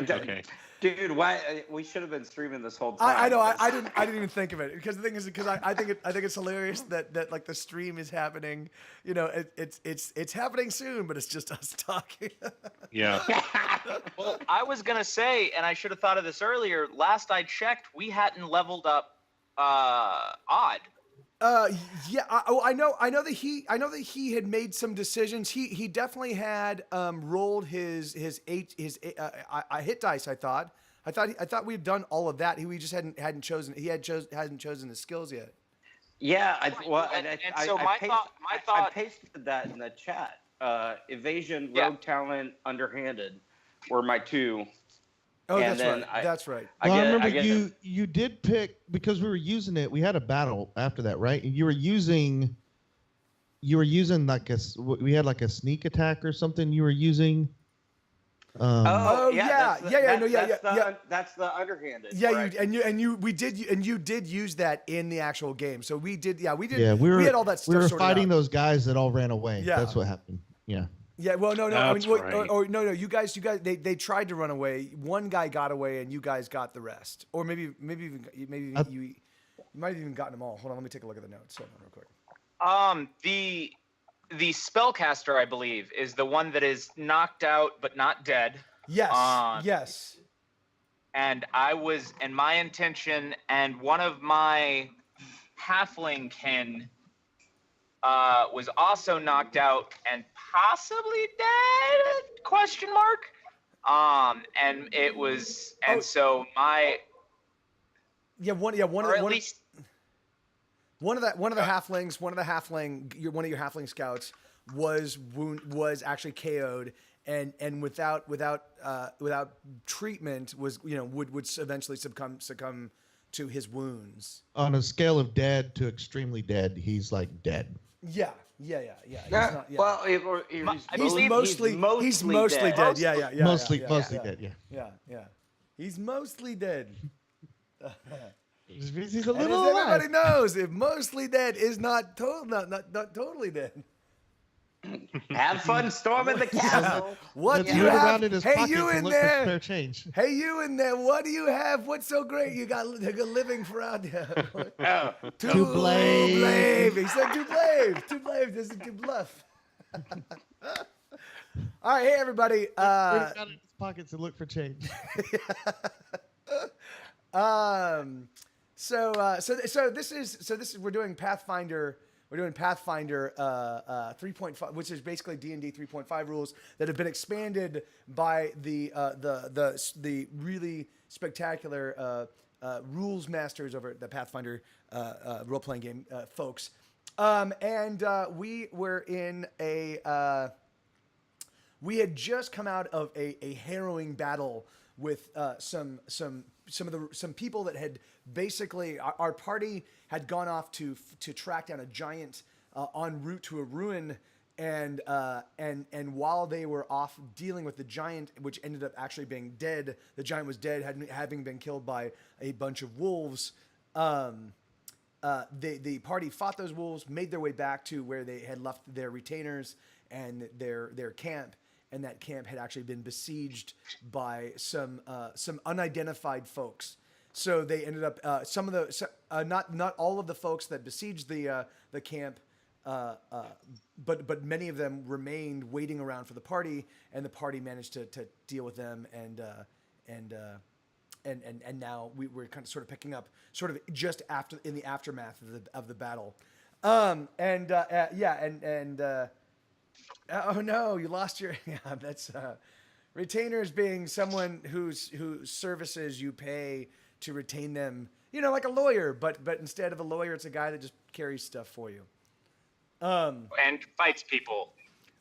Okay. Dude, why we should have been streaming this whole time. I know. I didn't even think of it because the thing is because I think it's hilarious that like the stream is happening. You know, it's happening soon, but it's just us talking. Yeah. Well, I was gonna say, and I should have thought of this earlier. Last I checked, we hadn't leveled up Odd. Yeah. I know that he had made some decisions. He definitely had rolled his hit dice. I thought we'd done all of that. We just hadn't chosen. Hadn't chosen his skills yet. Yeah. I pasted that in the chat. Evasion, rogue talent, underhanded were my two. Oh, that's right. That's right. Well, I remember you did pick, because we were using it. We had a battle after that, right? And you were using like we had like a sneak attack or something. You were using. That's the underhanded. Yeah, you did use that in the actual game. So we did. Yeah, we did. Yeah, we had all that stuff. We were sorted fighting out. those guys that all ran away. Yeah. That's what happened. Yeah. Yeah, well, no. That's right. No. You guys, they tried to run away. One guy got away, and you guys got the rest. Or maybe you might have even gotten them all. Hold on, let me take a look at the notes. Hold on, real quick. The spellcaster, I believe, is the one that is knocked out but not dead. Yes. Yes. And my intention, and one of my halfling kin was also knocked out and possibly dead? Question mark. And it was, and so my. Yeah, one of your halfling scouts was actually KO'd, and without treatment would eventually succumb to his wounds. On a scale of dead to extremely dead, he's like dead. Yeah. Well, he's mostly dead. Yeah. Mostly dead. Yeah. He's mostly dead. He's a little as alive. everybody knows, if mostly dead is not totally dead. Have fun storming the castle. What do you have? Hey, you in there? Change. Hey, you in there? What do you have? What's so great? You got living for out there. Too blave. He said too blave. Too blave. This is too bluff. All right, hey everybody. Got in his pockets and look for change. So this is we're doing Pathfinder. We're doing Pathfinder 3.5, which is basically D&D 3.5 rules that have been expanded by the really spectacular rules masters over at the Pathfinder role-playing game folks. We were in we had just come out of a harrowing battle with some people that had basically our party had gone off to track down a giant en route to a ruin, and while they were off dealing with the giant, which ended up actually being dead, the giant was dead, having been killed by a bunch of wolves. The party fought those wolves, made their way back to where they had left their retainers and their camp. And that camp had actually been besieged by some unidentified folks. So they ended up not all of the folks that besieged the camp, but many of them remained waiting around for the party, and the party managed to deal with them, and now we're kind of sort of picking up sort of just after in the aftermath of the battle, oh no, you lost your. Yeah, that's retainers being someone whose services you pay to retain them. You know, like a lawyer, but instead of a lawyer, it's a guy that just carries stuff for you. And fights people.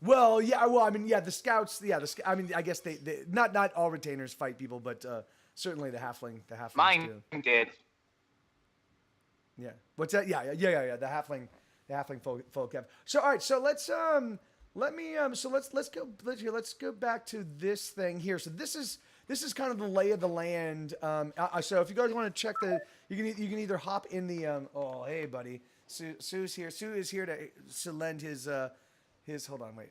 Well, yeah. Well, I mean, yeah. The scouts. Yeah. I mean, I guess they not all retainers fight people, but certainly the halflings Mine do. did. Yeah. What's that? Yeah. The halfling folk have. So all right. So let's let's go back to this thing here. So this is kind of the lay of the land. So if you guys want to check you can either hop in the oh hey buddy, Sue's here. Sue is here to lend his hold on, wait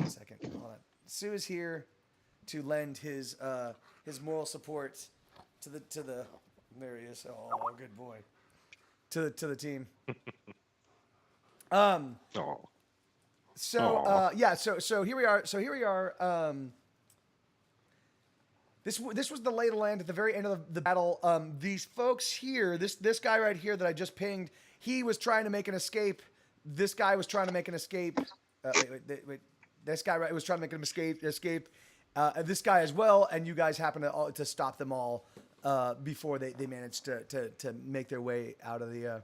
a second, hold on. Sue is here to lend his his moral support to the. There he is. Oh, good boy. To the team. Oh. So yeah, so here we are. So here we are. This was the lay of the land at the very end of the battle. These folks here, this guy right here that I just pinged, he was trying to make an escape. This guy was trying to make an escape. Wait. This guy was trying to make an escape. This guy as well, and you guys happened to stop them all before they managed to make their way out of the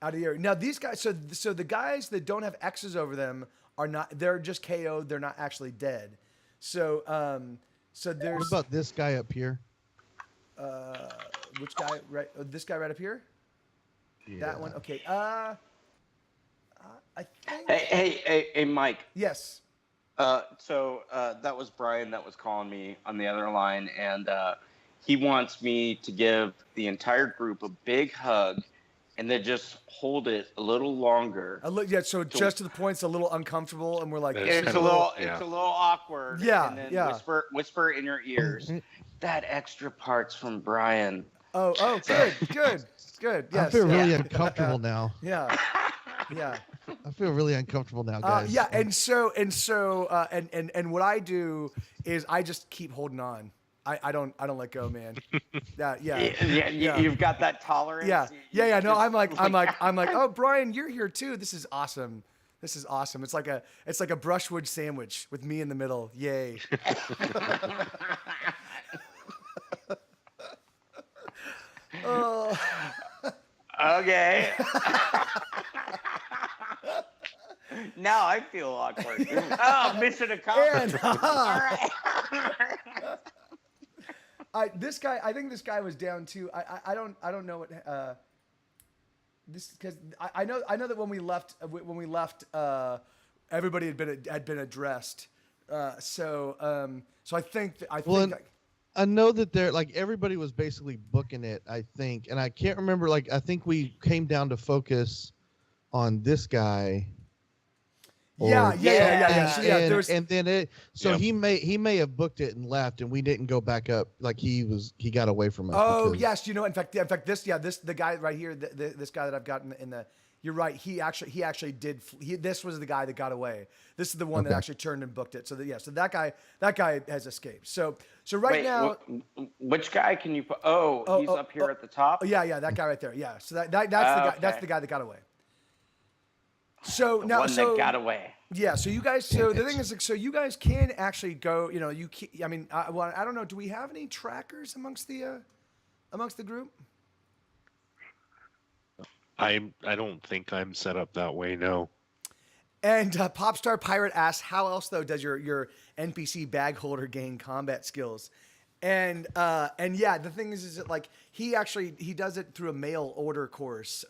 area. Now these guys, so the guys that don't have X's over them are not. They're just KO'd. They're not actually dead. So there's. What about this guy up here? Which guy? Right. This guy right up here. Yeah. That one. Okay. I think. Hey, Mike. Yes. So that was Brian that was calling me on the other line, and he wants me to give the entire group a big hug, and then just hold it a little longer. Yeah. So just to the point, it's a little uncomfortable, and we're like, It's a little awkward. Yeah, And then yeah. whisper in your ears. That extra part's from Brian. Oh, good. Yes, I feel really yeah. uncomfortable now. Yeah. I feel really uncomfortable now, guys. Yeah, and what I do is I just keep holding on. I don't let go, man. Yeah. You've got that tolerance. Yeah. No, I'm like, oh, Brian, you're here too. This is awesome. It's like a brushwood sandwich with me in the middle. Yay. Oh. Okay. Now I feel awkward. Oh, mission accomplished. All right. I think this guy was down too. I don't know what this, because I know that when we left everybody had been addressed. So I think I know that they're like everybody was basically booking it, I think, and I can't remember. Like I think we came down to focus on this guy. Yeah. He may have booked it and left, and we didn't go back up. Like he got away from us. Oh yes, in fact the guy right here, this guy that I've gotten in the. You're right. He actually did. This was the guy that got away. This is the one that actually turned and booked it. So so that guy has escaped. So right now, which guy can you put? He's up here at the top. Yeah, that guy right there. Yeah. So that's the guy. That's the guy that got away. So now, that got away. Yeah. So you guys. So the thing is, so you guys can actually go. You can. I mean, I don't know. Do we have any trackers amongst the group? I don't think I'm set up that way. No. And Popstar Pirate asks, how else though does your NPC bag holder gain combat skills? And yeah, the thing is that like he does it through a mail order course.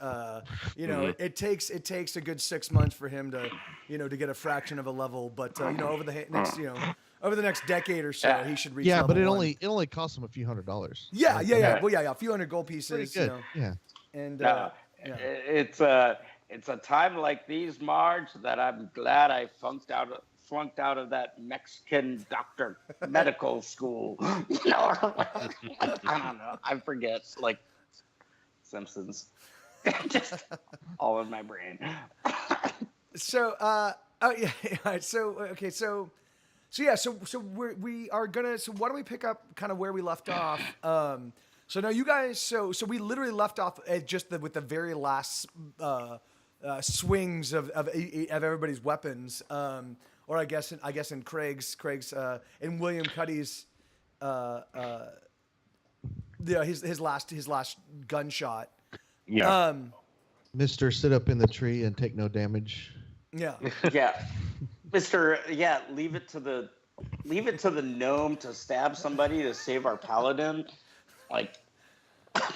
It takes a good 6 months for him to to get a fraction of a level, but over the next decade or so, he should reach. Yeah, but level it only costs him a few $100s. Yeah. Well, yeah, a few hundred gold pieces. Pretty good. Yeah. And it's a time like these, Marge, that I'm glad I flunked out of that Mexican doctor medical school. I don't know. I forget, like Simpsons. Just all in my brain. So we are gonna. So why don't we pick up kind of where we left off? So now you guys. So we literally left off at with the very last swings of everybody's weapons. Or I guess in Craig's in William Cuddy's his last gunshot. Yeah. Mr. Sit up in the tree and take no damage. Yeah. Yeah. Mr. Yeah, leave it to the gnome to stab somebody to save our paladin. Like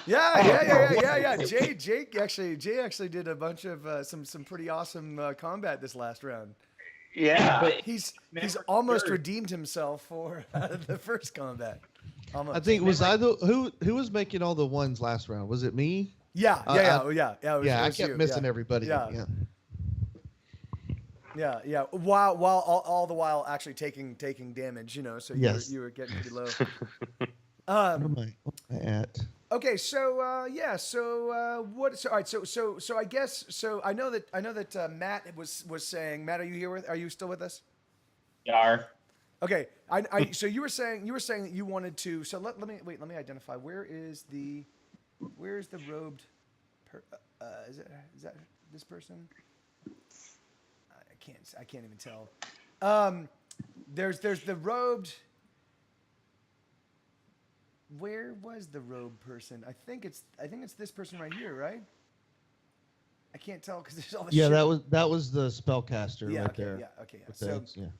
Yeah. Jay actually did a bunch of some pretty awesome combat this last round. Yeah, but he's almost redeemed himself for the first combat. Almost. I think it was who was making all the ones last round? Was it me? Yeah. I kept missing everybody. Yeah. Yeah. While all the while actually taking damage, so Yes. you were getting pretty low. What am I at? Okay, so yeah, so what? So all right, so I guess so. I know that Matt was saying. Matt, are you still with us? Yar. Okay, so you were saying that you wanted to. So let me identify. Where's the robed? Is that this person? I can't even tell. There's the robed. Where was the robed person? I think it's this person right here, right? I can't tell because there's all the Yeah, shit. that was the spellcaster Yeah. right Okay. there. Yeah. Okay. Yeah. With So those, yeah.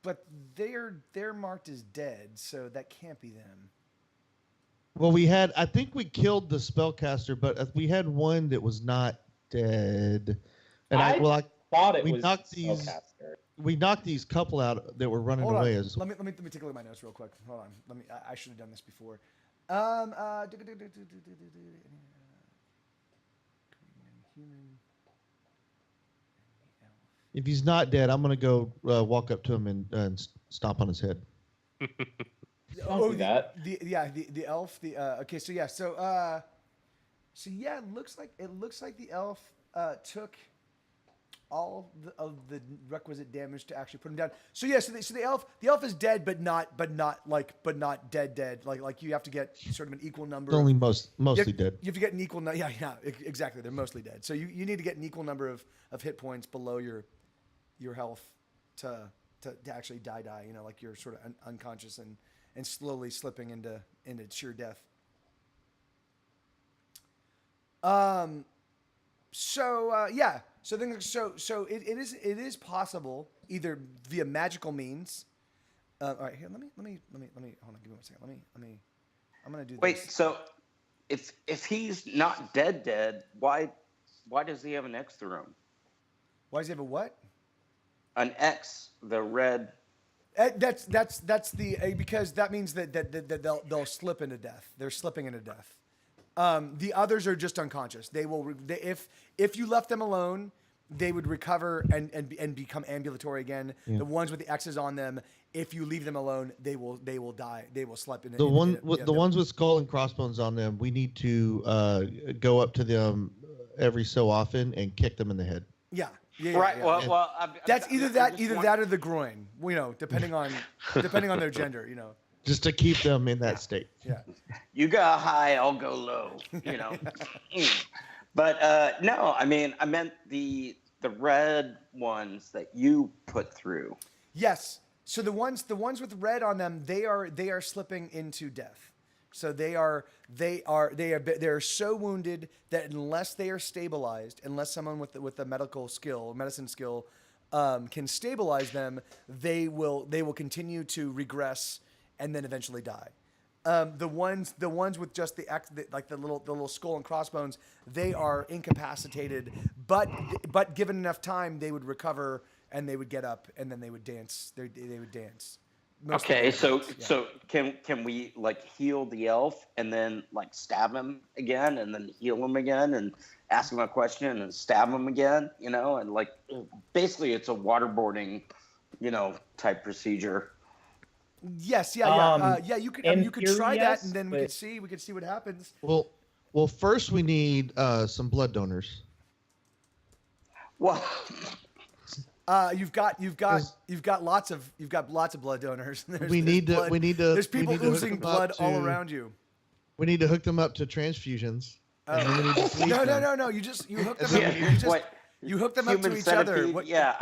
But they're marked as dead, so that can't be them. Well, I think we killed the spellcaster, but we had one that was not dead. And I thought it we was knocked the these spellcaster. we knocked these couple out that were running Hold on. away. As Let me take a look at my notes real quick. Hold on. I should have done this before. Human. if he's not dead, I'm gonna go walk up to him and stomp on his head. Don't do that. The elf. Okay. So yeah. So yeah. It looks like the elf took all of the requisite damage to actually put him down. So yeah. So the elf is dead, but not dead. Like you have to get sort of an equal number. Only mostly dead. You have to get an equal. Yeah. Exactly. They're mostly dead. So you need to get an equal number of hit points below your health to actually die. Like you're sort of unconscious and slowly slipping into sheer death. Yeah. So it is possible either via magical means. All right, here. Let me hold on. Give me 1 second. I'm gonna do this. Wait, so if he's not dead, why does he have an X through him? Why does he have a what? An X, the red. That's the because that means that they'll slip into death. They're slipping into death. The others are just unconscious. If you left them alone, they would recover and become ambulatory again. Yeah. The ones with the X's on them, if you leave them alone, they will die. They will slip in. The ones with skull and crossbones on them, we need to go up to them every so often and kick them in the head. Yeah. Right. Yeah. Well, That's either that or the groin. Depending on their gender. Just to keep them in that state. Yeah. You go high, I'll go low. But no, I meant the red ones that you put through. Yes. So the ones with red on them, they are slipping into death. So they are so wounded that unless they are stabilized, unless someone with a medicine skill, can stabilize them, they will continue to regress and then eventually die. The ones with just the little skull and crossbones, they are incapacitated, but given enough time, they would recover and they would get up and then they would dance. They would dance. Okay, so can we heal the elf and then stab him again and then heal him again and ask him a question and stab him again, and basically it's a waterboarding, type procedure. Yes, yeah. You could you could try that yes, and then we could see what happens. Well, first we need some blood donors. Well, You've got lots of blood donors. We need to. There's people we need to hook oozing them blood up all to- around you. We need to hook them up to transfusions. And then we need to sleep them. No. You hook them yeah, up. You hook them up to human each other. centipede,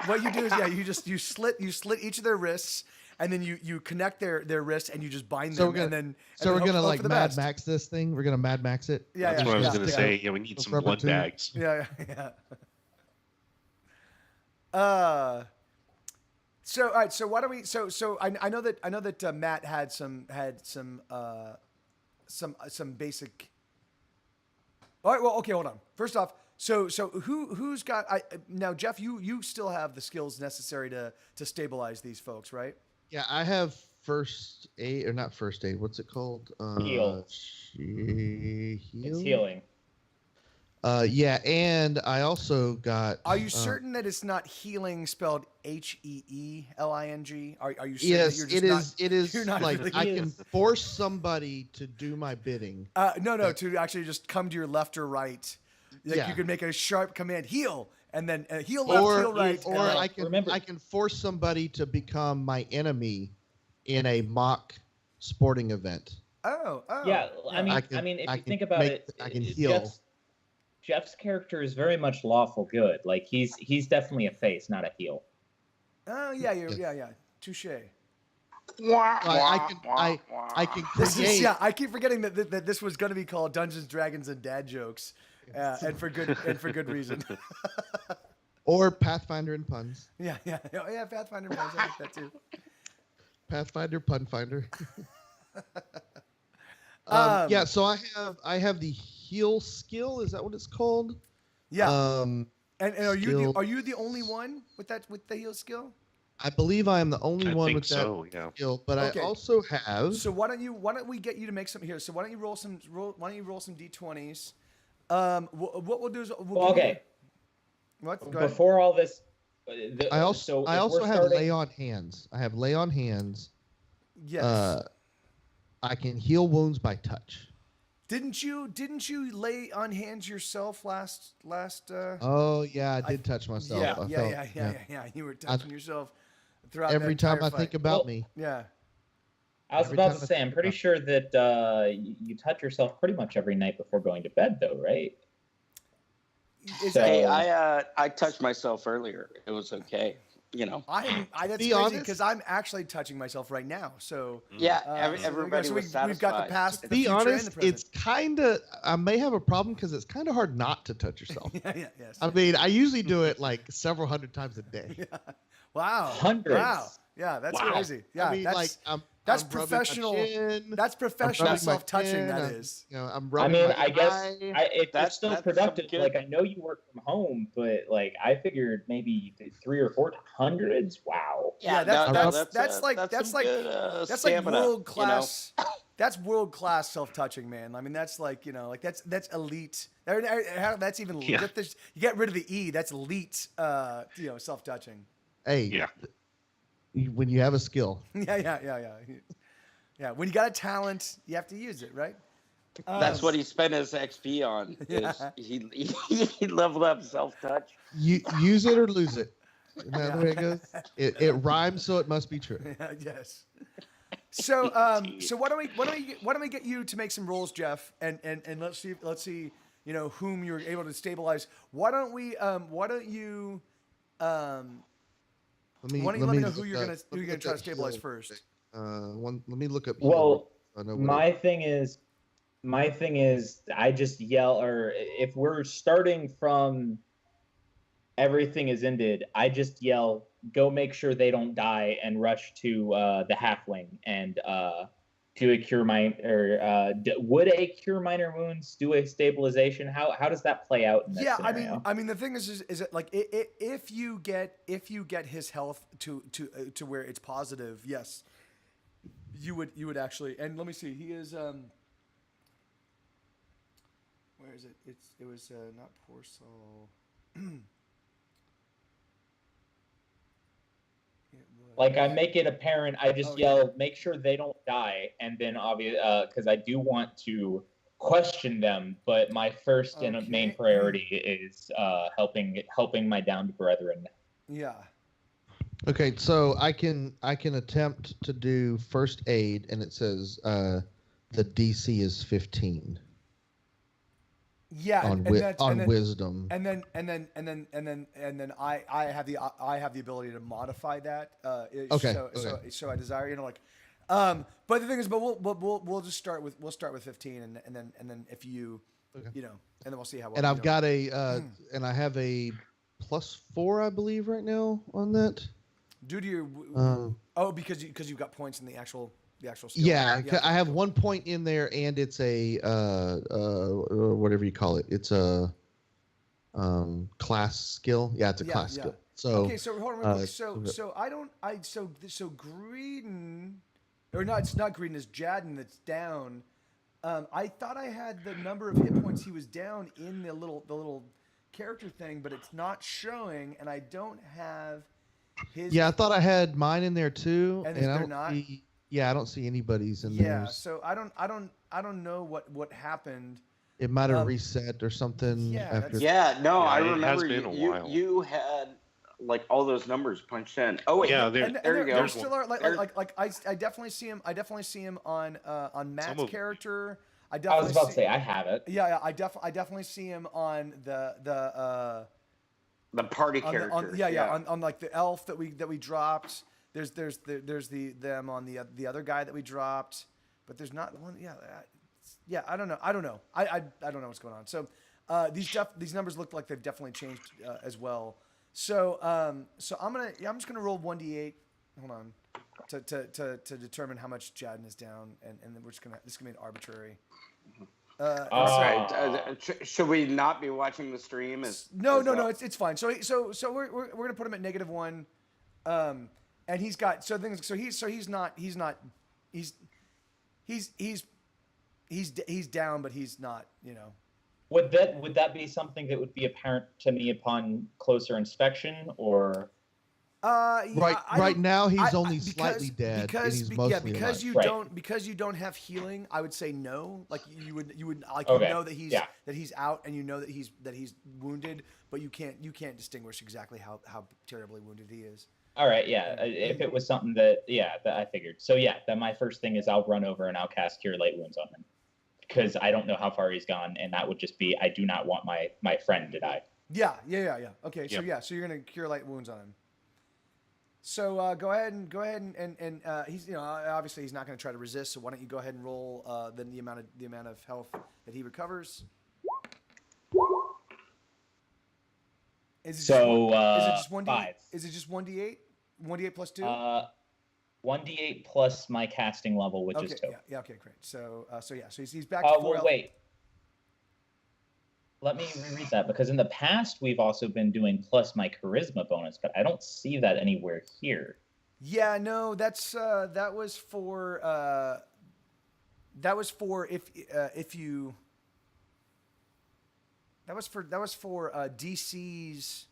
What you do is you slit each of their wrists, and then you connect their wrists and you just bind them. We're gonna hope for the Mad best. Max this thing. We're gonna Mad Max it. Yeah, That's what I was going to Yeah. say. Yeah, we need some Rubber blood tube. bags. Yeah. So all right. So why don't we? So I know that Matt had some basic. All right. Well, okay. Hold on. First off, so who's got? Now Jeff, you still have the skills necessary to stabilize these folks, right? Yeah, I have first aid or not first aid. What's it called? Heal. Heal. It's healing. Yeah, and I also got. Are you certain that it's not healing spelled Heeling? Are you certain that Yes, you're it just is. not? It is You're not like really- I can force somebody to do my bidding. No, to actually just come to your left or right. Like Yeah. you can make a sharp command, heal, and then heal left, heal right. Or and then- I can remember- I can force somebody to become my enemy in a mock sporting event. oh, Yeah, I mean, I can- if I you can think about make- it, I can heal. Jeff's character is very much lawful good. Like he's definitely a face, not a heel. Oh yeah, yeah. Touche. I can This create. is I keep forgetting that this was going to be called Dungeons, Dragons, and Dad Jokes, and for good reason. Or Pathfinder and puns. yeah. Pathfinder puns, I like that too. Pathfinder pun finder. Um, So I have the heal skill. Is that what it's called? Yeah. Um, and are skill- you the only one with the heal skill? I believe I am the only I one think with that so. Yeah. skill, but Okay. I also have. So why don't we get you to make some here? So why don't you roll some d20s? What we'll do is Well, okay. What? Go ahead. Before all this, I also if have we're starting- lay on hands. I have lay on hands. Yes. I can heal wounds by touch. Didn't you lay on hands yourself last? Oh yeah, I did touch myself. Yeah, I yeah, felt- yeah. You were touching yourself throughout Every that time entire I think fight. about Well, me. Yeah. I was every about time to I say, think I'm pretty about- sure that you touch yourself pretty much every night before going to bed, though, right? Is So- that, Hey, I touched myself earlier. It was okay. You know. that's Be crazy honest. because I'm actually touching myself right now. So Yeah, so everybody was satisfied. we've got the past, the Be future, and the honest, present. it's kind of. I may have a problem because it's kind of hard not to touch yourself. yes. I mean, I usually do it like several hundred times a day. Wow. Hundreds. Wow. Yeah, that's Wow. crazy. Yeah, I mean, that's like that's I'm rubbing my professional. chin, That's I'm professional rubbing my self-touching. chin, That I'm- is. You know, I'm I rubbing mean, my I guess eye. it's That's still some productive. good- Like, I know you work from home, but like, I figured maybe 300 or 400. Wow. Yeah, that's like stamina, world class. That's world class self touching, man. I mean, that's like that's elite. That's even Yeah. you get rid of the E. That's elite. Self touching. Hey, Yeah. when you have a skill, Yeah. When you got a talent, you have to use it, right? That's what he spent his XP on. Yeah. He leveled up self touch. you use it or lose it. Isn't that the way it goes? It rhymes, so it must be true. Yes. So why don't we get you to make some rolls, Jeff, and let's see whom you're able to stabilize. Why don't you Let me let me know who you're look gonna at try to that stabilize heal first. Let me look up. Well, I know what my thing is, I just yell, or if we're starting from everything is ended, I just yell, go make sure they don't die, and rush to the halfling and do a cure would a cure minor wounds do a stabilization? How does that play out in this scenario? I mean the thing is that like if you get his health to where it's positive, yes, you would actually. And let me see, he is where is it? It was not poor soul. Like, I make it apparent, I just Oh, yell, make sure they don't die, and then obviously, because I do want to question them, but my first and main Okay. priority is helping my downed brethren. Yeah. Okay, so I can attempt to do first aid, and it says the DC is 15 Yeah, on wisdom. and then I have the ability to modify that. Okay, So I desire, but the thing is, we'll just start with 15, and then if you, Okay. and then we'll see how. And I've got and I have a +4, I believe, right now on that. due to your because you've got points in the actual skill. Yeah, I have 1 point in there, and it's a whatever you call it. It's a class skill. Yeah, it's a class skill. So okay, so hold on real quick. So Greedon, or not? It's not Greedon. It's Jadden that's down. I thought I had the number of hit points he was down in the little character thing, but it's not showing, and I don't have his. Yeah, I thought I had mine in there too, And and I they're don't not? see. Yeah, I don't see anybody's in Yeah, theirs. so I don't know what happened. It might have Um, reset or something yeah, after. that's- Yeah, no, Yeah, I it has remember been a you, while. you had like all those numbers punched in. Oh wait, Yeah, And there you go. there still are There- I definitely see him. I definitely see him on Matt's of- character. I was definitely about to see- say I have it. Yeah, I definitely see him on the party on, characters. on like the elf that we dropped. There's them on the other guy that we dropped, but there's not one. Yeah, I don't know. I don't know what's going on. So these numbers look like they've definitely changed as well. So I'm just gonna roll 1d8. Hold on. To determine how much Jadden is down, and then this is gonna be an arbitrary. Should we not be watching the stream? No, it's fine. So we're gonna put him at -1, and he's got he's down, but he's not. Would that be something that would be apparent to me upon closer inspection, or? Right now he's only slightly dead, and he's mostly because alive. you don't have healing. I would say no. Like you would like Okay. you know that he's out, and you know that he's wounded, but you can't distinguish exactly how terribly wounded he is. All right, yeah. If it was something that I figured. So yeah, then my first thing is I'll run over and I'll cast Cure Light Wounds on him, because I don't know how far he's gone, and that would just be I do not want my friend to die. Yeah. Okay, Yep. so you're gonna Cure Light Wounds on him. So go ahead and he's obviously he's not going to try to resist. So why don't you go ahead and roll then the amount of health that he recovers. Is it just 1d8? 5. Is it just 1d8? 1d8 plus 2? 1d8 plus my casting level, which is 2. Yeah. Okay, great. So he's back. Oh, to 4 well, wait. Let me reread that, because in the past we've also been doing plus my charisma bonus, but I don't see that anywhere here. Yeah, no, that was for if you. That was for DC's.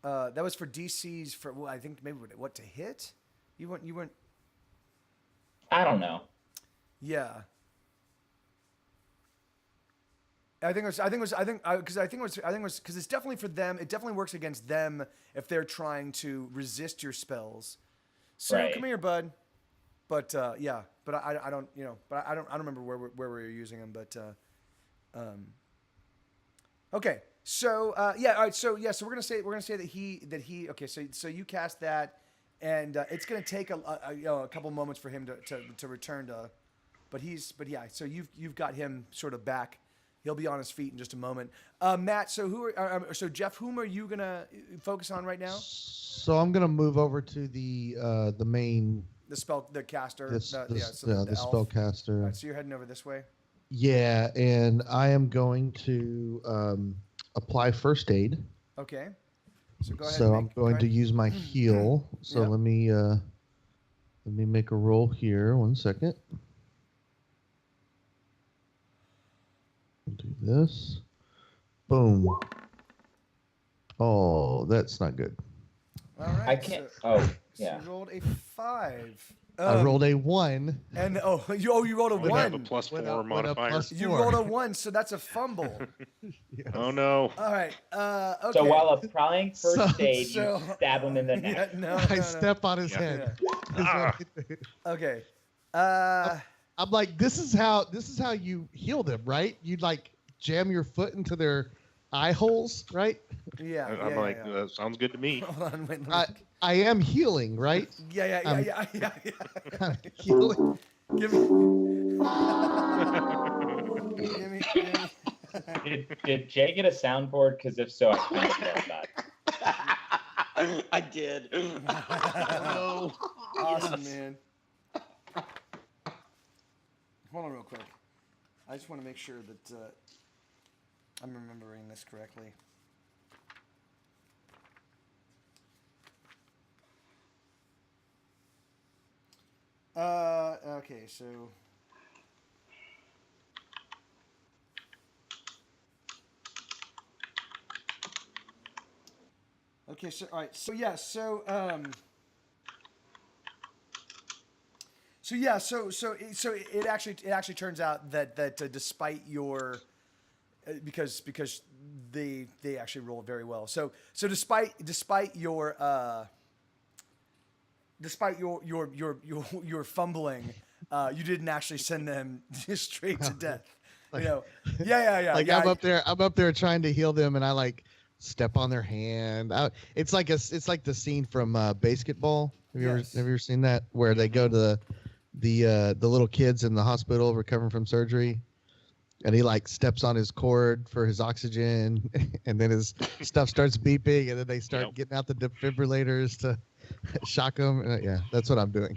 That was for DC's for I think maybe what to hit. You weren't. I don't know. Yeah. Because it's definitely for them. It definitely works against them if they're trying to resist your spells. So Right. Come here, bud. But yeah, but I don't but I don't remember where we were using them. But okay. So yeah, all right. So yeah, so we're gonna say that he okay. So you cast that, and it's gonna take a couple moments for him to return to, but yeah. So you've got him sort of back. He'll be on his feet in just a moment. Matt, so Jeff, whom are you gonna focus on right now? So I'm gonna move over to the main. The caster. The elf. spellcaster. All right, so you're heading over this way. Yeah, and I am going to apply first aid. Okay. So go ahead. So I'm going to use my heal. So Yep. let me make a roll here. 1 second. Do this. Boom. Oh, that's not good. All right. I can't. So Yeah. you rolled a 5. I rolled a 1. And you rolled a Would have a 1. plus With 4 a modifier. plus You 4. rolled a 1, so that's a fumble. Yes. Oh no. All right. Okay. So while applying first So- aid, so- you stab him in the neck. Yeah, no. I step on his Yeah. head. Ah. Okay. I'm like, this is how you heal them, right? You'd like jam your foot into their eye holes, right? Yeah. I'm yeah, like, yeah. that sounds good to me. Hold on. Wait. Let me, I am healing, right? yeah. I'm healing. Give me. give me. Did Jay get a soundboard? Because if so, I kind of love that. I did. No. Awesome, man. Hold on real quick. I just want to make sure that I'm remembering this correctly. Okay, so Okay, so all right, so yeah, so it actually turns out that despite your because they actually roll very well. So despite your fumbling, you didn't actually send them straight to death. Like, You know, yeah. Like yeah. I'm up there trying to heal them, and I like step on their hand. It's like the scene from Basketball. Yes. Have you ever seen that where they go to the little kids in the hospital recovering from surgery, and he like steps on his cord for his oxygen, and then his stuff starts beeping, and then they start getting out the defibrillators to shock him. Yeah, that's what I'm doing.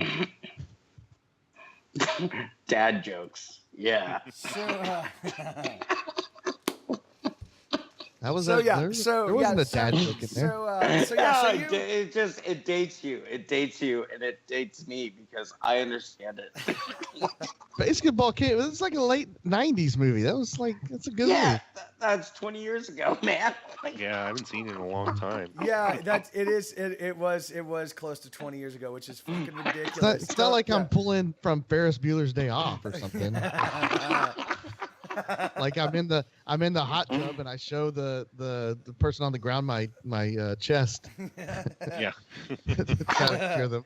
Dad jokes. Yeah. So That was So, a, yeah, there, so, there wasn't yeah, a dad joke in there. so yeah, so No, you, it dates you. It dates you, and it dates me because I understand it. Basketball came. It was like a late '90s movie. That's a good yeah, movie. that's 20 years ago, man. Yeah, I haven't seen it in a long time. yeah, it was close to 20 years ago, which is fucking ridiculous. It's not like Yeah. I'm pulling from Ferris Bueller's Day Off or something. Like I'm in the hot tub and I show the person on the ground my chest. Yeah. To try to scare them.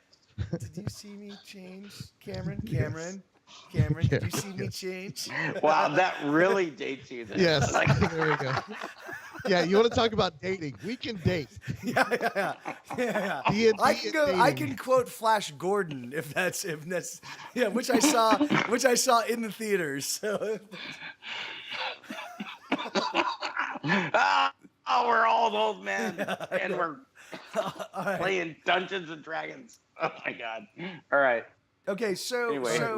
Did you see me change, Cameron? Cameron, did you see me change? Wow, that really dates you. Then. Yes. Like, There we go. Yeah, you want to talk about dating? We can date. Yeah. D&D I can go. and I dating. can quote Flash Gordon if that's yeah, which I saw in the theaters. So oh, we're all old men, and we're all right. playing Dungeons and Dragons. Oh my god! All right. Okay, so Anyway, so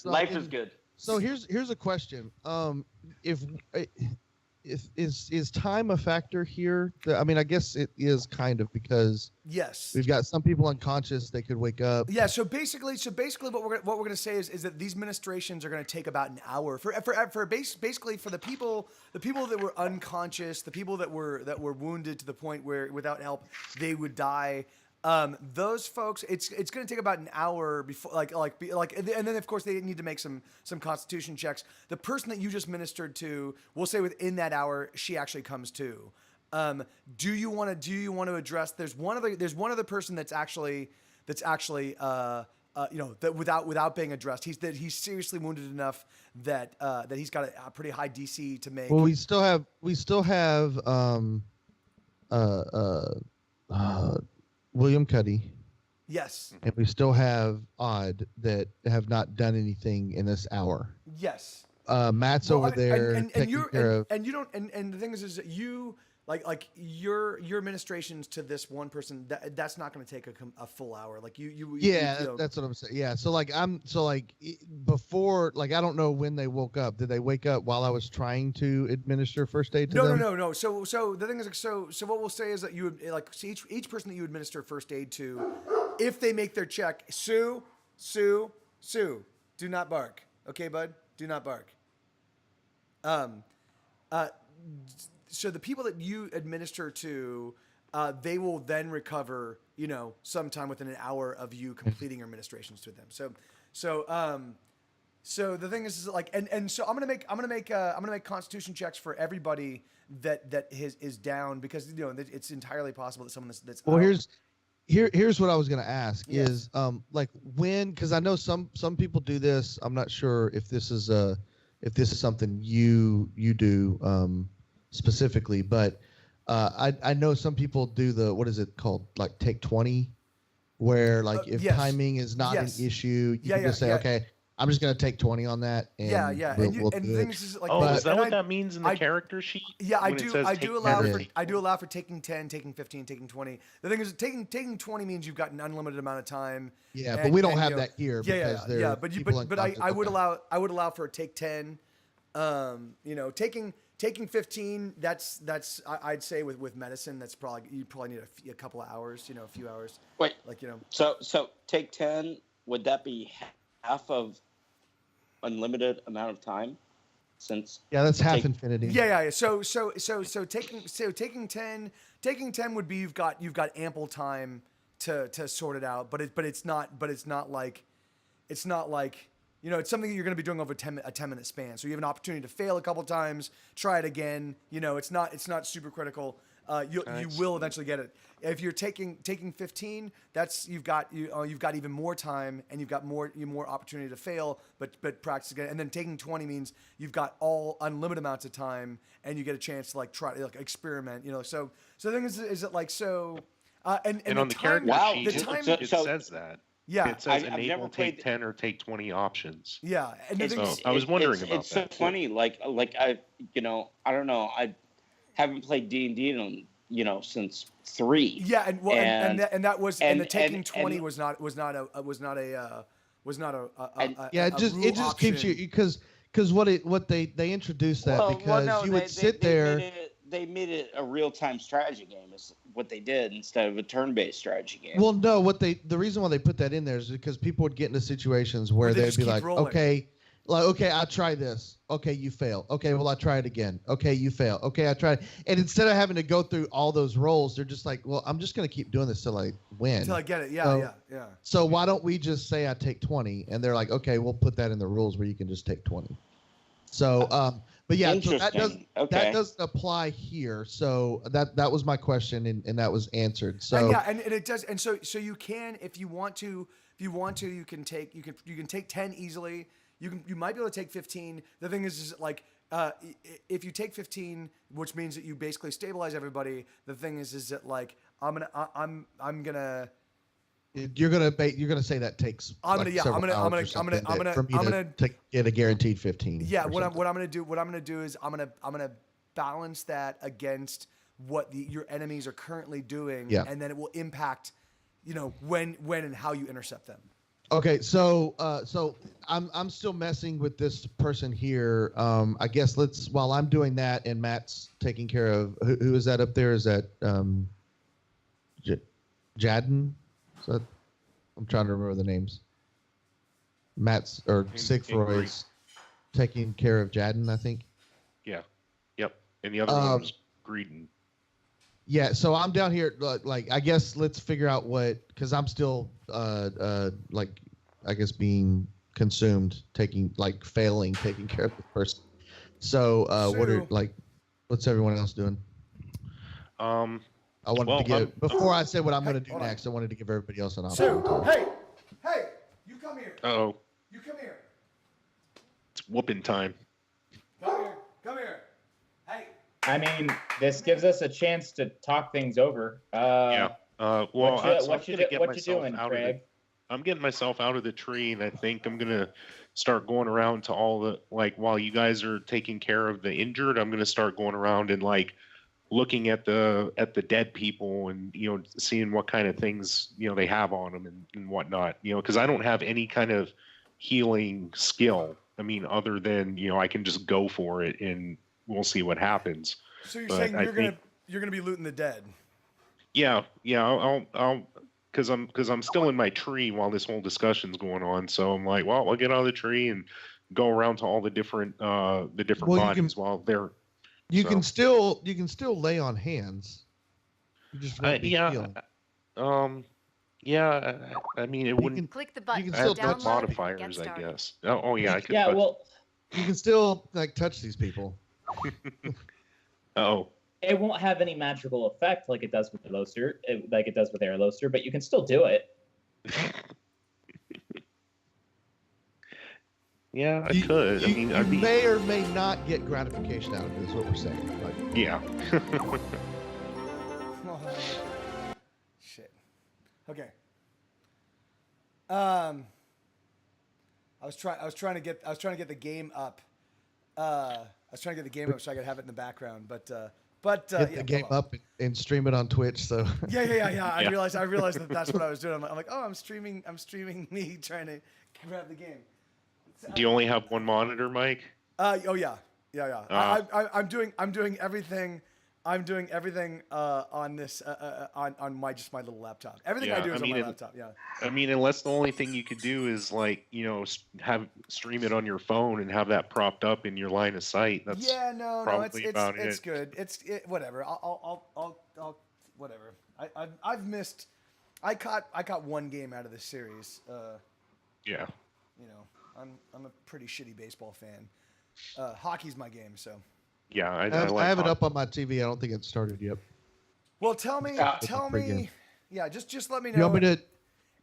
life is good. So here's a question. If is time a factor here? I mean, I guess it is kind of because yes. we've got some people unconscious. They could wake up. Yeah, so basically, what we're gonna say is that these ministrations are gonna take about an hour basically for the people that were unconscious, the people that were wounded to the point where without help they would die. Those folks, it's going to take about an hour before, and then of course they need to make some constitution checks. The person that you just ministered to, we'll say within that hour, she actually comes to. Do you want to address? There's one other person that's actually that without being addressed. He's seriously wounded enough that he's got a pretty high DC to make. Well, we still have William Cuddy, Yes. and we still have Odd that have not done anything in this hour. Yes. Matt's Well, over there and taking you're care of. and you don't and the thing is that you like your administrations to this one person that's not going to take a full hour. Like you Yeah, you know, that's what I'm saying. Yeah, before, like, I don't know when they woke up. Did they wake up while I was trying to administer first aid to them? No. So the thing is, like, so what we'll say is that you would like see each person that you administer first aid to, if they make their check, Sue, do not bark. Okay, bud, do not bark. So the people that you administer to, they will then recover, sometime within an hour of you completing your administrations to them. So the thing is like, and so I'm gonna make constitution checks for everybody that is down, because it's entirely possible that someone that's Well, out. here's what I was gonna ask Yes. is like when, because I know some people do this. I'm not sure if this is something you do specifically, but I know some people do what is it called, like take 20, where like if yes. timing is not Yes. an issue, you Yeah, can just say, yeah. okay, I'm just gonna take 20 on that. And Yeah. we'll And do the it. thing is like, Oh, But- is that and what that means in the I- character sheet? Yeah, I When it do. says I take do allow 10? for. I do allow for taking 10, taking 15, taking 20. The thing is, taking 20 means you've got an unlimited amount of time. Yeah, but we don't have you know, that here Yeah, because there yeah. are But people I would unconscious. allow. I would allow for a take 10. Taking 15. That's I'd say with medicine. That's you probably need a couple of hours. A few hours. Wait, Like so take 10. Would that be half of unlimited amount of time? since Yeah, that's half Take- infinity. Yeah. So taking 10 would be you've got ample time to sort it out, but it's not like it's something that you're going to be doing over a 10-minute span. So you have an opportunity to fail a couple times, try it again. It's not super critical. You will eventually get it. If you're taking 15, that's you've got even more time and you've got more opportunity to fail, but practice again. And then taking 20 means you've got all unlimited amounts of time and you get a chance to try experiment. So the thing is it like so. And on the character Wow, sheet, the time- it so- says that. Yeah. It says I've enable never take played- 10 or take 20 options. Yeah, and the thing is, I was wondering about it's so that. funny. Like I don't know. I haven't played D&D in since 3. yeah, and that was and the taking and- 20 and- was not a Yeah, a it rule just keeps option. you because what they introduced that because you would sit there. They made it a real-time strategy game. Is what they did instead of a turn-based strategy game. Well, no, the reason why they put that in there is because people would get into situations where Where they they'd just be keep like, rolling. okay, I try this. Okay, you fail. Okay, well, I try it again. Okay, you fail. Okay, I tried. And instead of having to go through all those rolls, they're just like, well, I'm just going to keep doing this till I win. Until I get it. Yeah, So- yeah. So why don't we just say I take 20? And they're like, okay, we'll put that in the rules where you can just take 20. So, but yeah, so Interesting. that Okay. doesn't apply here. So that was my question, and that was answered. So And yeah, and it does. And so you can, if you want to, you can take 10 easily. You might be able to take 15. The thing is like, if you take 15, which means that you basically stabilize everybody. The thing is that like, I'm gonna. you're gonna say that takes. I'm gonna- like yeah, I'm several gonna- I'm hours gonna- or something I'm gonna- for me I'm to gonna- get a guaranteed 15. Yeah, or what I'm something. gonna do is I'm gonna balance that against what your enemies are currently doing, Yeah. and then it will impact, when and how you intercept them. Okay, so I'm still messing with this person here. I guess while I'm doing that and Matt's taking care of who is that up there? Is that Jadden? Is that, I'm trying to remember the names. Matt's or Sigfroy's taking care of Jadden, I think. Yeah. Yep. And the other one was Greedon. Yeah, so I'm down here. Like, I guess let's figure out because I'm still like, I guess being consumed, failing, taking care of the person. So what's everyone else doing? I wanted to get before I said what I'm going to do next. I wanted to give everybody else an option. Sue, hey, you come here. Uh-oh. You come here. It's whooping time. Come here. Hey. I mean, this gives us a chance to talk things over. Yeah. Well, what you doing, I'm Craig? getting myself out of the tree, and I think I'm gonna start going around to all the while you guys are taking care of the injured. I'm gonna start going around and looking at the dead people and seeing what kind of things they have on them and whatnot. Because I don't have any kind of healing skill. I mean, other than I can just go for it and we'll see what happens. So you're But saying I you're gonna be looting the dead? Yeah. I'll because I'm still in my tree while this whole discussion's going on. So I'm like, well, I'll get out of the tree and go around to all the different bodies while they're. You can still lay on hands. You just won't be healing. Yeah. I mean, it wouldn't. Click the button. can I still have no Download. modifiers, Get I started. guess. Oh yeah, I could. Yeah, well, You can still touch these people. Oh. it won't have any magical effect like it does with the Loaster, like it does with Air Loaster, but you can still do it. Yeah, I could. I mean, you may or may not get gratification out of it. Is what we're saying. Like, yeah. Shit. Okay. I was trying to get the game up. I was trying to get the game up so I could have it in the background, but get yeah, the game hold on. up and stream it on Twitch. So Yeah. I Yeah. realized that that's what I was doing. I'm like, oh, I'm streaming me trying to grab the game. Do you only have one monitor, Mike? Oh yeah. I'm doing everything. I'm doing everything on this on my little laptop. Everything I Yeah, do is I on my mean, laptop. Yeah. I mean, unless the only thing you could do is like, have stream it on your phone and have that propped up in your line of sight. That's Yeah, no, it's probably about it's it. good. Whatever. I'll whatever. I've missed. I caught one game out of this series. Yeah. You know, I'm a pretty shitty baseball fan. Hockey's my game, so. Yeah, I I like have it hockey. up on my TV. I don't think it's started yet. Well, tell me. pregame. Yeah, just let me know. You want me to?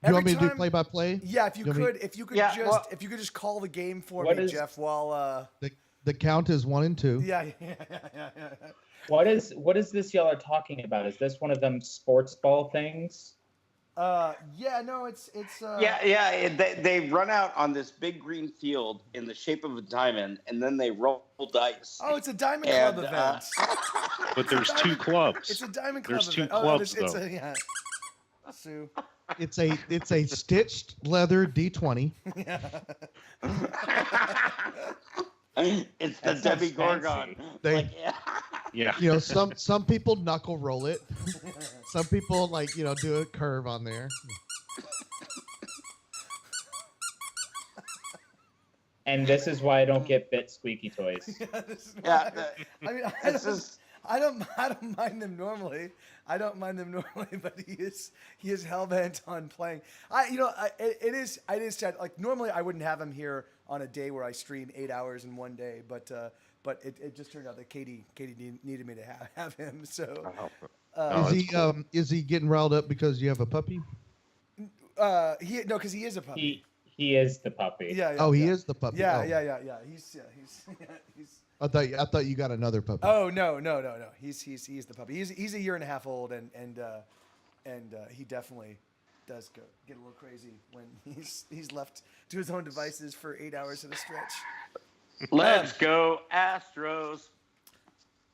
You want me to do time- play by play? Yeah, if you want me- could, if you could Yeah, just, well- if you could just call the game for What me, is- Jeff. While The count is 1 and 2. yeah. What is this y'all are talking about? Is this one of them sports ball things? Yeah, no, it's They run out on this big green field in the shape of a diamond, and then they roll dice. Oh, it's a Diamond And, Club event. But there's two clubs. It's a Diamond Club There's two event. clubs, it's though. yeah. Sue. It's a stitched leather D20. It's the That sounds Debbie Gorgon. They- Like, Yeah. You know, some people knuckle roll it. Some people do a curve on there. And this is why I don't get bit squeaky toys. yeah, I mean, this is I don't mind them normally. But he is hell bent on playing. It is sad. Like normally I wouldn't have him here on a day where I stream 8 hours in one day, but it just turned out that Katie needed me to have him. So Is he getting riled up because you have a puppy? because he is a puppy. He is the puppy. Yeah. Oh, he yeah. is the puppy. Yeah, Oh. yeah. He's. I thought you got another puppy. Oh no. He's the puppy. He's a year and a half old, and he definitely does get a little crazy when he's left to his own devices for 8 hours at a stretch. let's go Astros.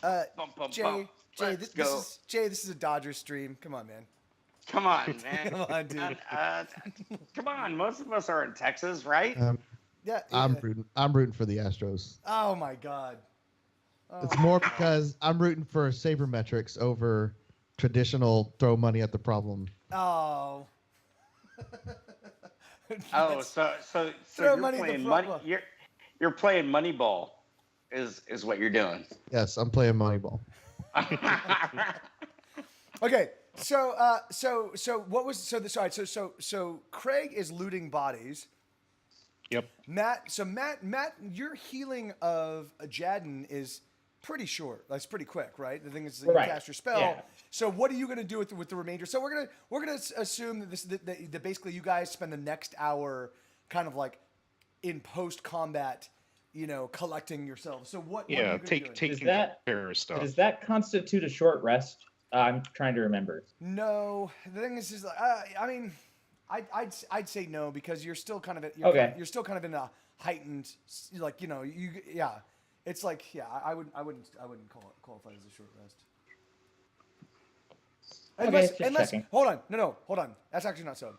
Bum, bum, Jay, bum. Let's go. This is a Dodgers stream. Come on, man. Come on, man. Come on, dude. Come on. Most of us are in Texas, right? Yeah. I'm rooting for the Astros. Oh my God. Oh, It's more because I'm rooting for sabermetrics over traditional throw money at the problem. Oh. Oh, so Throw you're money at the playing money. problem. You're playing Moneyball, is what you're doing. Yes, I'm playing Moneyball. Okay. So what was so Craig is looting bodies. Yep. Matt, your healing of a Jadden is pretty short. That's pretty quick, right? The thing is, you Right. cast your spell. Yeah. So what are you going to do with the remainder? So we're gonna assume that basically you guys spend the next hour kind of like in post combat, collecting yourselves. So what? Yeah. What are you gonna do? Taking that- care of stuff. Does that constitute a short rest? I'm trying to remember. No, the thing is I mean, I'd say no because you're still kind of you're still kind of in a heightened It's like I wouldn't qualify as a short rest. Just Unless checking. hold on. That's actually not so.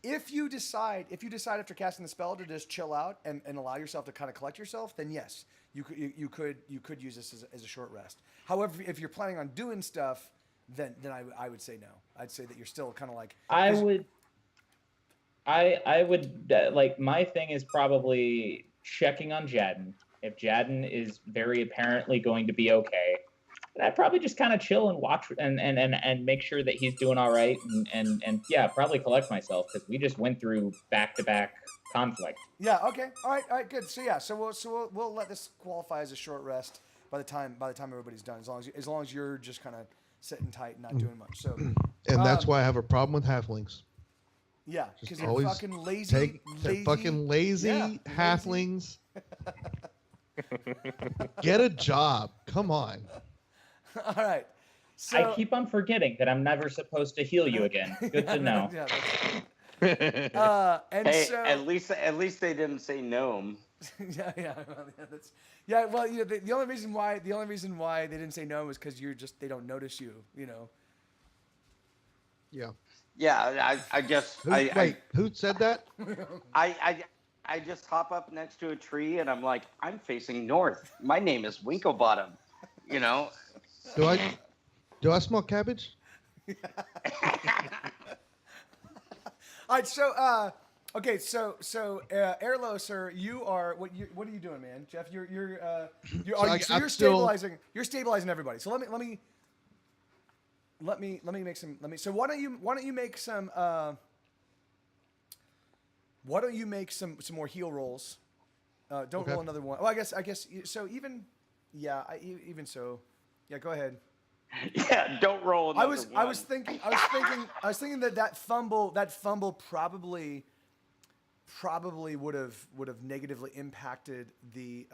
If you decide after casting the spell to just chill out and allow yourself to kind of collect yourself, then yes, you could use this as a short rest. However, if you're planning on doing stuff, then I would say no. I'd say that you're still kind of like I would like my thing is probably checking on Jadden. If Jadden is very apparently going to be okay, then I'd probably just kind of chill and watch and make sure that he's doing all right and yeah, probably collect myself because we just went through back-to-back conflict. Yeah. Okay. All right. Good. So we'll let this qualify as a short rest by the time everybody's done. As long as you're just kind of sitting tight and not doing much. So. And that's why I have a problem with halflings. Yeah, because Just you're always fucking lazy. Fucking lazy Yeah, halflings. Get a job. Come on. All right. So, I keep on forgetting that I'm never supposed to heal you again. Good to know. Yeah, and Hey, so at least they didn't say gnome. Well, the only reason why they didn't say no is because they don't notice you. Yeah. Yeah, Who said that? I just hop up next to a tree and I'm like, I'm facing north. My name is Winklebottom. Do Do I smell cabbage? All right, so Airlo, sir, you are what are you doing, man? Jeff, you're I'm still- you're stabilizing everybody. So let me make some so why don't you make some more heal rolls? Don't Okay. roll another one. Oh, I guess so. Even so, yeah. Go ahead. Yeah, don't roll another one. I was thinking that fumble probably would have negatively impacted the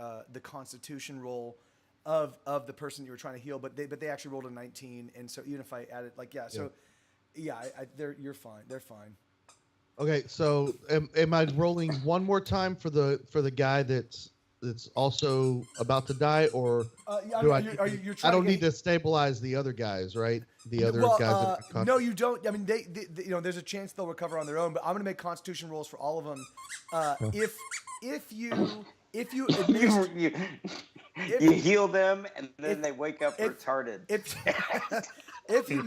Constitution roll of the person you were trying to heal, but they actually rolled a 19, and so even if I added you're fine. They're fine. Okay, so am I rolling one more time for the guy that's also about to die, or do I don't need to stabilize the other guys, right? The other guys. That are no, you don't. I mean, they there's a chance they'll recover on their own, but I'm going to make Constitution rolls for all of them. If you you heal them and then they wake up retarded. If you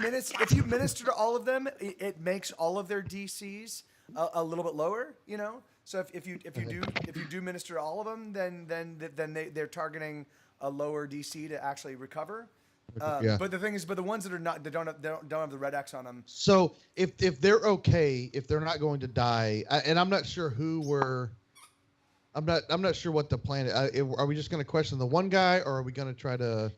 minister to all of them, it makes all of their DCs a little bit lower, you know. So if you do minister to all of them, then they're targeting a lower DC to actually recover. But the thing is, the ones that don't have the red X on them. So if they're okay, if they're not going to die, and I'm not sure I'm not sure what the plan is. Are we just going to question the one guy, or are we going to try to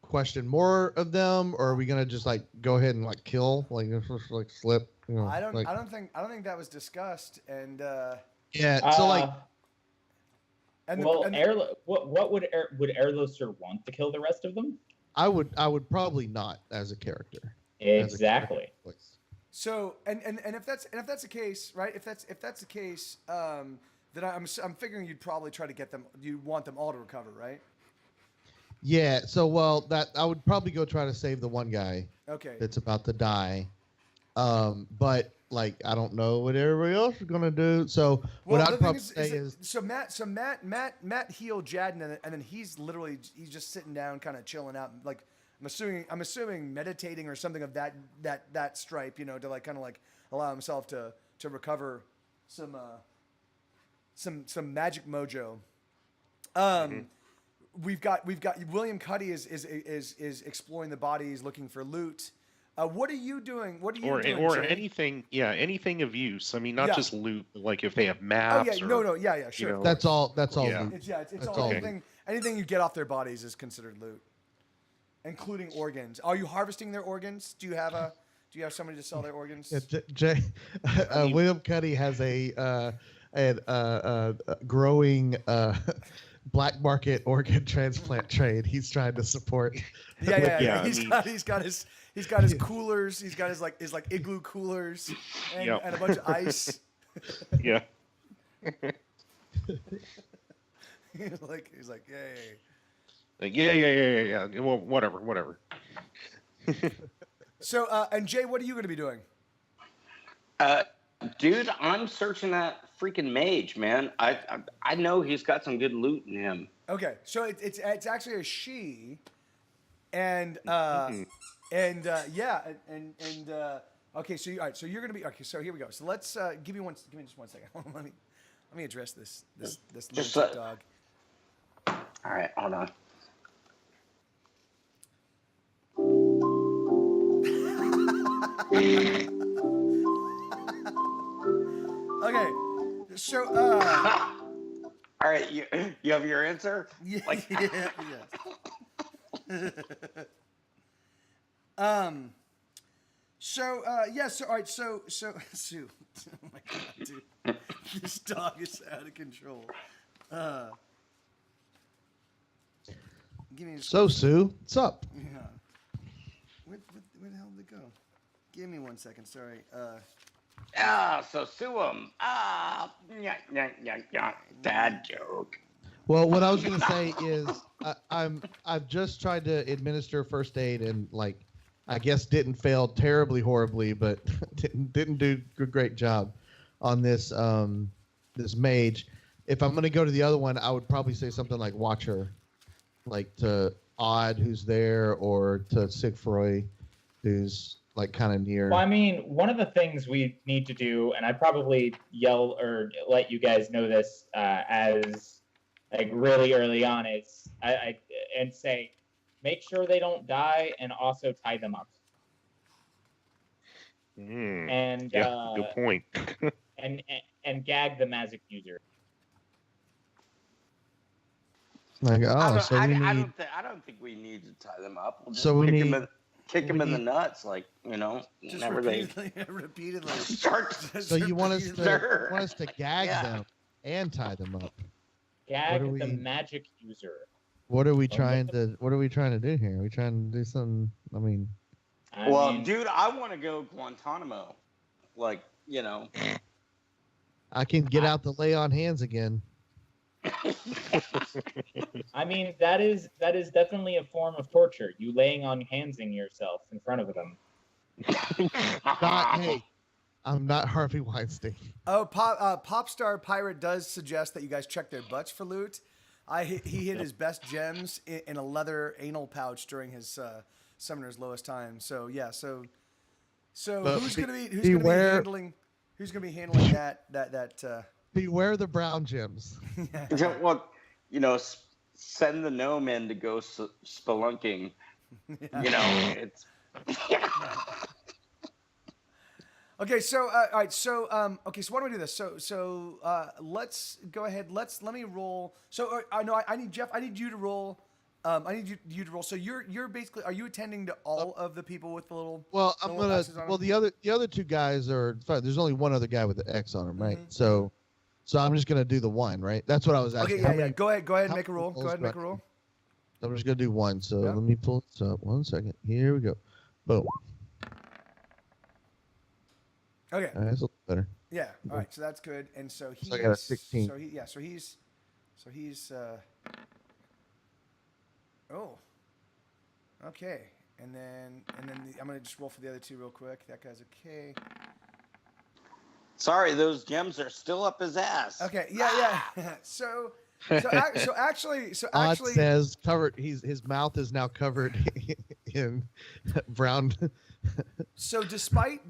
question more of them, or are we going to just like go ahead and like kill, like slip? You know, I don't think that was discussed, and yeah. So like, what would Erlo sir want to kill the rest of them? I would probably not as a character. Exactly. So and if that's the case, right? If that's the case, then I'm figuring you'd probably try to get them. You want them all to recover, right? Yeah. So that I would probably go try to save the one guy. Okay. That's about to die. But like I don't know what everybody else is gonna do. So what I'd probably say is so Matt healed Jadden, and then he's just sitting down, kind of chilling out, like I'm assuming meditating or something of that stripe, you know, to like kind of like allow himself to recover some magic mojo. We've got William Cuddy is exploring the bodies, looking for loot. What are you doing? Or Jay? anything of use. I mean, not just loot, but like if they have maps. Sure. You know, that's all. Yeah. Loot. It's all anything you get off their bodies is considered loot, including organs. Are you harvesting their organs? Do you have somebody to sell their organs? Yeah, William Cuddy has a growing black market organ transplant trade. He's trying to support. Yeah. He's got his coolers. He's got his igloo coolers and a bunch of ice. Yeah. he's like, hey. Yeah. Well, whatever. So, and Jay, what are you going to be doing? Dude, I'm searching that freaking mage, man. I know he's got some good loot in him. Okay, so it's actually a she, and okay, so all right, so you're gonna be okay. So here we go. So let's give me just 1 second. let me address this little dog. All right, hold on. Okay, so all right, you have your answer? Yeah, like, yes. So all right, so Sue. Oh my god, dude. This dog is out of control. Give me Sue, what's up? Yeah. Where the hell did it go? Give me 1 second, sorry. So sue him. Yeah. Dad joke. Well, what I was gonna say is I've just tried to administer first aid and like I guess didn't fail terribly horribly, but didn't do a great job on this this mage. If I'm gonna go to the other one, I would probably say something like watcher, like to Odd, who's there, or to Sigfroy, who's like kind of near. Well, I mean, one of the things we need to do, and I probably yell or let you guys know this as like really early on, is and say, make sure they don't die, and also tie them up. And Yeah, good point. and gag the magic user. Like, oh, so we need. I don't think we need to tie them up. We'll just So we need. kick them in the nuts, like Just whenever repeatedly. start. So you want us to gag Yeah. them and tie them up? Gag What are the we- magic user. What are we trying to? What are we trying to do here? Are we trying to do something? I mean, Well, mean, dude, I want to go Guantanamo. Like, I can get out the lay on hands again. I mean that is definitely a form of torture. You laying on handsing yourself in front of them. Hey, I'm not Harvey Weinstein. Oh, Popstar Pirate does suggest that you guys check their butts for loot. He hid his best gems in a leather anal pouch during his Summoner's Lowest Time. So yeah, so But who's gonna be handling that? Beware the brown gems. Well, send the gnome in to go spelunking. It's. Okay, so all right, so okay, so why don't we do this? So let's go ahead. Let me roll. So I know I need Jeff. I need you to roll. I need you to roll. So you're basically, are you attending to all of the people with the little? Well, the I'm little gonna. X's on Well, them? the other two guys are fine. There's only one other guy with the X on him, right? Mhm. So I'm just gonna do the one, right? That's what I was asking. Okay, How yeah. many- Go ahead and how make a many roll. Go rolls ahead and do I make a roll. I'm just gonna do one. So Yeah. let me pull this up. 1 second. Here we go. Boom. Okay. All right, that's a little better. Yeah. All right. So that's good. And so he's. I got a 16. So he's. Oh. Okay. And then I'm gonna just roll for the other two real quick. That guy's okay. Sorry, those gems are still up his ass. Okay. Yeah. So actually. Odd says covered. His mouth is now covered in brown. So despite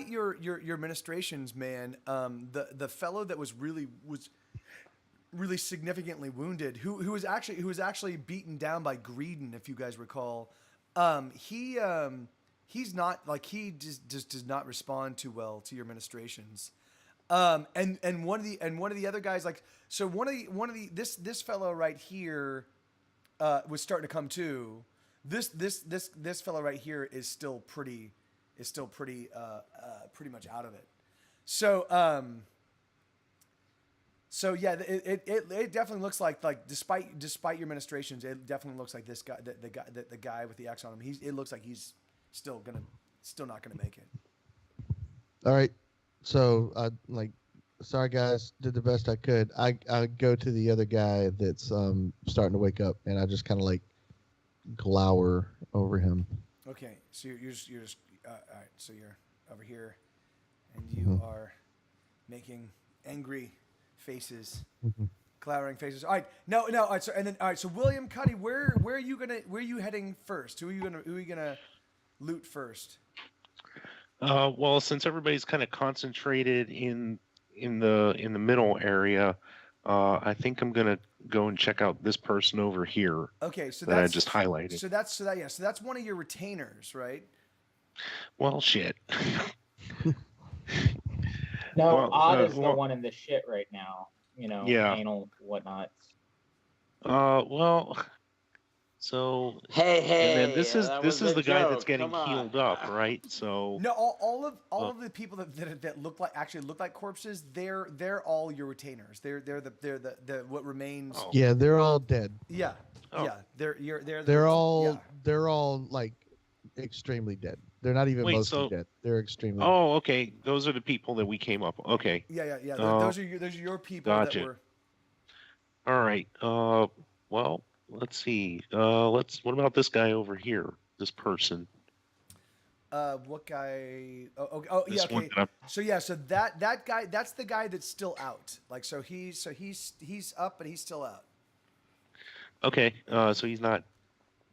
your ministrations, man, the fellow that was really significantly wounded, who was actually beaten down by Greedon, if you guys recall, he's not, like, he just does not respond too well to your ministrations. And one of the other guys, like, so one of the this fellow right here was starting to come to. This fellow right here is still pretty much out of it. So yeah, it definitely looks like despite your ministrations, it definitely looks like this guy, the guy with the X on him, it looks like he's still not gonna make it. All right. So sorry guys, did the best I could. I go to the other guy that's starting to wake up, and I just kind of like glower over him. Okay, so you're just all right. So you're over here, and you are making angry faces, glowering faces. All right, no. All right, so so William Cuddy, where are you heading first? Who are you gonna loot first? Well, since everybody's kind of concentrated in the middle area, I think I'm gonna go and check out this person over here. Okay, so that I just highlighted. So that's one of your retainers, right? Well, shit. No, Well, Odd is the well- one in the shit right now. Yeah. Anal whatnot. Well, so Hey, and then this is that this was is a the guy joke. that's getting Come on. healed up, right? So No, all of the people that look like corpses, they're all your retainers. They're the what remains. Oh. Yeah, they're all dead. Yeah, Oh. yeah. They're all yeah. they're all like extremely dead. They're not even Wait, mostly so- dead. They're extremely. Oh, okay. Those are the people that we came up. Okay. Yeah. Oh. Those are your people Gotcha. that were. All right. Well, let's see. What about this guy over here? This person. What guy? Oh yeah. This one Okay. that So that guy, that's the guy that's still out. Like, so he's up and he's still out. Okay. So he's not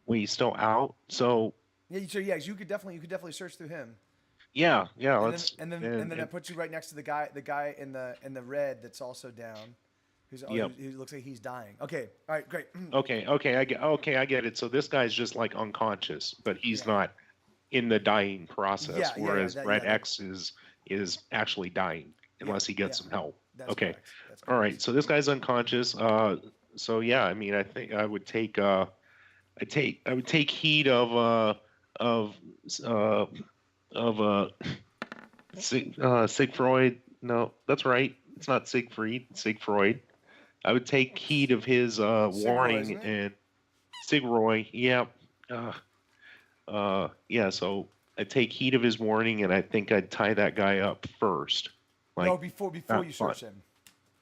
when he's still out. So Yeah, so yeah, you could definitely search through him. yeah, And let's then that puts you right next to the guy in the red that's also down, Yep. who looks like he's dying. Okay, all right, great. I get it. So this guy's just like unconscious, but he's Yeah. not in the dying process, Yeah, whereas Red that- X is actually dying unless he gets yeah. some help. That's Okay. correct. That's All right, correct. so this guy's unconscious. So yeah, I mean, I think I would take I would take heed of Siegfried. No, that's right. It's not Siegfried. Siegfried. I would take heed of his warning isn't it? and Sigroy. Yeah. Yeah. So I take heed of his warning, and I think I'd tie that guy up first. No, before not you fun. search him.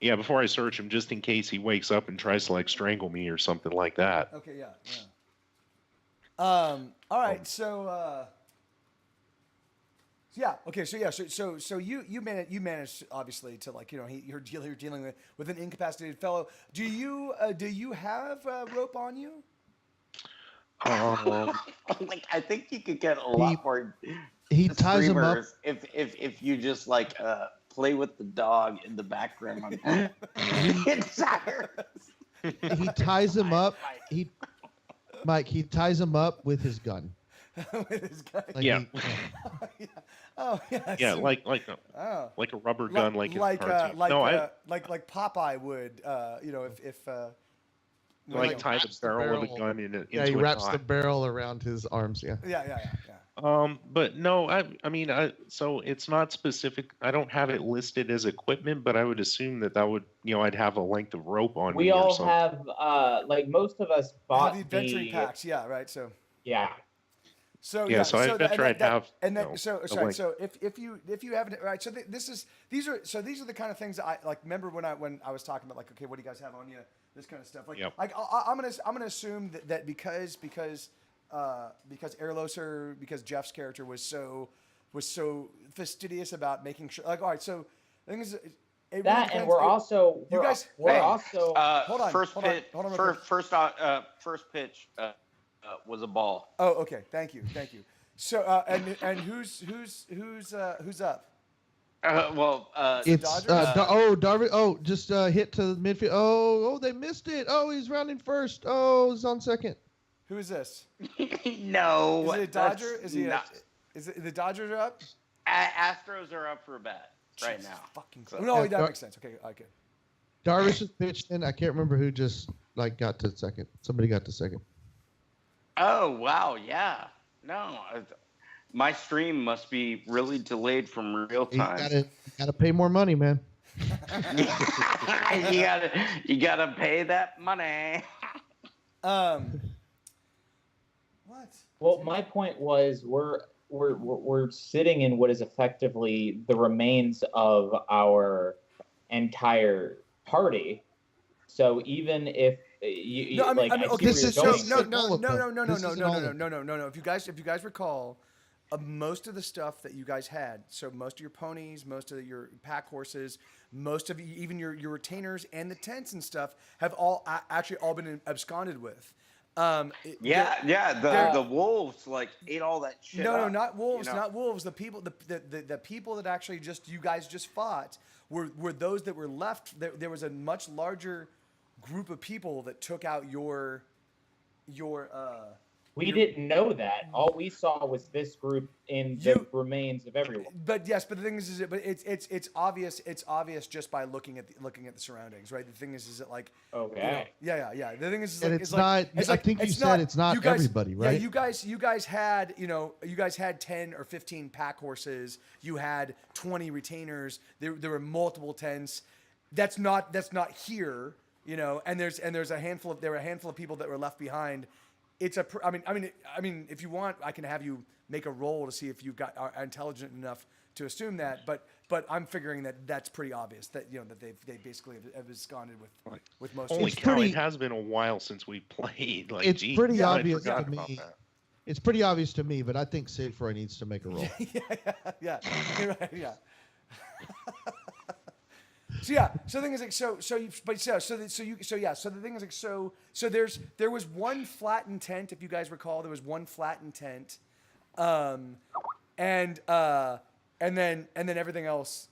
Yeah, before I search him, just in case he wakes up and tries to like strangle me or something like that. Okay, yeah. All right, so yeah, okay, so you managed obviously to, like, you know, you're dealing with an incapacitated fellow. Do you have rope on you? Like, I think you could get a lot more He ties him up. streamers if you just like play with the dog in the background. It's He ties him up. He ties him up with his gun. With his guy. Like Yeah. he- Oh yeah. Yeah, so- like oh. a rubber gun, like in like cartoons. No, I like Popeye would, you know, if like tie the wraps the barrel of barrel. a gun into yeah, he a wraps knot. the barrel around his arms. Yeah. yeah. But no, I mean, so it's not specific. I don't have it listed as equipment, but I would assume that would, you know, I'd have a length of rope on We me or all something. have, like most of us bought The adventuring packs, yeah, right. So Yeah. so Yeah, so I that- venture I'd have, and you then know, so a sorry, length. so if you haven't, right, so these are the kind of things that I like. Remember when I was talking about, like, okay, what do you guys have on you, this kind of stuff, like Yep. like I'm gonna assume that because Erloser, because Jeff's character was so fastidious about making sure, like, all right, so the thing is, it really That and depends. we're also you guys- we're hey, also Hold on, First hold on, pitch. hold on real quick. First pitch was a ball. Oh, okay, thank you. So and who's up? It's Dodgers? Darby. Oh, just hit to the midfield. Oh, they missed it. Oh, he's rounding first. Oh, he's on second. Who is this? No. Is it a Dodger? that's Is he? not- Is it the Dodgers are up Astros are up for a bet right Jesus now. Fucking. So- No, that Dar- makes sense. Okay, okay. Darvish is pitched in. I can't remember who just got to second. Somebody got to second. Oh wow, yeah. No, my stream must be really delayed from real You time. gotta pay more money, man. you gotta pay that money. What? Well, my point was we're sitting in what is effectively the remains of our entire party. So even if you No, I mean, like, I see this where is you're so- going. no, no. This isn't all of them. No. If you guys recall, most of the stuff that you guys had, so most of your ponies, most of your pack horses, most of even your retainers and the tents and stuff have actually all been absconded with. The wolves like ate all that shit. No, up, not wolves, you know? not wolves. The people that actually you guys just fought were those that were left. There was a much larger group of people that took out your. We didn't know that. All we saw was this group in the remains of everyone. But yes, but the thing is it's obvious. It's obvious just by looking at the surroundings, right? The thing is that, like, Okay. you know, yeah. The thing is And like, it's like, not. it's I like, think you it's said it's not you guys, everybody, right? Yeah, you guys had 10 or 15 pack horses. You had 20 retainers. There were multiple tents. That's not here, you know. And there were a handful of people that were left behind. I mean, if you want, I can have you make a roll to see if are intelligent enough to assume that. But I'm figuring that's pretty obvious that, you know, that they basically have absconded with most. Holy people. cow! It has been a while since we played. Like, It's geez, pretty I obvious forgot to about me. that. It's pretty obvious to me, but I think Siegfried needs to make a roll. yeah. You're right. Yeah. yeah. So the thing is like so the thing is like there was one flattened tent, if you guys recall. There was one flattened tent, and then everything else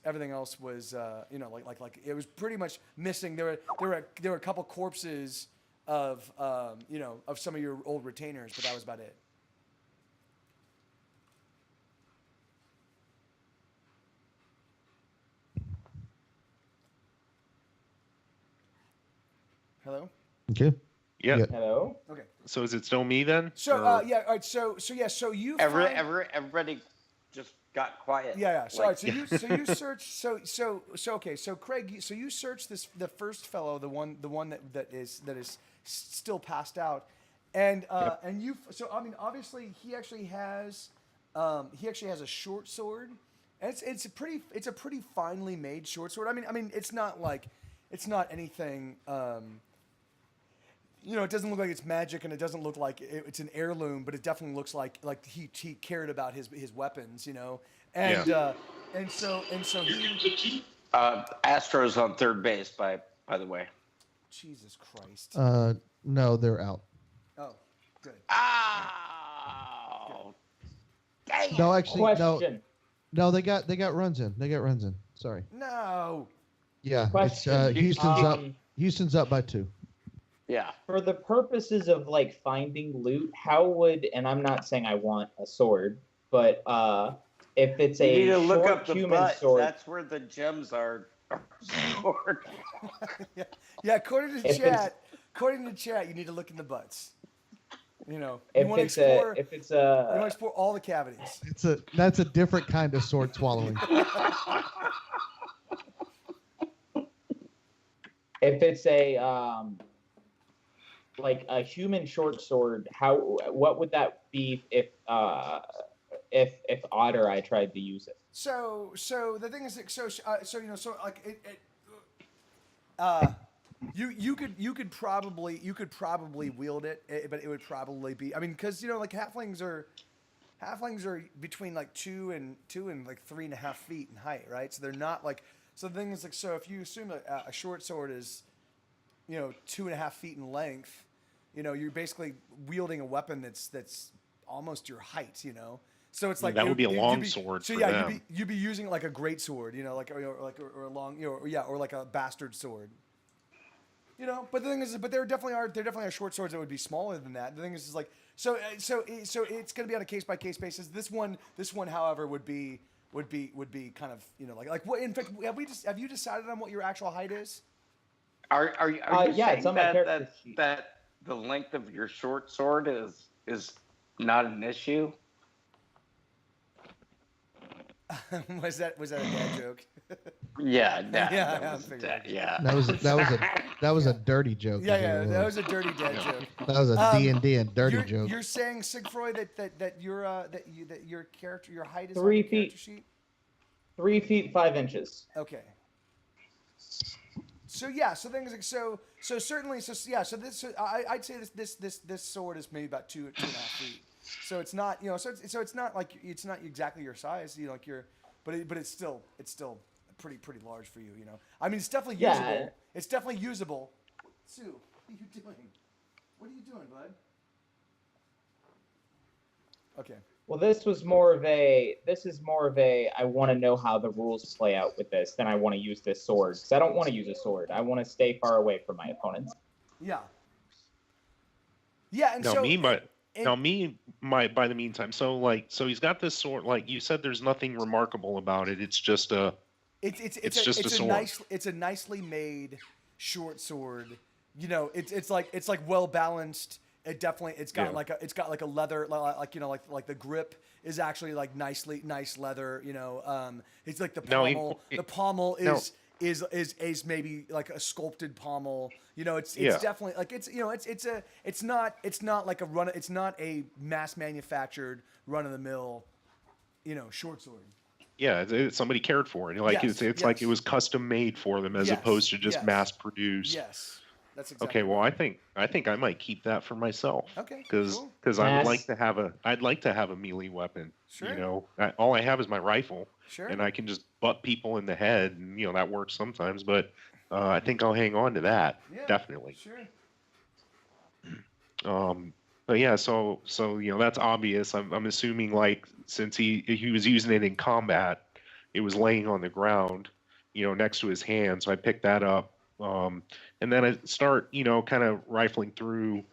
was like it was pretty much missing. There were a couple corpses of of some of your old retainers, but that was about it. Hello? Okay. Yeah. Yeah. Hello. Okay. So is it still me then? So Or- yeah, all right. So you Everybody just got quiet. Yeah. So, all Like, right, so you search. Okay. So Craig, so you search the first fellow, the one that is still passed out, and you. So I mean, obviously he actually has a short sword, and it's a pretty finely made short sword. I mean it's not anything. It doesn't look like it's magic, and it doesn't look like it's an heirloom, but it definitely looks like he cared about his weapons, and so he. Astro's on third base, by the way. Jesus Christ! No, they're out. Oh, good. Oh, dang it. No, actually, Question. no. They got runs in. They got runs in. Sorry. No. Yeah, Question. it's Houston's up by 2. Yeah. For the purposes of like finding loot, how would, and I'm not saying I want a sword, but if it's You need a to look short up the human butt. sword, That's where the gems are stored. Yeah. According to If chat, you need to look in the butts. You if want to it's explore. a, if it's You want to a, explore all the cavities. That's a different kind of sword swallowing. if it's a like a human short sword, what would that be if Odd or I tried to use it? So the thing is, you could probably wield it, but it would probably be. I mean, because like halflings are between like 2 and 3.5 feet in height, right? So they're not like. So the thing is, like, so if you assume a short sword is 2.5 feet in length, you're basically wielding a weapon that's almost your height, So it's like that would be a long you'd sword. So for yeah, them. you'd be using like a great sword, or a long, or like a bastard sword. But the thing is, there definitely are short swords that would be smaller than that. The thing is like, so it's going to be on a case by case basis. This one, however, would be kind of like what. In fact, have you decided on what your actual height is? Are you Yeah, saying it's on my character sheet. that the length of your short sword is not an issue? Was that a dad joke? Yeah, Yeah, that I'm was figuring. yeah. That was a dirty joke. is what Yeah, it that was. was a dirty dad joke. That was a D&D and dirty you're, joke. You're saying, Sigfroy, that your character, your height is 3 on the character feet. sheet? 3 feet 5 inches. Okay. So yeah, so things like so certainly so yeah, so this I'd say this sword is maybe about 2.5 feet. So it's not so it's not like it's not exactly your size, like but it's still pretty large for you, I mean, it's definitely usable. Yeah. It's definitely usable. Sue, what are you doing? What are you doing, bud? Okay. Well, this is more of a I want to know how the rules play out with this than I want to use this sword, because I don't want to use a sword. I want to stay far away from my opponents. Yeah. Yeah, and Now so me, but and- now me, my by the meantime. So he's got this sword. Like you said, there's nothing remarkable about it. It's just a. It's just a sword. It's a nicely made short sword. It's like well balanced. It's got like a leather, like the grip is actually like nice leather. It's like the pommel. The pommel is maybe like a sculpted pommel. It's definitely like it's not like a run. It's not a mass manufactured run of the mill, short sword. Yeah, somebody cared for it. Like Yes, it's like yes. it was custom made for them as Yes, opposed to just yes. mass produced. Yes, that's exactly. Okay, well, right. I think I might keep that for myself. Okay, Because cool. I would Mass- like to have a melee weapon. Sure. All I have is my rifle. Sure. and I can just butt people in the head, and that works sometimes. But I think I'll hang on to that, Yeah. definitely. Sure. But yeah, so that's obvious. I'm assuming, like, since he was using it in combat, it was laying on the ground, next to his hand. So I picked that up, and then I start, kind of rifling through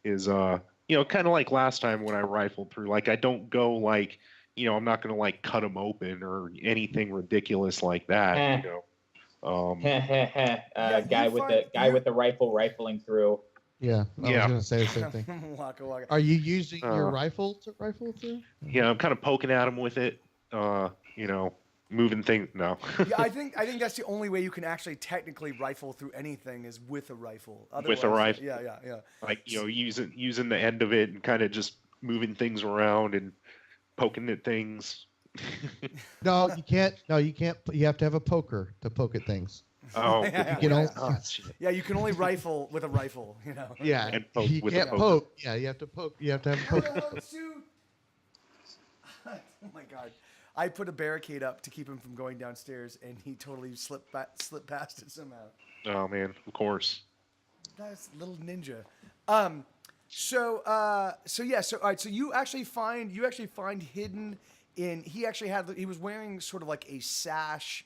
his, kind of like last time when I rifled through. Like, I don't go like, I'm not gonna like cut him open or anything ridiculous like that. Guy with the rifle rifling through. Yeah, I was Yeah. gonna say the same thing. Waka waka. Are you using your Uh, rifle to rifle through? Yeah, I'm kind of poking at him with it, moving things. No. Yeah, I think that's the only way you can actually technically rifle through anything is with a rifle. With a rifle. Yeah. Like, using the end of it and kind of just moving things around and poking at things. No, you can't. No, you can't. You have to have a poker to poke at things. Oh, Yeah, You know. oh, shit. Yeah, you can only rifle with a rifle. Yeah, And poke you with a can't poker. poke. Yeah, you have to poke. You have to have a poker. Oh my god. I put a barricade up to keep him from going downstairs, and he totally slipped past it somehow. Oh man, of course. Nice little ninja. So all right. So you actually find hidden in. He was wearing sort of like a sash.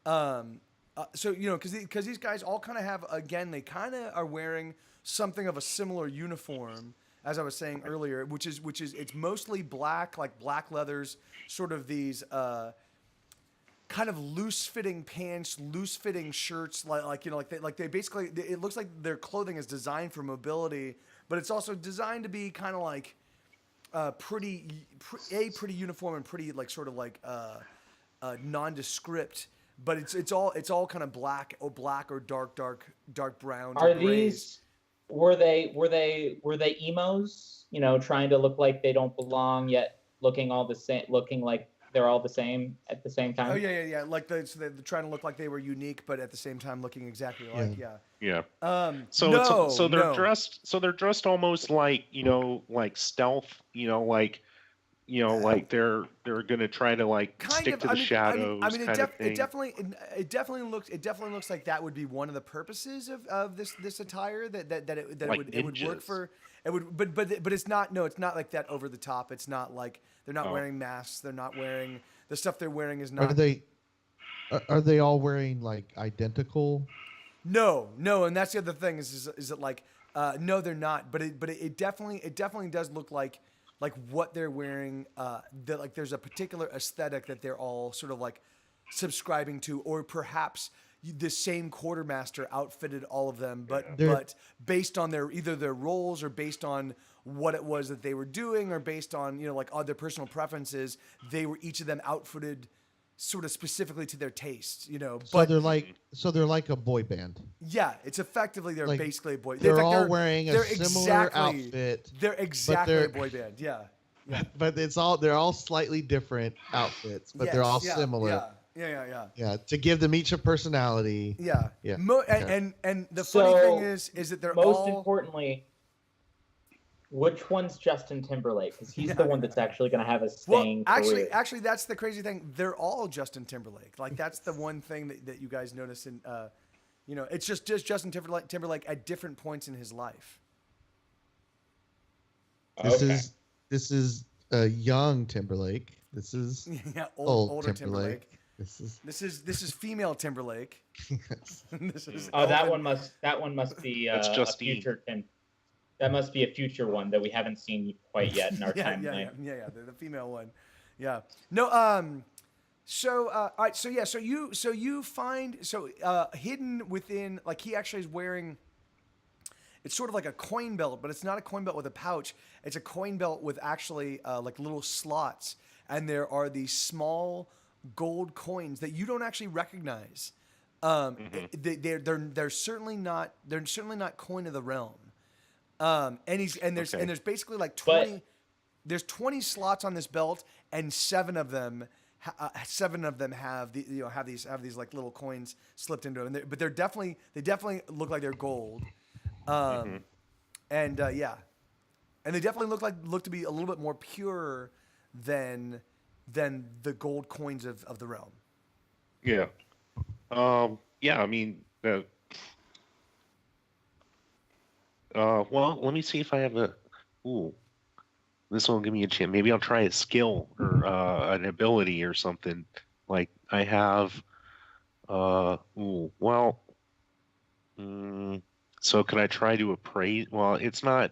Because these guys all kind of have, again, they kind of are wearing something of a similar uniform, as I was saying earlier, which is it's mostly black, like black leathers, sort of these kind of loose-fitting pants, loose-fitting shirts, like they basically, it looks like their clothing is designed for mobility, but it's also designed to be kind of like pretty uniform and pretty like sort of like nondescript. But it's all kind of black or dark browns. Are or grays. were they emos? Trying to look like they don't belong yet looking all the same, looking like they're all the same at the same time. Oh yeah. Like they're trying to look like they were unique, but at the same time looking exactly like Yeah. No, So they're no. dressed. So they're dressed almost like like stealth. Like they're gonna try to like stick to the shadows. It definitely looks like that would be one of the purposes of this attire that Like it would work ninjas. for. It would, but it's not. No, it's not like that over the top. It's not like they're not Oh. wearing masks. They're not wearing the stuff they're wearing is not. Are they all wearing like identical? No, and that's the other thing is it like no, they're not. But it definitely does look like what they're wearing. That like there's a particular aesthetic that they're all sort of like subscribing to, or perhaps the same quartermaster outfitted all of them, but based on either their roles or based on what it was that they were doing, or based on like all their personal preferences, they were each of them outfitted sort of specifically to their taste, So they're like a boy band. Yeah, it's effectively they're Like, basically a boy. They're all wearing a similar outfit. They're exactly a boy band. Yeah. But they're all slightly different outfits, but they're all similar. Yeah. Yeah, to give them each a personality. Yeah. Yeah. And the funny thing is that they're most importantly, which one's Justin Timberlake? Because he's the one that's actually going to have a staying career. Actually, that's the crazy thing. They're all Justin Timberlake. Like that's the one thing that you guys notice in, it's just Justin Timberlake at different points in his life. This is a young Timberlake. This is older Timberlake. This is female Timberlake. This is that one must be That's a Justine. future Tim. That must be a future one that we haven't seen quite yet in our timeline. Yeah, the female one. Yeah. No. So all right. So you find hidden within, like, he actually is wearing. It's sort of like a coin belt, but it's not a coin belt with a pouch. It's a coin belt with actually like little slots, and there are these small gold coins that you don't actually recognize. They're certainly not coin of the realm. And there's basically like 20. There's 20 slots on this belt, and seven of them have these like little coins slipped into them. But they definitely look like they're gold. And they definitely look to be a little bit more pure than than the gold coins of the realm. Yeah. Yeah. I mean, well, let me see if I have a. Ooh, this one will give me a chance. Maybe I'll try a skill or an ability or something. Like I have. Ooh. Well. So could I try to appraise? Well, it's not.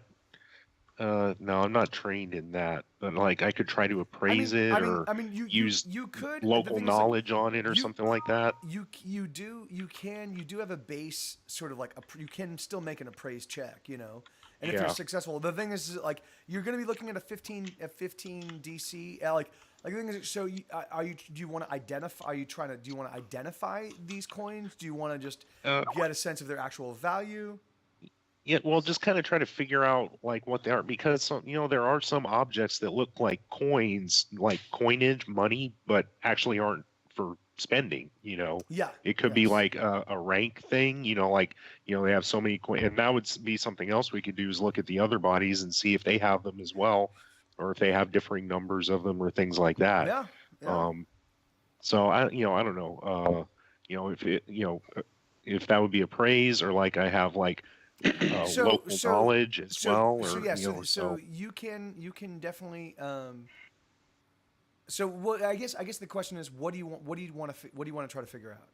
No, I'm not trained in that. But like, I could try to appraise it or use you could. The local thing is, like, knowledge on it or you something like that. you do have a base sort of like you can still make an appraised check, you know. And if you're Yeah. successful, the thing is like you're going to be looking at a 15 DC like the thing is, so do you want to identify? Do you want to identify these coins? Do you want to just get a sense of their actual value? Yeah, well, just kind of try to figure out like what they are because there are some objects that look like coins, like coinage, money, but actually aren't for spending. Yeah. It could be Yes. like a rank thing. Like they have so many coins, and that would be something else we could do is look at the other bodies and see if they have them as well, or if they have differing numbers of them or things like that. Yeah. Yeah. So I don't know. If that would be a praise or like I have like local knowledge as well, or so you can definitely. So what I guess the question is, what do you want to try to figure out?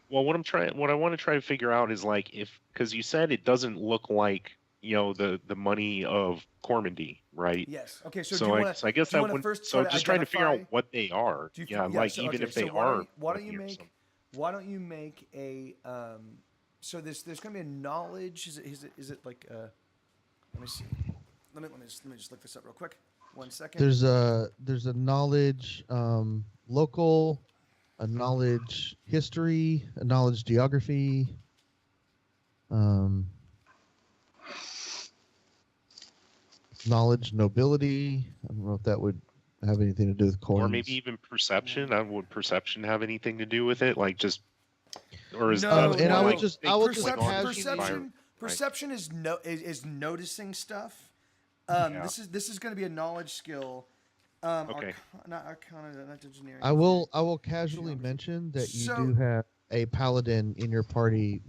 Well, what I want to try to figure out is like because you said it doesn't look like the money of Cormandy, right? Yes. Okay. So So do you want to? I guess do you that wanna would first so try just to trying to figure out identify? what they are. Do you, Yeah, yeah. like So, even okay, if they so are. why don't you money or make? something. Why don't you make a? So there's going to be a knowledge. Is it like? Let me see. Let me just look this up real quick. 1 second. There's a knowledge local, a knowledge history, a knowledge geography, knowledge nobility. I don't know if that would have anything to do with coins. Or maybe even perception. Would perception have anything to do with it? Like just, or is No, and I no. would just Perception is noticing stuff. Yeah. This is going to be a knowledge skill. Okay. Not arcana, not engineering. I will casually mention that you do have a paladin in your party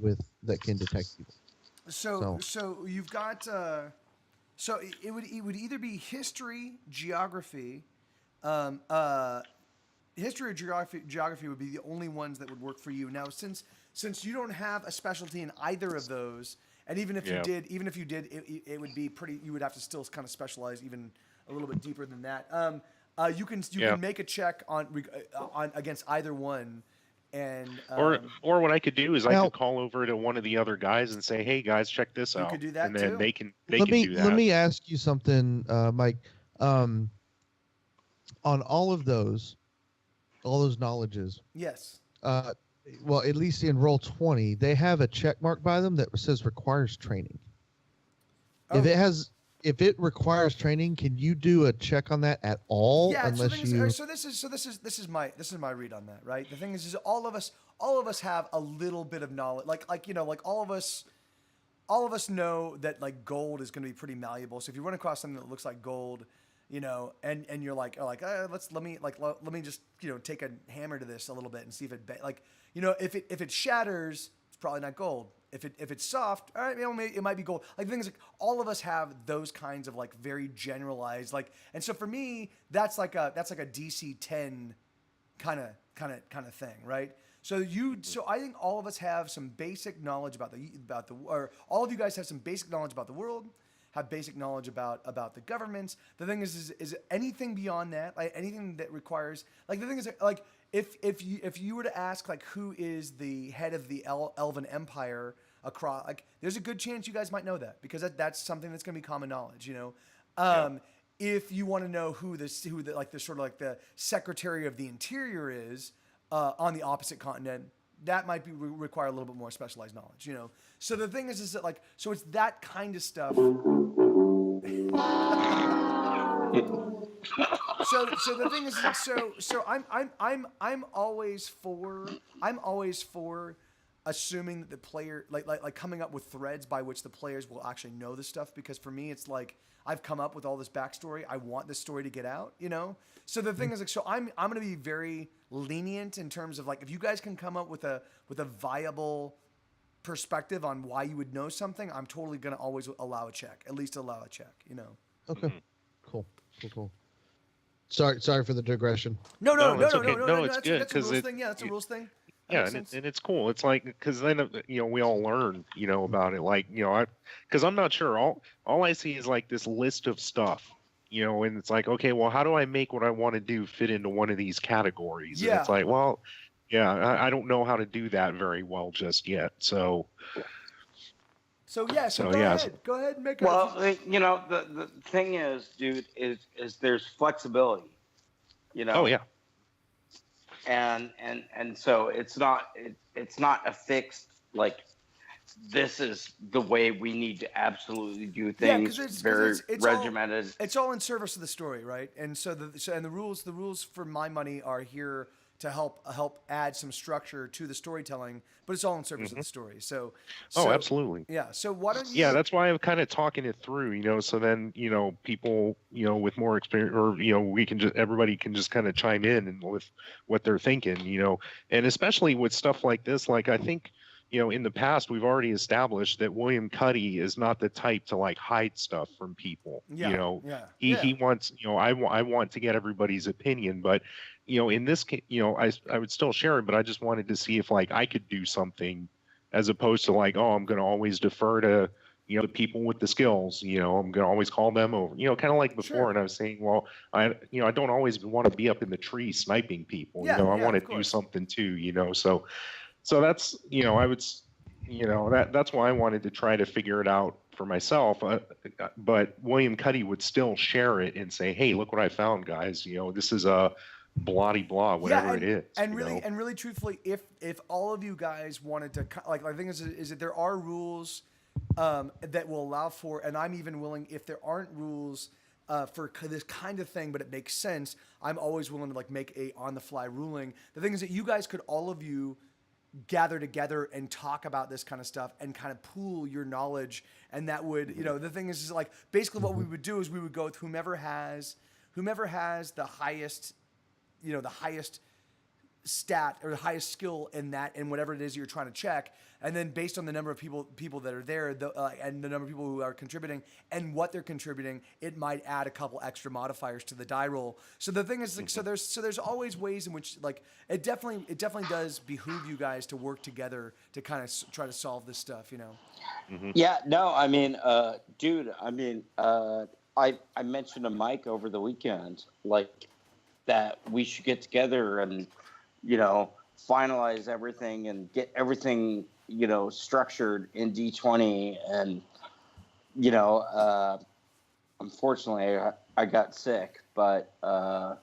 that can detect people. So you've got so it would either be history, geography, history or geography would be the only ones that would work for you. Now, since you don't have a specialty in either of those, and even if you did, it would be pretty. You would have to still kind of specialize even a little bit deeper than that. You can make a check on against either one, and or what I could do is I could call over to one of the other guys and say, "Hey guys, check this out." could do that and then too. they can do that. Let me ask you something, Mike. On all those knowledges. Yes. Well, at least in Roll20, they have a check mark by them that says requires training. Oh. If it requires training, can you do a check on that at all? Yeah. Unless so this is my read on that, right? The thing is all of us have a little bit of knowledge, like all of us know that like gold is going to be pretty malleable. So if you run across something that looks like gold, and you're like, let me just take a hammer to this a little bit and see if if it shatters, it's probably not gold. If it's soft, all right, it might be gold. Like the thing is, like all of us have those kinds of like very generalized and so for me, that's like a DC 10 kind of thing, right? So I think all of us have some basic knowledge or all of you guys have some basic knowledge about the world. Have basic knowledge about the governments. The thing is anything beyond that, like anything that requires, like the thing is like if you were to ask like who is the head of the Elven Empire across, like there's a good chance you guys might know that because that's something that's going to be common knowledge, If you want to know who the sort of like the Secretary of the Interior is on the opposite continent, that might require a little bit more specialized knowledge, So the thing is that like, so it's that kind of stuff. So the thing is, so I'm always for assuming that the player like coming up with threads by which the players will actually know this stuff, because for me it's like I've come up with all this backstory. I want this story to get out, you know? So the thing is like, so I'm going to be very lenient in terms of like, if you guys can come up with a viable perspective on why you would know something, I'm totally going to always allow a check, at least allow a check, you know? Okay. Cool. Sorry for the digression. No, it's okay. No, it's good, that's a 'cause rules it- thing. Yeah, that's a rules thing. That Yeah, makes and, sense. and it's cool. It's like, because then we all learn about it. Like because I'm not sure. All I see is like this list of stuff, and it's like, okay, well, how do I make what I want to do fit into one of these categories? And it's Yeah. like, well, yeah, I don't know how to do that very well just yet. So So go yeah. ahead. Go ahead and make a. Well, the thing is, dude, is there's flexibility. Oh yeah. And so it's not a fixed, like, this is the way we need to absolutely do things. Yeah, because very it's regimented. It's all in service of the story, right? And so the rules for my money are here to help add some structure to the storytelling, but it's all in service of the story. So Absolutely. Yeah. So why don't you? Yeah, that's why I'm kind of talking it through, so then, people, with more experience, or, everybody can just kind of chime in and with what they're thinking, and especially with stuff like this, like, I think, in the past, we've already established that William Cuddy is not the type to like hide stuff from people. Yeah. He wants, I want to get everybody's opinion, but, in this case, I would still share it, but I just wanted to see if like I could do something, as opposed to like, oh, I'm going to always defer to, the people with the skills, I'm going to always call them over, kind of like before. Sure. And I was saying, well, I don't always want to be up in the tree sniping people, I want to of do course. something too, so that's, I would, that's why I wanted to try to figure it out for myself. But William Cuddy would still share it and say, hey, look what I found, guys. This is a bloody blah, whatever it is. And really truthfully, if all of you guys wanted to, like, the thing is that there are rules that will allow for, and I'm even willing, if there aren't rules for this kind of thing, but it makes sense, I'm always willing to like make a on the fly ruling. The thing is that you guys could, all of you, gather together and talk about this kind of stuff and kind of pool your knowledge, and that would, the thing is like, basically what we would do is we would go with whomever has the highest, the highest stat or the highest skill in that, and whatever it is you're trying to check, and then based on the number of people that are there, and the number of people who are contributing and what they're contributing, it might add a couple extra modifiers to the die roll. So the thing is, like, so there's always ways in which, like, it definitely does behoove you guys to work together to kind of try to solve this stuff, Yeah, no, I mean, dude, I mean, I mentioned to Mike over the weekend, like, that we should get together and, finalize everything and get everything, structured in D20. And, unfortunately, I got sick, but, the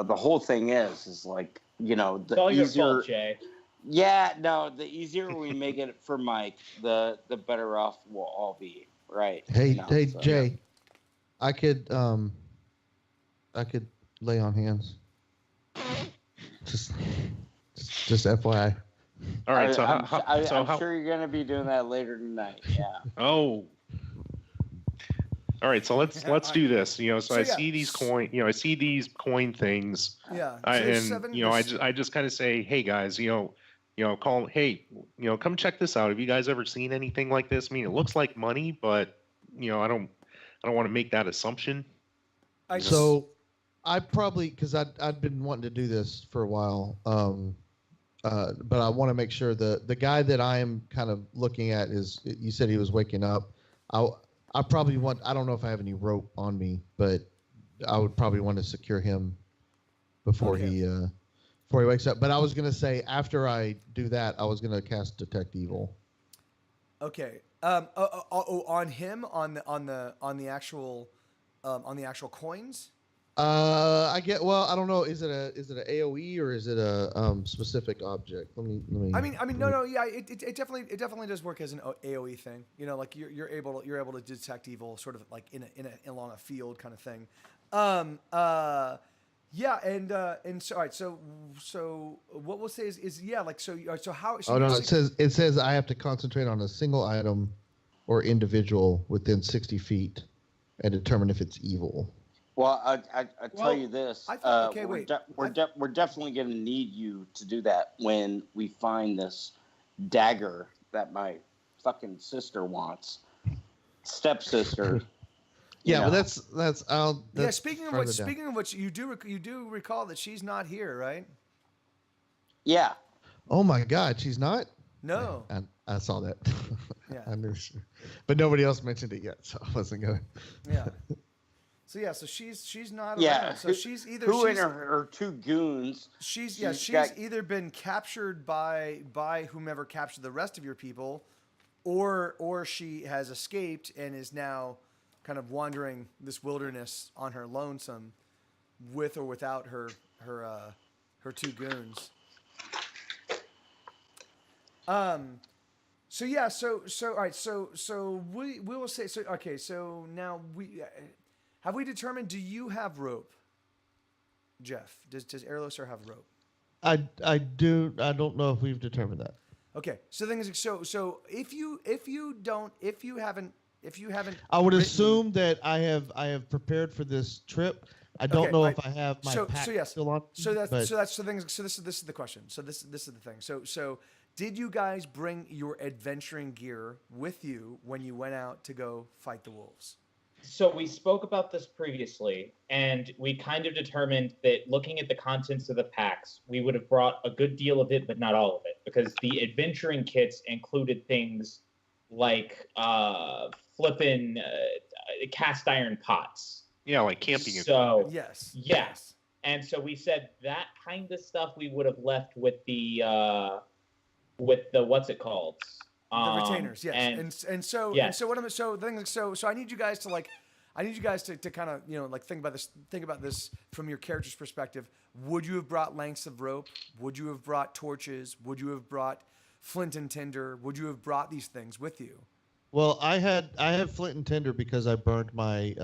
whole thing is like, It's all your fault, Jay. Yeah, no, the easier we make it for Mike, the better off we'll all be, right? Hey, So. Jay, I could lay on hands. Just FYI. All right. I'm sure you're gonna be doing that later tonight. Yeah. Oh. All right, so let's do this. So I see these coin. I see these coin things. Yeah. I just kind of say, hey guys, call. Hey, come check this out. Have you guys ever seen anything like this? I mean, it looks like money, but I don't want to make that assumption. So I probably, because I'd been wanting to do this for a while, but I want to make sure the guy that I am kind of looking at is, you said he was waking up. I probably want, I don't know if I have any rope on me, but I would probably want to secure him before he wakes up. But I was gonna say, after I do that, I was gonna cast Detect Evil. Okay. On him, on the actual coins. I don't know. Is it an AOE or is it a specific object? Let me. I mean, no, yeah. It definitely does work as an AOE thing. Like you're able to detect evil, sort of like in along a field kind of thing. Yeah, and so all right, so what we'll say is yeah, like so so how? So Oh no, usually- it says I have to concentrate on a single item or individual within 60 feet and determine if it's evil. Well, I tell Well, you this. I thought- okay, we're wait. we're definitely going to need you to do that when we find this dagger that my fucking sister wants, stepsister. Yeah, you but know. that's I'll. yeah. That's Speaking further down. of which, you do recall that she's not here, right? Yeah. Oh my God, she's not. No. I saw that. Yeah. I knew, but nobody else mentioned it yet, so I wasn't gonna. Yeah. So yeah, so she's not Yeah. around. So she's either Who she's, and her two goons? she's she's she's got- either been captured by whomever captured the rest of your people, or she has escaped and is now kind of wandering this wilderness on her lonesome, with or without her two goons. So yeah, so all right, so we will say so. Okay, so now we have we determined? Do you have rope, Jeff? Does Erlosar have rope? I do. I don't know if we've determined that. Okay, so the thing is, so if you haven't I would written- assume that I have prepared for this trip. I don't Okay, know right. if I have my pack yes. still on. So that's but the thing. So this is the question. So this is the thing. So did you guys bring your adventuring gear with you when you went out to go fight the wolves? So we spoke about this previously, and we kind of determined that looking at the contents of the packs, we would have brought a good deal of it, but not all of it, because the adventuring kits included things like flipping cast iron pots. Yeah, like camping. So Yes. yes, and so we said that kind of stuff we would have left with the what's it called? The retainers, yes, and so yes. and so what I'm so the thing is, so I need you guys to kind of like think about this from your character's perspective. Would you have brought lengths of rope? Would you have brought torches? Would you have brought flint and tinder? Would you have brought these things with you? well, I have flint and tinder because I burned my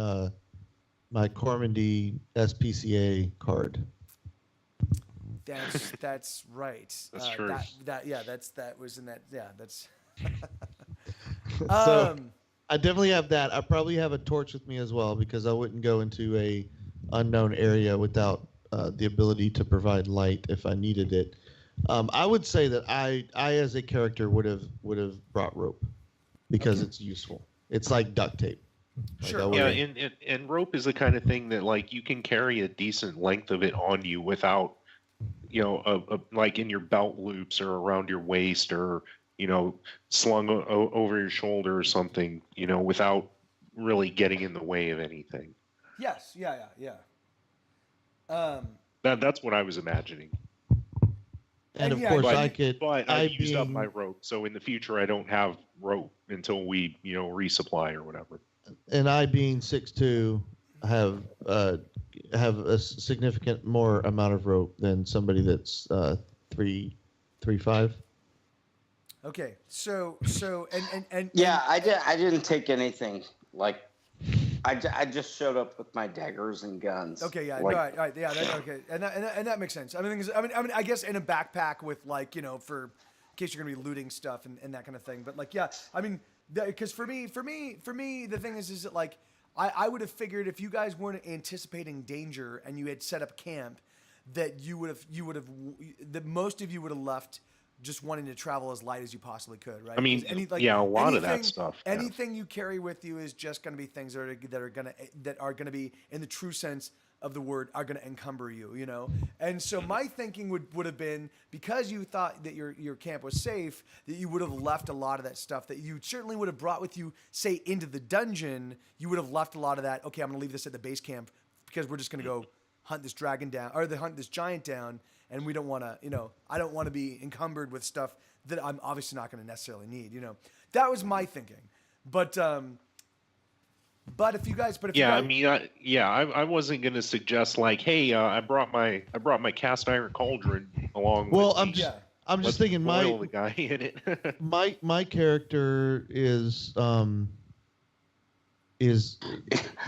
my Cormandy SPCA card. That's right. That's true. That was in that. Yeah, that's. So I definitely have that. I probably have a torch with me as well because I wouldn't go into a unknown area without the ability to provide light if I needed it. I would say that I as a character would have brought rope because it's useful. It's like duct tape. Like Sure. I Yeah, would've- and rope is the kind of thing that like you can carry a decent length of it on you without, like in your belt loops or around your waist or slung over your shoulder or something, without really getting in the way of anything. Yes. Yeah. That's what I was imagining. and of yeah, course But, I could. but I used up being- my rope, so in the future I don't have rope until we resupply or whatever. And I being 6'2", have a significant more amount of rope than somebody that's 3'5". Okay. So and Yeah, I didn't take anything. Like, I just showed up with my daggers and guns. Okay, yeah, Like, all right, yeah, okay, and that makes sense. I mean, I guess in a backpack with for in case you're gonna be looting stuff and that kind of thing. But like, yeah, I mean, because for me, the thing is that like, I would have figured if you guys weren't anticipating danger and you had set up camp, that that most of you would have left just wanting to travel as light as you possibly could, right? I mean, 'Cause a lot of that anything- stuff. yeah. Anything you carry with you is just going to be things that are going to be, in the true sense of the word, are going to encumber you, And so my thinking would have been, because you thought that your camp was safe, that you would have left a lot of that stuff that you certainly would have brought with you, say, into the dungeon. You would have left a lot of that. Okay, I'm going to leave this at the base camp because we're just going to go hunt this dragon down, or hunt this giant down. And we don't want to, I don't want to be encumbered with stuff that I'm obviously not going to necessarily need, That was my thinking. But if you guys, Yeah, I mean, I wasn't gonna suggest like, hey, I brought my cast iron cauldron along. Well, with I'm me. just Yeah. I'm Let's just thinking boil the guy in it. my character is You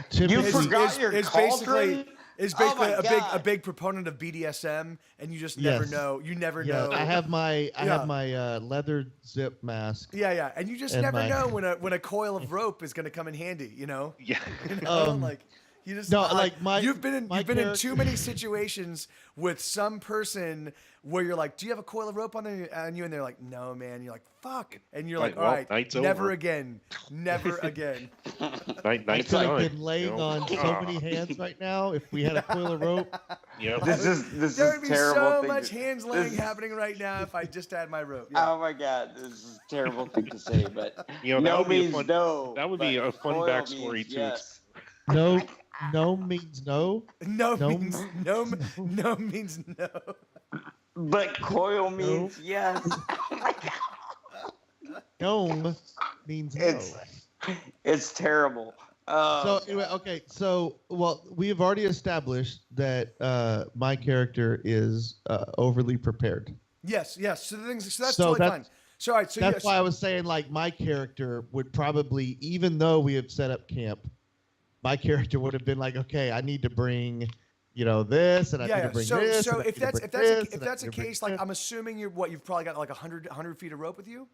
typically forgot is- your is cauldron? is Oh basically my a big proponent of BDSM, and you just never Yes. know. You never Yeah, know. I have my Yeah. leather zip mask. Yeah, and you just And never my- know when a coil of rope is going to come in handy. You know. Yeah. You know, Um, like you just no, like my you've been my in too many situations with some person where you're like, do you have a coil of rope on you? And they're like, no, man. You're like, fuck, and you're like, Like, all well, right, night's never over. again, never again. Night, I night's could have done. been laying you know? on so many hands right now if we had a coil of rope. Yep. This There is would be terrible. so thing much to- hands this laying is- happening right now if I just had my rope. Yeah. Oh my god, this is a terrible thing to say, but You know, that no would be a means fun- no. that would be but a fun coil backstory means to yes. No, no means no. No, No. means no. No means no. But coil means yes. Oh my god. Gnome means no. It's terrible. So anyway, okay. So we have already established that my character is overly prepared. Yes. So the things. So that's So totally that's- fine. So all right. So That's yes. why I was saying like my character would probably, even though we have set up camp, my character would have been like, okay, I need to bring, this, and I need to bring this. So and I if need to that's bring if that's this, if and I that's need the to bring case, like this. I'm assuming you've probably got like 100 feet of rope with you.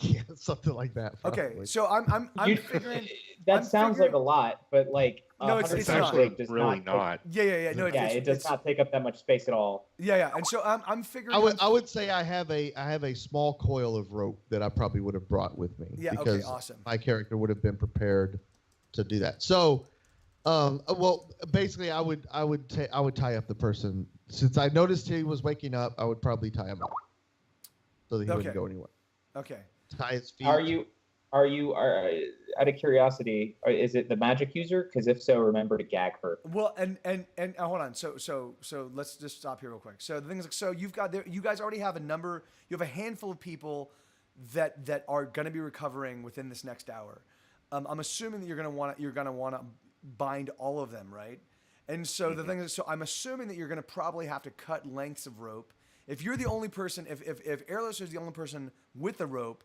Yeah, something like that. Okay, probably. so I'm You- figuring. That I'm sounds figuring- like a lot, but like No, it's 100 It's not. actually rope does really take- not. Yeah. No, yeah, it does not take up that much space at all. Yeah, and so I'm figuring. I would say I have a small coil of rope that I probably would have brought with me. Yeah, okay, because awesome. my character would have been prepared to do that. So, well, basically, I would tie up the person since I noticed he was waking up. I would probably tie him up so that he wouldn't Okay. go anywhere. Okay. Uh, Tie his feet. Are you out of curiosity? Is it the magic user? Because if so, remember to gag her. Well, and hold on. So let's just stop here real quick. So the thing is, like, so you guys already have a number. You have a handful of people that are going to be recovering within this next hour. I'm assuming that you're going to want to bind all of them, right? And so the thing is, so I'm assuming that you're going to probably have to cut lengths of rope. If you're the only person, if Airless is the only person with the rope,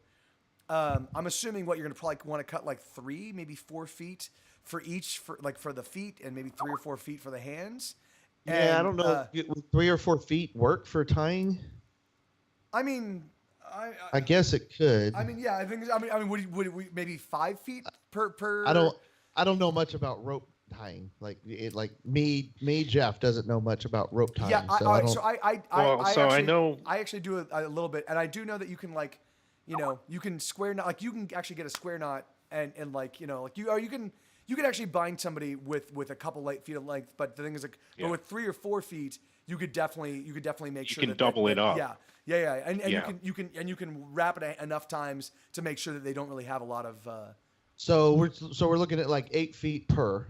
I'm assuming what you're going to probably want to cut like 3, maybe 4 feet for each, for the feet, and maybe 3 or 4 feet for the hands. Yeah, I And, don't know. Would 3 or 4 feet work for tying? I mean, I guess it could. I mean, yeah. I think. I mean, would we maybe 5 feet per? I don't know much about rope tying. Like me, Jeff doesn't know much about rope tying. Yeah. So I don't. I know. I actually do a little bit, and I do know that you can you can square knot, like you can actually get a square knot, and you can actually bind somebody with a couple feet of length. But the thing is, like, Yeah. but with 3 or 4 feet, you could definitely make You sure can that double it up. Yeah, and Yeah. you can wrap it enough times to make sure that they don't really have a lot of. So we're looking at like 8 feet per.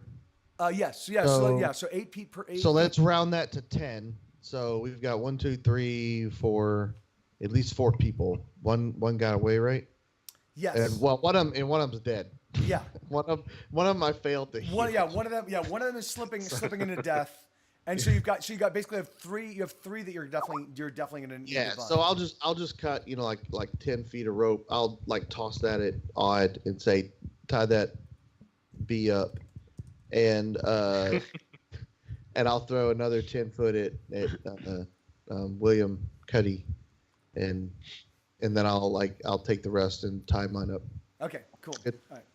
Yes, so 8 feet per 8. So let's round that to 10. So we've got 1, 2, 3, 4, at least 4 people. One got away, right? Yes. And one of them's dead. Yeah. One of them I failed to heal. One of them is slipping into death. And so you got basically have 3. You have 3 that you're definitely gonna need. Yeah. to bind. So I'll just cut like 10 feet of rope. I'll like toss that at Odd and say tie that B up, and and I'll throw another 10 foot at William Cuddy, and then I'll take the rest and tie mine up. Okay, cool. Good. All right.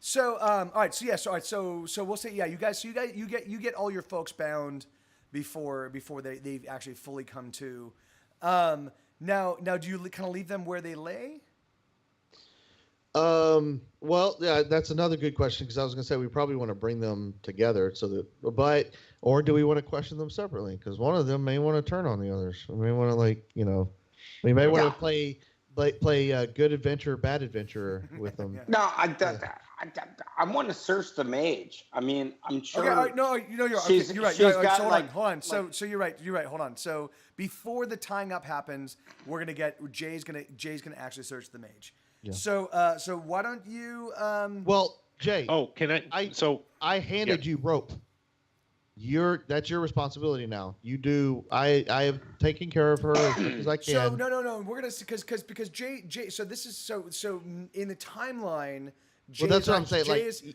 So all right, so we'll say you guys get all your folks bound before they actually fully come to. Now do you kind of leave them where they lay? Well, yeah, that's another good question because I was gonna say we probably want to bring them together or do we want to question them separately? Because one of them may want to turn on the others. We may want to we may want to play good adventurer, bad adventurer with them. Yeah. No, I want to search the mage. I mean, I'm sure. Okay, all right, no, you're She's- okay, you're right. she's You're right. got, So like- hold on. So you're right. Hold on. So before the tying up happens, we're gonna get Jay's gonna actually search the mage. Yeah. So why don't you? Well, Jay. Oh, can I? I handed you rope. That's your responsibility now. You do. I have taken care of her as much as I can. So no. We're gonna because Jay. So this is so in the timeline. that's what I'm saying,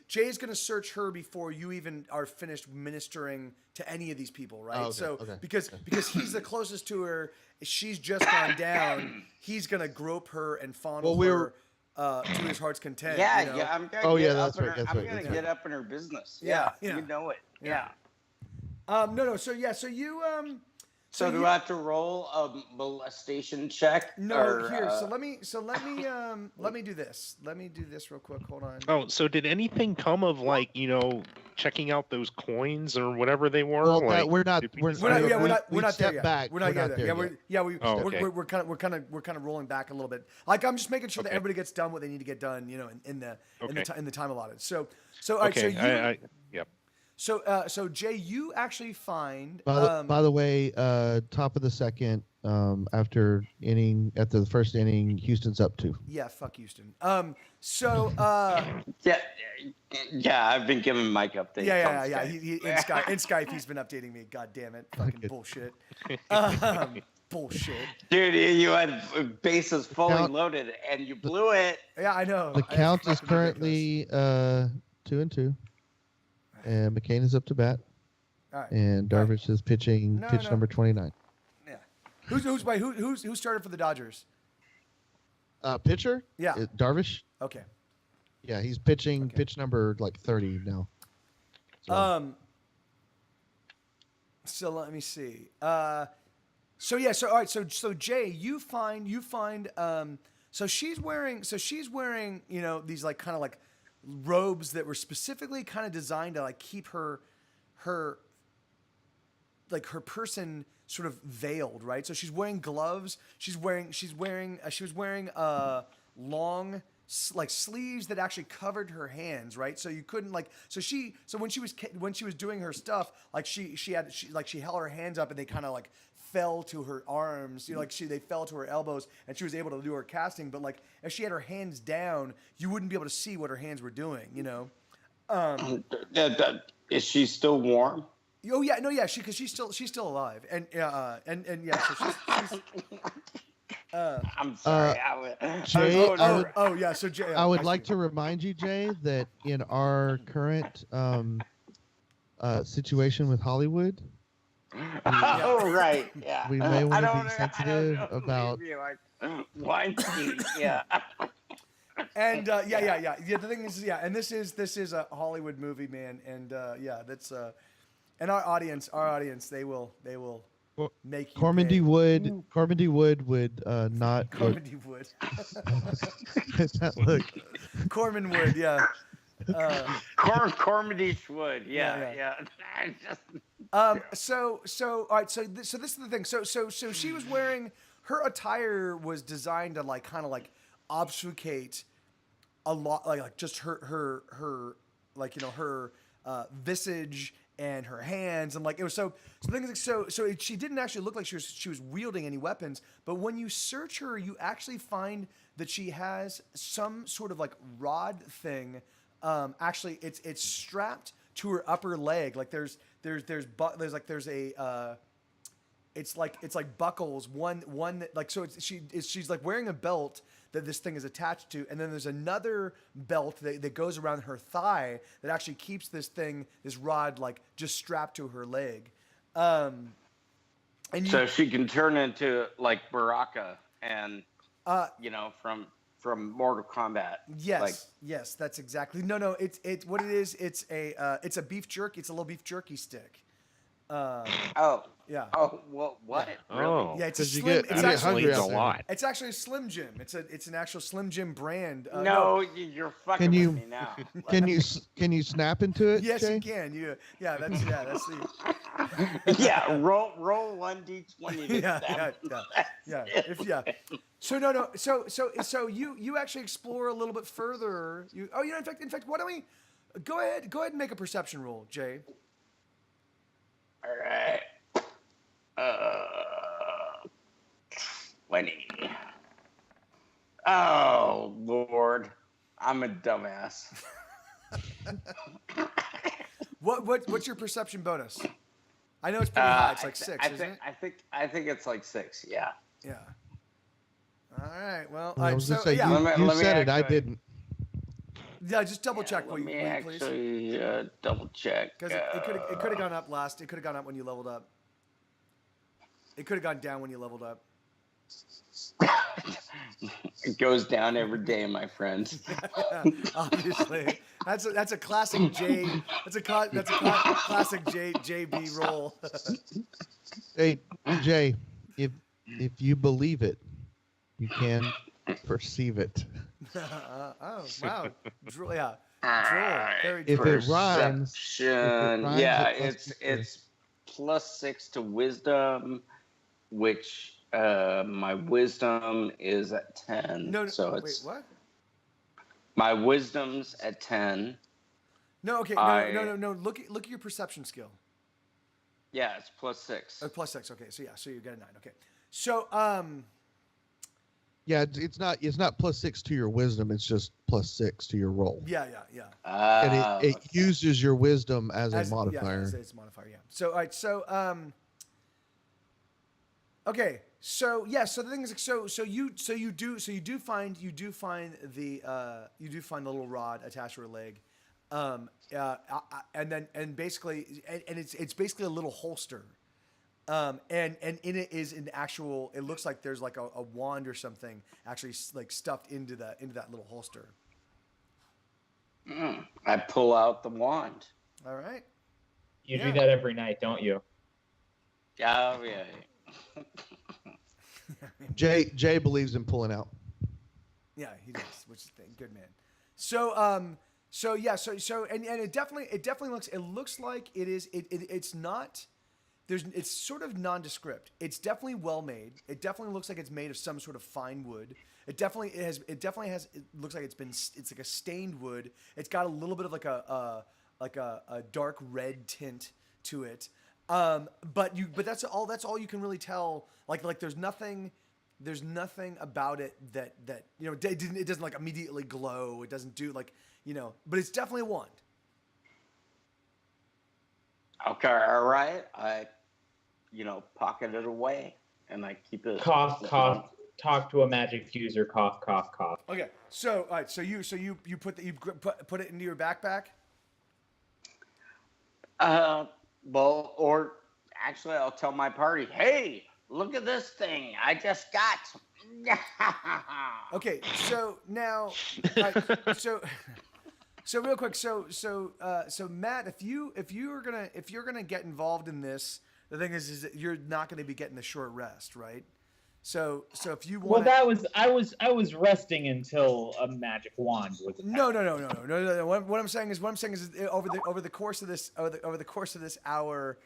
Jay is going to search her before you even are finished ministering to any of these people, right? Oh, okay, So okay, because he's the closest to her, she's just gone down. He's going to grope her and fondle her to his heart's content. Yeah, you know? yeah. I'm gonna Oh, get yeah, up that's in right, her, that's I'm right, gonna that's get right. up in her business. Yeah, Yeah, yeah. you know it. Yeah. Yeah. No. So you So do you- I have to roll a molestation check? No, or, here. So let me do this. Let me do this real quick. Hold on. Oh, so did anything come of like checking out those coins or whatever they were? Well, like, we're not. did we We're, decide We're not, yeah, on we're that? not, we're not there stepped yet. back. We're not there. Yeah, Oh, okay. we're kind of rolling back a little bit. Like I'm just making sure that Okay. everybody gets done what they need to get done, in the Okay. in the time allotted. So all right. Okay. So Yep. so Jay, you actually find by the way, top of the second, after the first inning, Houston's up 2. yeah, fuck Houston. So Yeah, I've been giving Mike updates. yeah. on Skype. He in Skype he's been updating me. God damn it, fucking Okay. bullshit. Bullshit. Dude, you had bases fully Count- loaded and you blew it. Yeah, I know. The It's count is fucking ridiculous. currently 2-2, and McCain is up to bat, All right. and All right. Darvish is pitching No, pitch no. number 29. Yeah. Who started for the Dodgers? Pitcher? Yeah. Darvish? Okay. Yeah, he's pitching Okay. pitch number 30 now. So, So let me see. So yeah. So all right. So Jay, you find. So she's wearing. These like kind of like robes that were specifically kind of designed to like keep her like her person sort of veiled, right? So she's wearing gloves. She was wearing long like sleeves that actually covered her hands, right? So you couldn't like so when she was doing her stuff, like she held her hands up and they kind of like fell to her arms, they fell to her elbows, and she was able to do her casting. But like if she had her hands down, you wouldn't be able to see what her hands were doing, Is she still warm? Oh yeah, no, yeah, because she's still alive, and yeah, so she's I'm sorry. Jay, yeah, so Jay, I would like to remind you, Jay, that in our current situation with Hollywood, Oh right, yeah. we may I want to don't- be I sensitive don't know, about. maybe like Weinstein, yeah. and yeah. The thing is, yeah, and this is a Hollywood movie, man, and yeah, that's and our audience, they will Well, make you Cormandy pay. Wood would not look. Cormandy Wood, Look, Corman Wood, yeah. Cormedy Wood, Yeah, yeah. So all right, so this is the thing. So she was wearing, her attire was designed to like kind of like obfuscate a lot, like just her like her visage and her hands, and like it was so the thing is like, so she didn't actually look like she was wielding any weapons, but when you search her, you actually find that she has some sort of like rod thing. Actually, it's strapped to her upper leg. Like there's a it's like buckles. One that like so she's like wearing a belt that this thing is attached to, and then there's another belt that goes around her thigh that actually keeps this rod like just strapped to her leg. And So she can turn into like Baraka and from Mortal Kombat. Yes, Like, yes, that's exactly. No, it's what it is. It's a beef jerky. It's a little beef jerky stick. Yeah. Oh, well, what? Really? Oh, Yeah, it's a 'Cause you slim. get- It's you get actually hungry explains a out there. lot. It's actually a Slim Jim. It's an actual Slim Jim brand. No, you're fucking Can you- with me now. can you snap into it, Yes, Jay? you can. That's the. Yeah, roll 1d20. to Yeah. So no. So you actually explore a little bit further. In fact, why don't we go ahead and make a perception roll, Jay? All right. 20. Oh, Lord. I'm a dumbass. What's your perception bonus? I know it's pretty high. It's like 6, isn't it? I think it's like 6, yeah. Yeah. All right. Well, I was gonna say, yeah. you Let me said it. I actually- didn't. Yeah, just double check, Let will me you please? actually double check. Because it could have gone up last. It could have gone up when you leveled up. It could have gone down when you leveled up. It goes down every day, my friend. Obviously, that's a classic J. That's a classic JB roll. Hey, Jay, if you believe it, you can perceive it. Oh wow, yeah, droll. Very If droll. it rhymes, Perception. rhymes, Yeah, it must be it's +6 to wisdom, which my wisdom is at 10. No, so wait, it's what? my wisdom's at 10. No, okay, no. Look at your perception skill. Yeah, it's +6. Oh, +6. Okay, so yeah, so you get a 9. Okay, so yeah, it's not +6 to your wisdom. It's just +6 to your roll. yeah. And it Okay. uses your wisdom as a modifier. Yeah, it's a modifier. Yeah. So all right. So okay. So yeah. So the thing is, you do find the little rod attached to her leg, and basically it's basically a little holster. And in it is an actual. It looks like there's like a wand or something actually like stuffed into that little holster. I pull out the wand. All right. You do that every night, don't you? Oh, yeah. Jay believes in pulling out. Yeah, he does, which is good man. So and it definitely looks like it is it's not it's sort of nondescript. It's definitely well made. It definitely looks like it's made of some sort of fine wood. It definitely has it looks like it's like a stained wood. It's got a little bit of like a dark red tint to it. But that's all you can really tell. Like there's nothing about it that it doesn't like immediately glow. It doesn't do like, but it's definitely a wand. Okay, all right. I, pocket it away, and I keep it. Cough, cough. Talk to a magic user. Cough, cough, cough. Okay, so all right, so you put it into your backpack. Well, or actually, I'll tell my party, hey, look at this thing I just got. Okay, so now, so real quick, so Matt, if you're gonna get involved in this, the thing is that you're not gonna be getting the short rest, right? So if you want, I was resting until a magic wand was attached. No. What I'm saying is over the course of this hour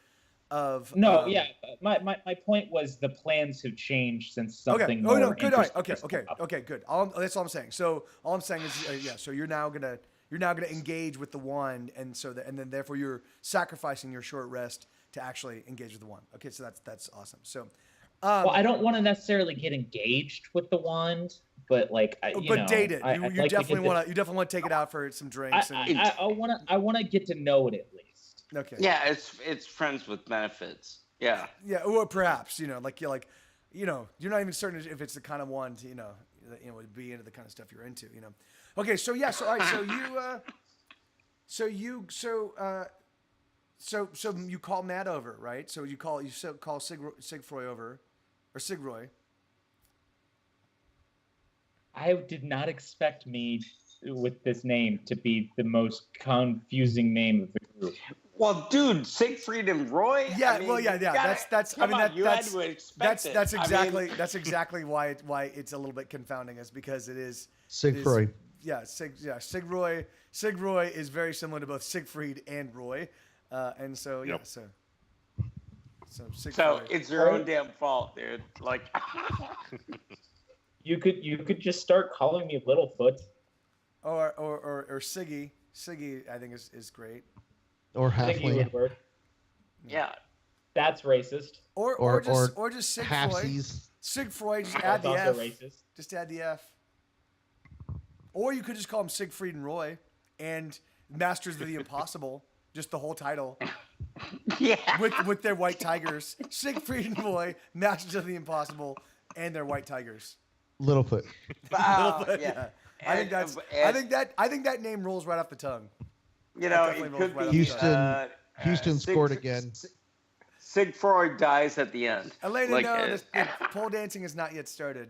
of my point was the plans have changed since something. Okay. Oh no. more Good. All right. interesting Okay. Good. That's all I'm saying. So all I'm saying is So you're now gonna engage with the wand, and then therefore you're sacrificing your short rest to actually engage with the wand. Okay. So that's awesome. So. Well, I don't want to necessarily get engaged with the wand, but date it. You like definitely want to take it out for some drinks. I want to get to know it at least. Okay. Yeah, it's friends with benefits. Yeah. Yeah, or perhaps you're not even certain if it's the kind of wand would be into the kind of stuff you're into. Okay, so yeah, so all right, so you call Matt over, right? So you call Sigfroy over. Or Sigroy. I did not expect me with this name to be the most confusing name of the group. Well, dude, Siegfried and Roy. Yeah, I mean, that's exactly why it's a little bit confounding, is because it is Sigfroy. Sigroy. Sigroy is very similar to both Siegfried and Roy, and so yeah, Yep. So it's your own damn fault, dude. Like, you could just start calling me Littlefoot. Or Siggy. Siggy, I think is great. Or I think he would halfling. work. yeah. That's racist. Or just Sigfroy. Halfsies. Sigfroy, just add That's the also F. racist. Just add the F. Or you could just call them Siegfried and Roy and Masters of the Impossible. Just the whole title. Yeah. With their white tigers. Siegfried and Roy, Masters of the Impossible, and their white tigers. Littlefoot. Wow, yeah. I think that name rolls right off the tongue. You know, definitely it rolls could right be off Houston scored again. Sigfrid dies at the end. Elena, Like, no, the pole dancing has not yet started.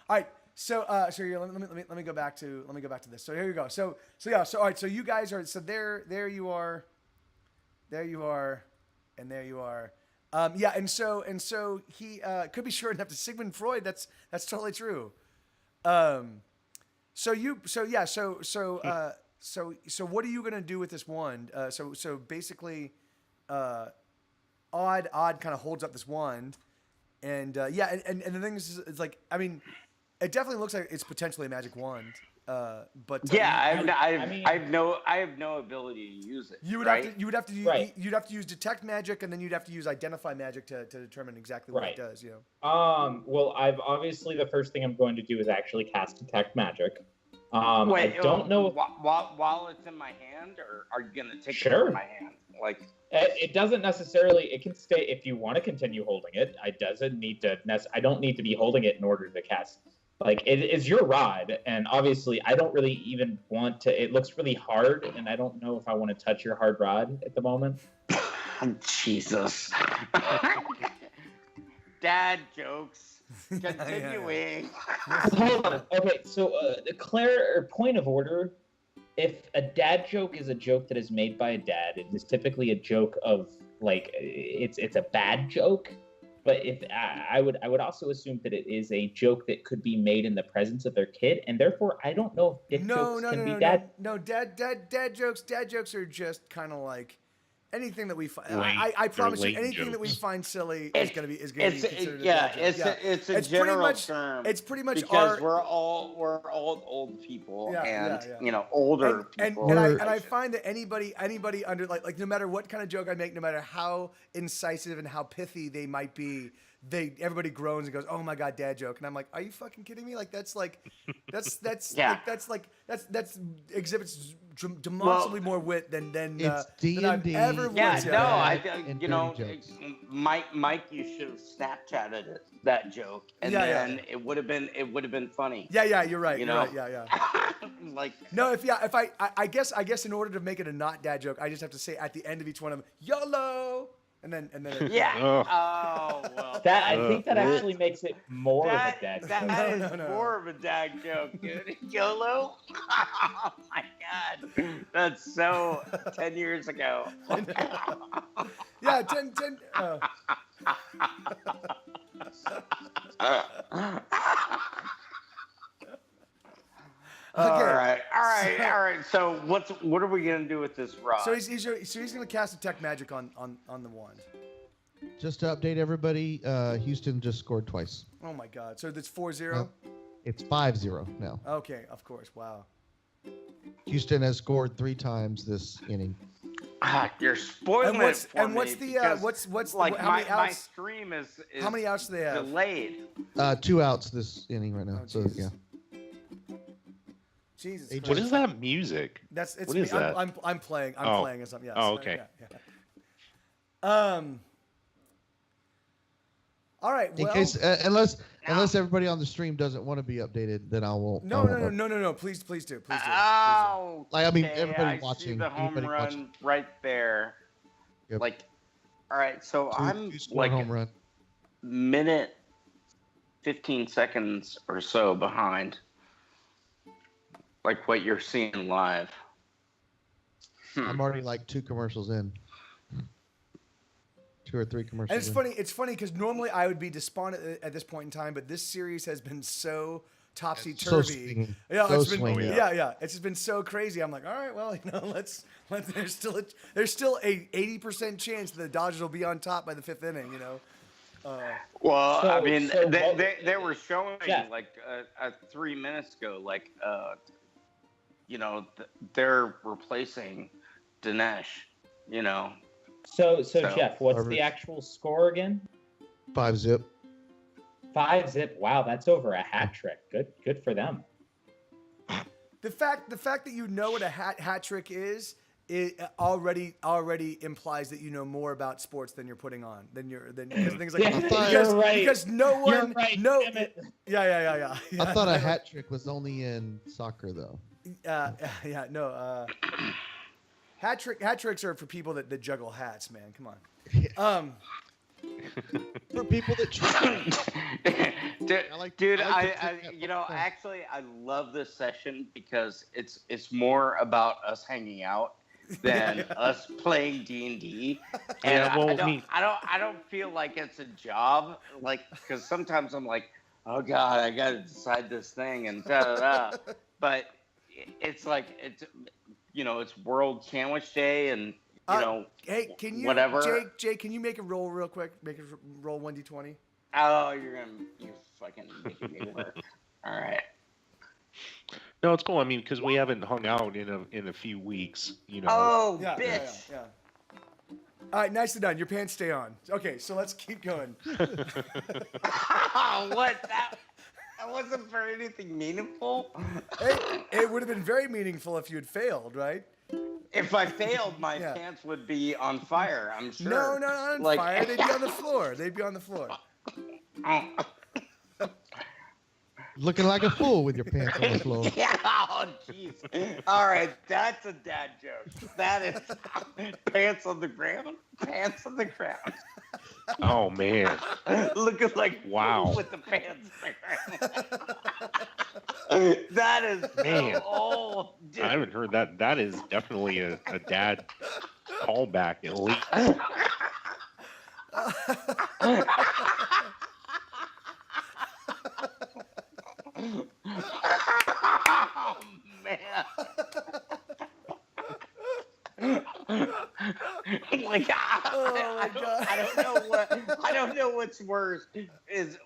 All right, so here, let me go back to this. So here you go. So all right. So you guys are there you are, and there you are. Yeah, and so he could be short enough to Sigmund Freud. That's totally true. So what are you gonna do with this wand? So basically, Odd kind of holds up this wand, and and the thing is, it's like, I mean, it definitely looks like it's potentially a magic wand. But I have no ability to use it. you would right? have to you'd have to use detect magic, and then you'd have to use identify magic to determine exactly what it does. You know. Well, I've obviously the first thing I'm going to do is actually cast detect magic. Wait, I don't know while it's in my hand, or are you gonna take it Sure. from my hand? Like, it doesn't necessarily. It can stay if you want to continue holding it. I don't need to be holding it in order to cast. Like, it is your rod, and obviously I don't really even want to. It looks really hard, and I don't know if I want to touch your hard rod at the moment. Jesus. Dad jokes. Continuing. Hold on. Okay, so point of order. If a dad joke is a joke that is made by a dad, it is typically a joke of, like, it's a bad joke. But if I would also assume that it is a joke that could be made in the presence of their kid, and therefore I don't know if dick jokes can be dad. No, dad jokes are just kind of like anything that we find. I They're promise you, late anything that we jokes. find silly is gonna be considered a yeah, dad joke. it's a It's pretty general much- term. It's pretty much because our. we're all old people Yeah, and yeah. older and people. I find that anybody under like no matter what kind of joke I make, no matter how incisive and how pithy they might be, everybody groans and goes, "Oh my god, dad joke," and I'm like, "Are you fucking kidding me? Like that's Yeah. that's exhibits demonstrably more wit than It's than I've D&D. ever Yeah, once. no, and you know, dirty jokes. Mike, you should have Snapchatted that joke, and Yeah, then it would have been funny. Yeah, you're right. You You're know? right. Yeah. Like, No, if I guess in order to make it a not dad joke, I just have to say at the end of each one of them, YOLO, and then yeah. Ugh. Oh well. That I think that actually makes it more of a That dad joke. is No. more of a dad joke, dude. YOLO? Oh my god. That's so 10 years ago. Yeah, 10. All Okay. right. So what are we gonna do with this rod? So he's gonna cast detect magic on the wand. Just to update everybody, Houston just scored twice. Oh my god. So that's 4-0? It's 5-0 now. Okay, of course. Wow. Houston has scored 3 times this inning. You're spoiling And what's it for what's me the because, what's like how many my outs? stream is How many outs do they have? delayed. 2 outs this inning right now. Oh, So Jesus. yeah. Jesus They Christ. What is that music? It's what me. is that? I'm playing. I'm Oh. playing as something. Yes. Oh, okay. Yeah. All right. In Well. case unless everybody on the stream doesn't want to be updated, then I won't. No. Please do. Please do. Oh, Like, I mean, okay, everybody I see watching, the home anybody run watching. right there. Yep. Like, all right, so I'm Two-score like home run. minute 15 seconds or so behind, like what you're seeing live. I'm already like 2 commercials in. 2 or 3 commercials. And it's in. funny. It's funny because normally I would be despondent at this point in time, but this series has been so topsy So turvy. swinging. Yeah, So it's been swinging. yeah. It's just been so crazy. I'm like, all right, well, let's there's still a 80% chance that the Dodgers will be on top by the 5th inning. You know. Well, So- I mean, so what- they were showing Yeah. like 3 minutes ago, like they're replacing Dinesh. So So- Jeff, what's Garbage. the actual score again? 5-0. 5-0. Wow, that's over a hat trick. Good for them. The fact that you know what a hat trick is it already implies that you know more about sports than you're putting on because things like Yeah, because, you're right. because no one You're right. no Damn it. yeah. I thought a hat trick was only in soccer though. Yeah, no. Hat tricks are for people that juggle hats, man. Come on. For people that try. Dude, I like to take that you know, fun. actually, I love this session because it's more about us hanging out than us playing D&D. And Yeah, well, I don't feel like it's a job, like, because sometimes I'm like, oh God, I got to decide this thing and da da da. But it's like it's World Sandwich Day and Hey, can you, whatever. Jake, can you make a roll real quick? Make a roll 1d20. Oh, you're fucking making me work. All right. no, it's cool. I mean, because we haven't hung out in a few weeks. Oh, Yeah, bitch. yeah. All right, nicely done. Your pants stay on. Okay, so let's keep going. What? That wasn't for anything meaningful. Hey, it would have been very meaningful if you had failed, right? If I failed, my Yeah. pants would be on fire. I'm sure. No, not on fire. They'd be on the floor. Looking like a fool with your pants on the floor. Yeah. Oh, jeez. All right, that's a dad joke. That is pants on the ground. Pants on the ground. Oh man, Looking like Wow. with the pants on the ground. That is Man. so old. Dude. I haven't heard that. That is definitely a dad callback at least. Oh man. Like, I don't know what's worse.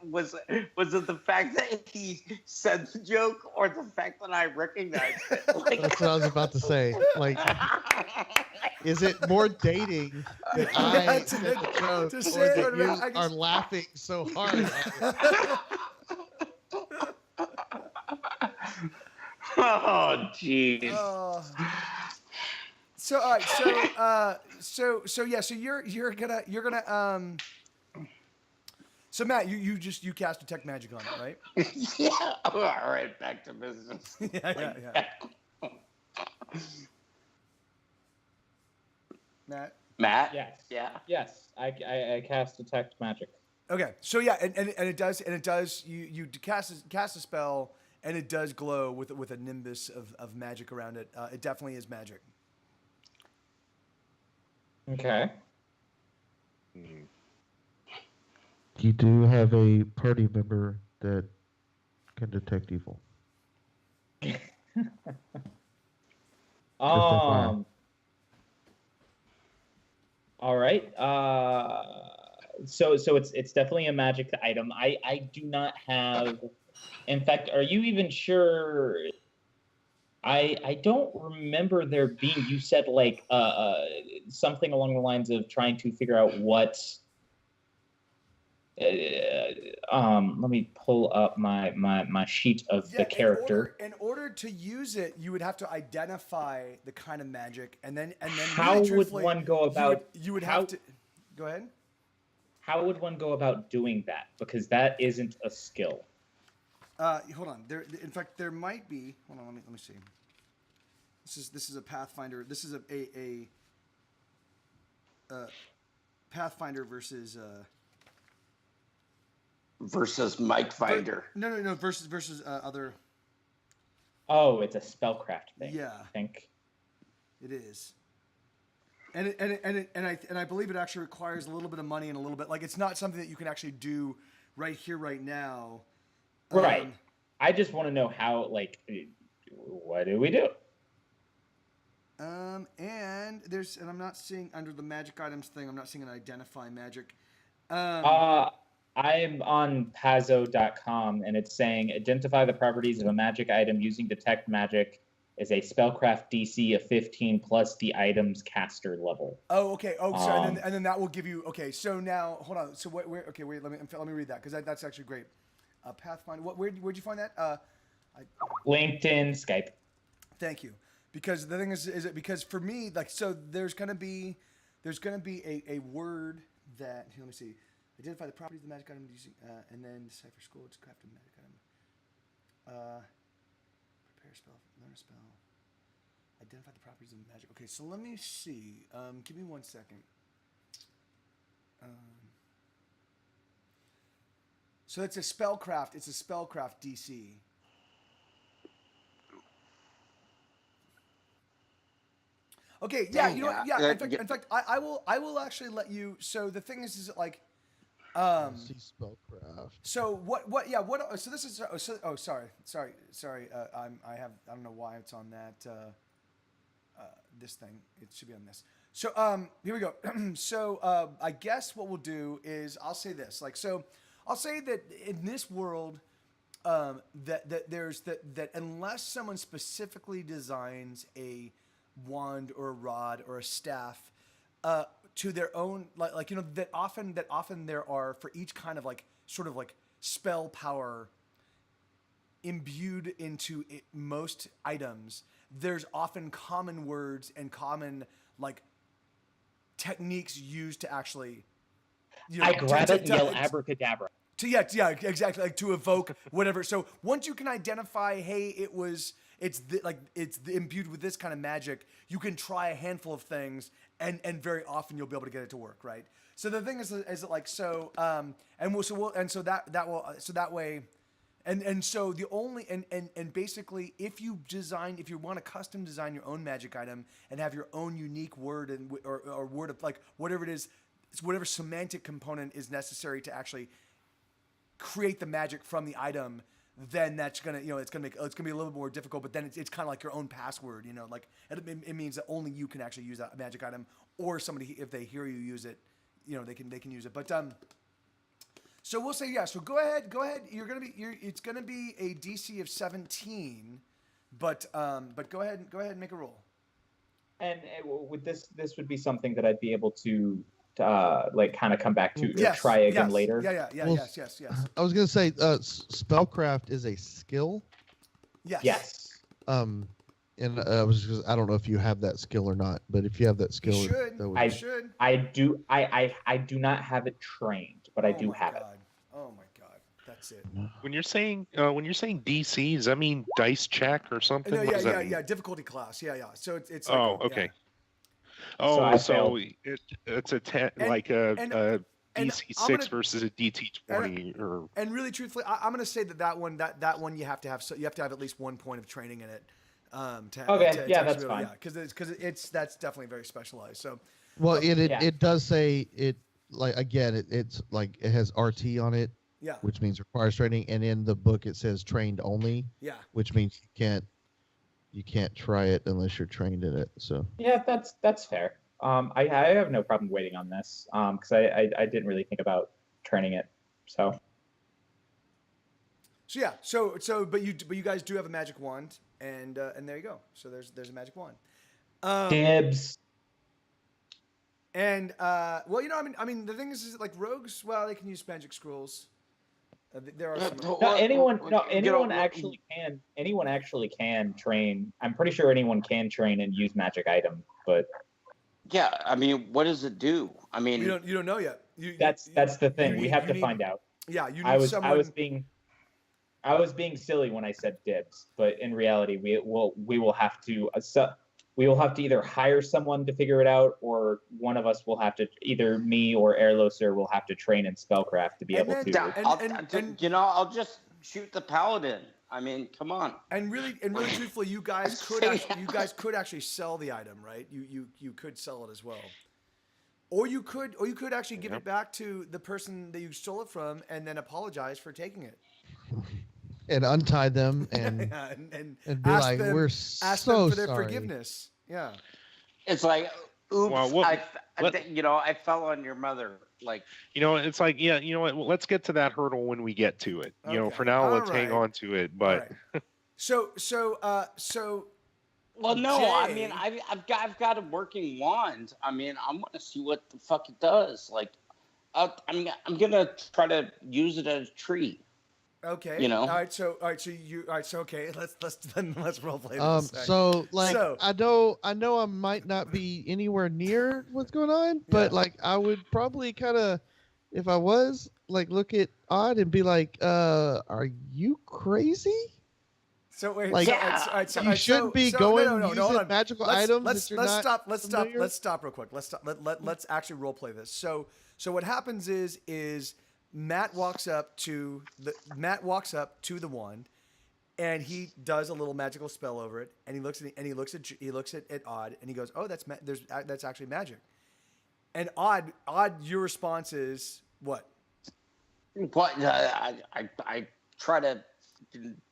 Was it the fact that he said the joke or the fact that I recognized it? Like, That's what I was about to say. Like, is it more dating that I To- said the joke, to or say it, that you I guess- are laughing so hard at it? oh jeez. So all right, so yeah, so you're gonna so Matt, you cast detect magic on it, right? Yeah. All right, back to business. Yeah. Matt. Yes. Yeah. Yes. I cast detect magic. Okay, so yeah, and it does you cast a spell and it does glow with a nimbus of magic around it. It definitely is magic. Okay. You do have a party member that can detect evil. FYI. All right. So it's definitely a magic item. I do not have. In fact, are you even sure? I don't remember there being. You said like something along the lines of trying to figure out what. Let me pull up my sheet of the character. In order to use it, you would have to identify the kind of magic, and then How really would truthfully, one go about? You would have to. Go ahead. How would one go about doing that? Because that isn't a skill. Hold on. In fact, there might be. Hold on. Let me see. This is a Pathfinder. This is a Pathfinder versus. Versus Mike Finder. No. Versus other. Oh, it's a spellcraft thing. Yeah. I think. It is. And I believe it actually requires a little bit of money and a little bit like it's not something that you can actually do right here right now. Right. I just want to know how. Like, what do we do? And I'm not seeing under the magic items thing. I'm not seeing an identify magic. I'm on Pazzo.com and it's saying identify the properties of a magic item using detect magic is a spellcraft DC of 15 plus the item's caster level. Oh, okay. Oh, so and then that will give you. Okay, so now hold on. So wait. Let me read that because that's actually great. Pathfinder. Where'd you find that? LinkedIn, Skype. Thank you. because the thing is it because for me, like, so there's gonna be a word that, here, let me see. Identify the properties of the magic item using, and then decipher school to craft a magic item. Prepare a spell, learn a spell. Identify the properties of the magic. Okay, so let me see. Give me 1 second. So it's a spellcraft. It's a spellcraft DC. Okay, yeah, you know what? Yeah, in fact, I will actually let you. So the thing is like, See spellcraft. so what? Yeah, what? So this is. Sorry. I don't know why it's on that. This thing. It should be on this. So here we go. So I guess what we'll do is I'll say this. Like, so I'll say that in this world, that unless someone specifically designs a wand or a rod or a staff to their own, like you know, that often there are, for each kind of like sort of like spell power imbued into most items, there's often common words and common like techniques used to actually, you know, I grab it and yell abracadabra. Yeah, exactly. Like to evoke whatever. So once you can identify, hey, it's imbued with this kind of magic, you can try a handful of things, and very often you'll be able to get it to work, right? So the thing is like, so that way, and so the only and basically, if you want to custom design your own magic item and have your own unique word or word of like whatever it is, whatever semantic component is necessary to actually create the magic from the item, then that's gonna, you know, it's gonna be a little bit more difficult. But then it's kind of like your own password, you know, like it means that only you can actually use that magic item, or somebody, if they hear you use it, you know, they can use it. But so we'll say, yeah. So go ahead. It's gonna be a DC of 17, but go ahead and make a roll. And with this would be something that I'd be able to like kind of come back to or try again later. Yeah. Well, Yes. I was gonna say spellcraft is a skill. Yes. And I don't know if you have that skill or not, but if you have that skill, you should. I should. I do. I do not have it trained, but I do have it. Oh my god, that's it. When you're saying DC, does that mean dice check or something? No, What does that mean? difficulty class. Yeah. So it's like, Oh, okay. Yeah. Oh, so it's a 10, like a DC 6 versus a DT 20, or. And really, truthfully, I'm going to say that one you have to have at least 1 point of training in it. That's really, fine. Yeah, because that's definitely very specialized. So. Well, it does say it, like, again, it's like it has RT on it. Yeah. Which means requires training, and in the book it says trained only. Yeah. Which means you can't try it unless you're trained in it. So. Yeah, that's fair. I have no problem waiting on this because I didn't really think about training it. So yeah, but you guys do have a magic wand, and there you go. So there's a magic wand. Dibs. And well, you know, I mean, the thing is like rogues. Well, they can use magic scrolls. There are some. Anyone actually can. Anyone actually can train. I'm pretty sure anyone can train and use magic item, but. Yeah, I mean, what does it do? I mean, you don't know yet. That's the thing. We have to find out. Yeah, you need someone. I was being silly when I said dibs, but in reality, we will have to either hire someone to figure it out, or one of us will have to, either me or Airloser will have to train in spellcraft to be able to. I'll just shoot the paladin. I mean, come on. And really truthfully, you guys could actually sell the item, right? You could sell it as well. Or you could actually give it back to the person that you stole it from and then apologize for taking it. And untie them and be like, we're ask so them for their sorry. Forgiveness. Yeah. It's like, oops, Well, I fell on your mother. Like, it's like, yeah, you know what? Well, let's get to that hurdle when we get to it. You know, for now, let's hang on to it. But right. So. Well, no, Jay, I mean, I've got a working wand. I mean, I want to see what the fuck it does. Like, I'm gonna try to use it as a tree. Okay. You know? All right. So okay. Let's role play this. All right. So like So- I know I might not be anywhere near what's going on, but Yeah. like I would probably kind of, if I was, like look at Odd and be like, are you crazy? So wait. Like, so, all right, so, you all right, shouldn't be so, going hold using on. magical let's, items Let's that you're let's not stop. Let's stop. familiar? Let's stop real quick. Let's actually role play this. So what happens is Matt walks up to the wand, and he does a little magical spell over it, and he looks at Odd, and he goes, "Oh, that's actually magic." And Odd, your response is what? What I try to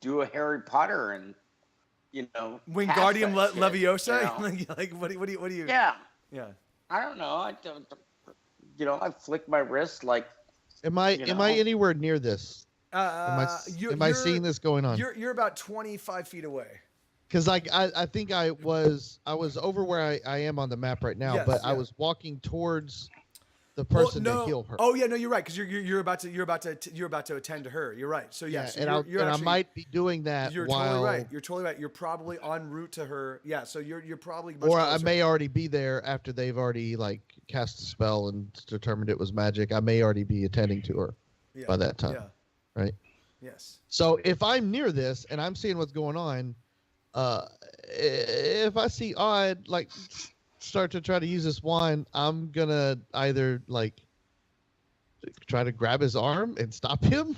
do a Harry Potter and Wingardium cast that shit, Leviosa? like what do you? Yeah, Yeah. I don't know. I don't. I flick my wrist like. Am I anywhere near this? Am I seeing this going on? You're about 25 feet away. Because like I think I was over where I am on the map right now, Yes, but yeah. I was walking towards the person to heal her. Oh yeah, no, you're right. Because you're about to attend to her. You're right. So yeah, so and I might be doing that You're while, totally right. You're totally right. You're probably en route to her. Yeah. So you're probably much or I closer. may already be there after they've already like cast a spell and determined it was magic. I may already be attending to her Yeah, by that time. Yeah. Right. Yes. So if I'm near this and I'm seeing what's going on, if I see Odd like start to try to use this wand, I'm gonna either like try to grab his arm and stop him,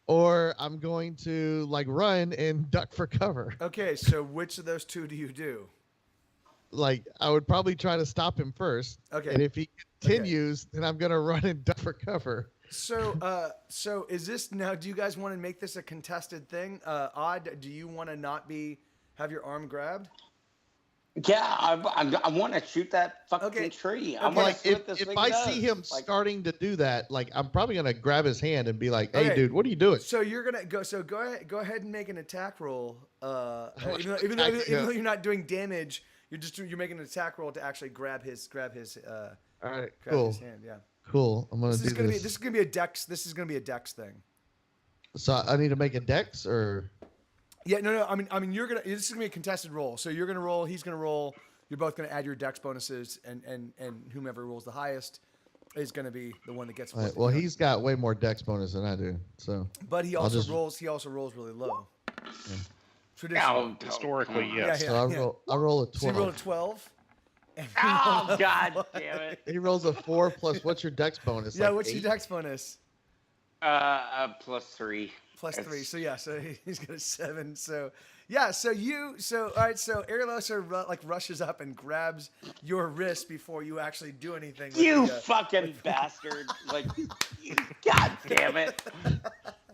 or I'm going to like run and duck for cover. Okay. So which of those two do you do? Like I would probably try to stop him first. Okay. And if he continues, then I'm gonna run and duck for cover. So is this now? Do you guys want to make this a contested thing? Odd, do you want to not have your arm grabbed? Yeah, I want to shoot that fucking tree. I Okay. want to Like see what this if thing I does. see him Like, starting to do that, like I'm probably gonna grab his hand and be like, "Hey, Okay. dude, what are you doing?" So you're gonna go. So go ahead and make an attack roll. Even Yeah. though you're not doing damage, you're making an attack roll to actually grab his All right, grab cool, his hand. Yeah. cool. I'm gonna This do is gonna this. be this is gonna be a dex. This is gonna be a dex thing. So I need to make a dex, or Yeah. No. I mean, this is gonna be a contested roll. So you're gonna roll. He's gonna roll. You're both gonna add your dex bonuses, and whomever rolls the highest is gonna be the one that gets. all right, well, he's got way more dex bonus than I do, so But he I'll also just- rolls. He also rolls really low. Yeah. Traditionally. Historically, oh, yes. Yeah. so I roll a So you roll a 12. 12. and he Oh rolled a God 5. damn it! He rolls a 4 plus what's your dex bonus? Yeah. Like What's 8? your dex bonus? +3. Plus It's- 3. So yeah. So he's got a 7. So yeah. So all right. So Arilosa rushes up and grabs your wrist before you actually do anything. with You the, fucking bastard! Like, God damn it!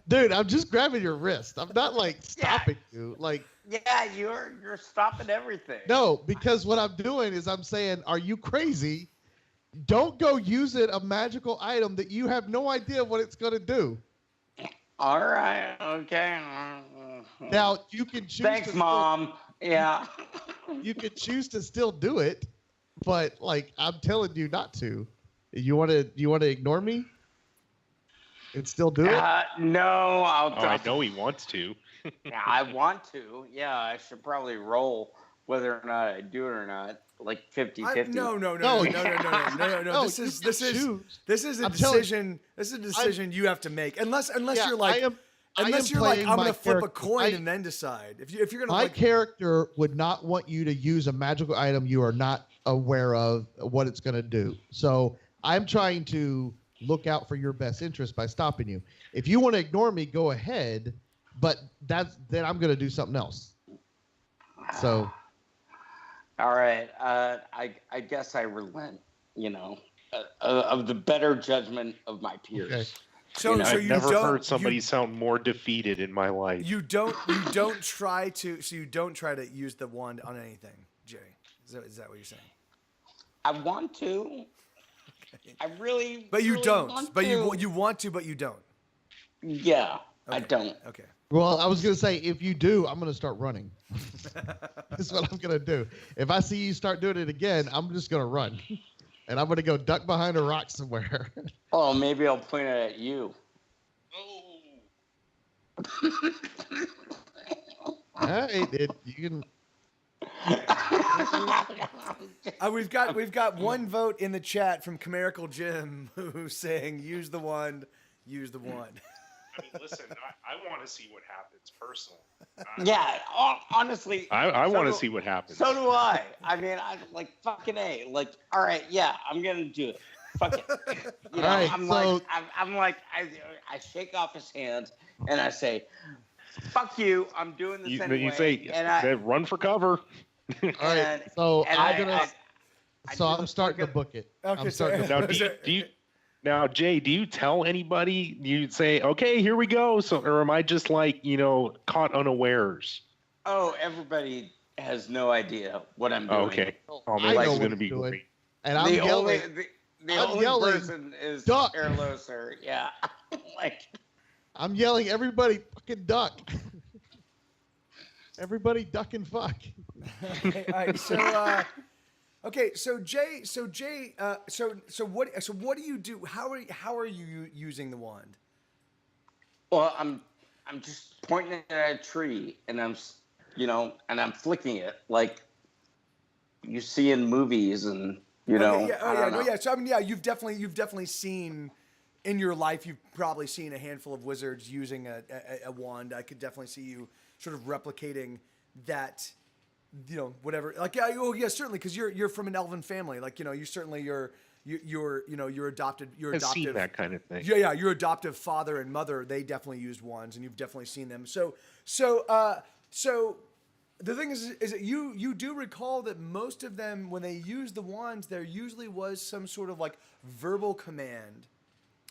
Dude, I'm just grabbing your wrist. I'm not like stopping you. Like, Yeah, you're stopping everything. no, because what I'm doing is I'm saying, are you crazy? Don't go using a magical item that you have no idea what it's going to do. All right. Okay. Now, you can choose Thanks, to Mom. Yeah. you can choose to still do it, but like I'm telling you not to. You want to ignore me and still do it? No, I'll. Oh, I know he wants to. Yeah, I want to. Yeah, I should probably roll whether or not I do it or not. Like 50-50. No. No, This you is can choose. this is a I'm telling- decision. This is a decision you have to make. Unless Yeah, you're like, I unless am you're like, playing I'm my gonna flip a character. coin and then decide. If you're gonna My like, character would not want you to use a magical item you are not aware of what it's going to do. So I'm trying to look out for your best interest by stopping you. If you want to ignore me, go ahead, but then I'm going to do something else. So All right. I guess I relent. Of the better judgment of my peers. Okay. so I've you never don't heard somebody you, sound more defeated in my life. you don't try to use the wand on anything, Jay. Is that what you're saying? I want to. I really. But you really don't. Want But to. you want to, but you don't. Yeah, I Okay. don't. Okay. Well, I was going to say, if you do, I'm going to start running. That's what I'm going to do. If I see you start doing it again, I'm just going to run. And I'm going to go duck behind a rock somewhere. Oh, maybe I'll point it at you. You can. We've got one vote in the chat from Chimerical Jim who's saying use the wand, use the wand. I mean, listen, I want to see what happens personally. Yeah, honestly, I want to see what happens. So do I. I mean, I like fucking A. Like, all right, yeah, I'm gonna do it. Fuck it. You know, Right, I'm like, I shake off his hand and I say, "Fuck you! I'm doing this anyway." You say, and run for cover. All right, so I'm starting to book it. Okay, I'm starting to Now, now, Jay, do you tell anybody? You say, "Okay, here we go." So, or am I just like caught unawares? Oh, everybody has no idea what I'm doing. Okay. Oh, I man, know this is what gonna he's be doing. great. And I'm yelling. The I'm only yelling, person is duck. Airloser. Yeah, like. I'm yelling, everybody fucking duck. Everybody duck and fuck. Okay, all right. So, okay. So Jay. So what do you do? How are you using the wand? Well, I'm just pointing it at a tree, and I'm flicking it like you see in movies, and I don't know. So I mean, yeah, you've definitely seen. In your life, you've probably seen a handful of wizards using a wand. I could definitely see you sort of replicating that, whatever. Like, yeah, certainly, because you're from an elven family. Like, you certainly you're adopted. I've seen that kind of thing. Yeah, your adoptive father and mother, they definitely used wands, and you've definitely seen them. So the thing is that you do recall that most of them, when they use the wands, there usually was some sort of like verbal command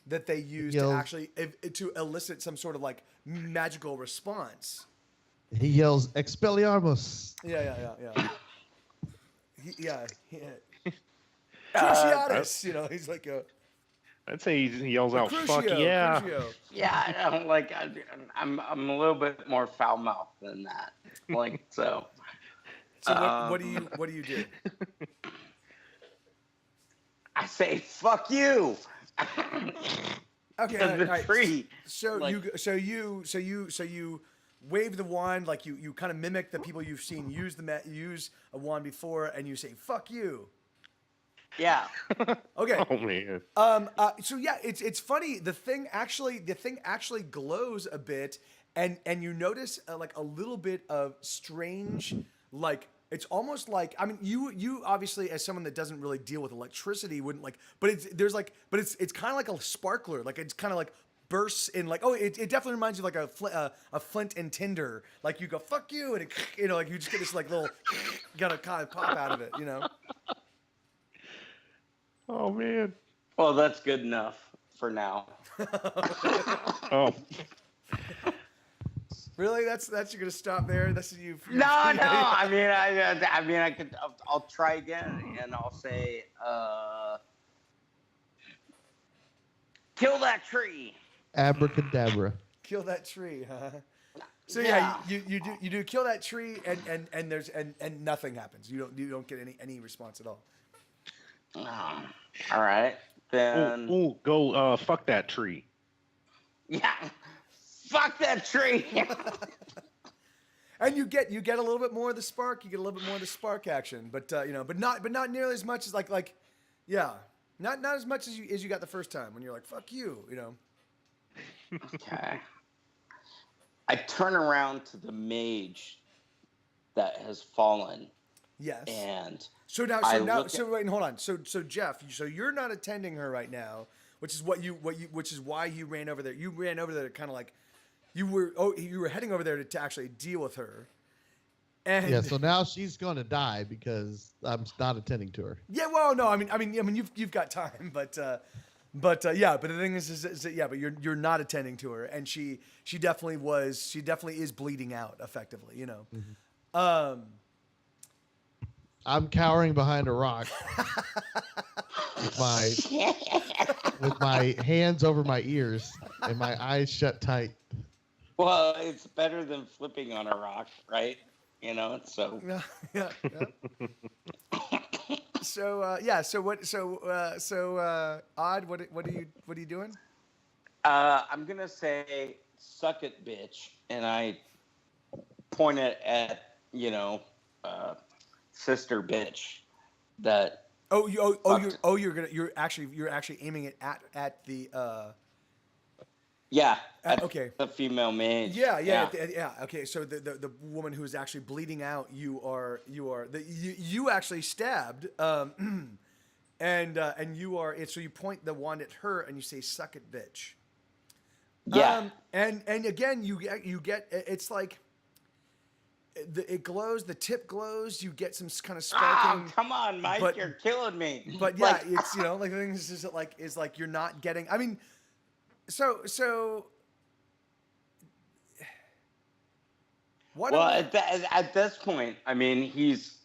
that they use to actually to elicit some sort of like magical response. He yells, "Expelliarmus!" Yeah. Cruciatus, he's like a. I'd say he yells out, Crucio, "Fuck yeah!" Crucio. Yeah, I'm a little bit more foul mouthed than that. Like so. So what do you do? I say, "Fuck you." Okay, To the all right. tree. So Like- you wave the wand like you kind of mimic the people you've seen use a wand before, and you say "fuck you." Yeah. Okay. Oh man. So yeah, it's funny. The thing actually glows a bit, and you notice like a little bit of strange, like it's almost like, I mean, you obviously, as someone that doesn't really deal with electricity, wouldn't like, but it's kind of like a sparkler, like it's kind of like bursts in, like, it definitely reminds you of like a flint and tinder, like you go "fuck you," and it, like you just get this like little gotta kind of pop out of it, Oh man. Well, that's good enough for now. Oh. Really? That's you're gonna stop there? That's you? No. I mean, I could. I'll try again, and I'll say, "Kill that tree." Abracadabra. Kill that tree, huh? So Yeah. you do kill that tree, and there's and nothing happens. You don't get any response at all. All right, then. Ooh, go fuck that tree. Yeah. Fuck that tree. And you get a little bit more of the spark. You get a little bit more of the spark action, but but not nearly as much as like yeah, not as much as you got the first time when you're like "fuck you," Okay. I turn around to the mage that has fallen. Yes. And So now, wait, hold on. So Jeff, so you're not attending her right now, which is which is why you ran over there. You ran over there to kind of like, you were heading over there to actually deal with her. And Yeah, so now she's going to die because I'm not attending to her. yeah, well, no, I mean, you've got time, but the thing is that, yeah, but you're not attending to her, and she definitely is bleeding out effectively, Mm-hmm. I'm cowering behind a rock with my hands over my ears and my eyes shut tight. well, it's better than flipping on a rock, right? So. Yeah. So Odd, what are you doing? I'm gonna say "Suck it, bitch," and I pointed at sister bitch. That you're actually aiming it at the yeah, at okay. the female mage. Yeah. Okay, so the woman who is actually bleeding out, you actually stabbed, and you are. So you point the wand at her and you say, "Suck it, bitch." Yeah. And again, you get it's like it glows. The tip glows. You get some kind of sparking. Oh, come on, Mike, you're killing me. But yeah, it's like the thing is like you're not getting. I mean, so. What well, at this point, I mean, he's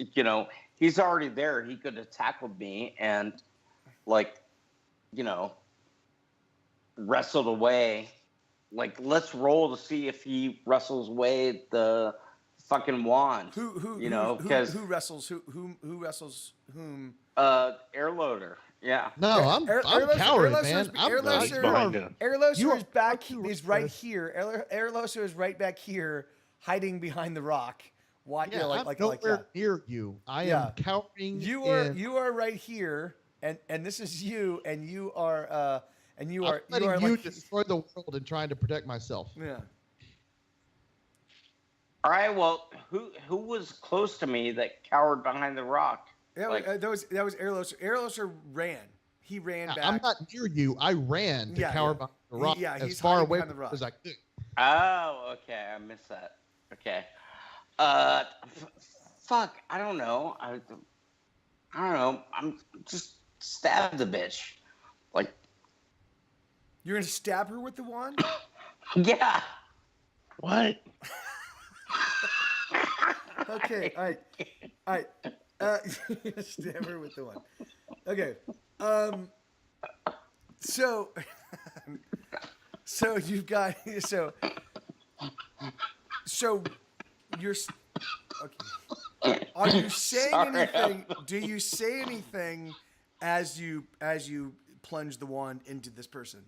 already there. He could have tackled me and, wrestled away. Like, let's roll to see if he wrestles away the fucking wand. Who wrestles who wrestles whom? Airloader. Yeah. No, I'm coward, man. Airloser is back. Is right here. Airloser is right back here, hiding behind the rock. What? Yeah, I'm nowhere near you. I am cowering. You are right here, and this is you, and you are letting you destroy the world and trying to protect myself. Yeah. All right. Well, who was close to me that cowered behind the rock? Yeah, that was Airloser. Airloser ran. He ran back. I'm not near you. I ran to cower behind the rock as far away from the rock as I could. Oh, okay. I missed that. Okay. Fuck. I don't know. I don't know. I'm just stab the bitch. Like. You're gonna stab her with the wand? Yeah. What? Okay. All right. Stab her with the wand. Okay. So you've got so you're okay. Are you saying anything? Do you say anything as you plunge the wand into this person?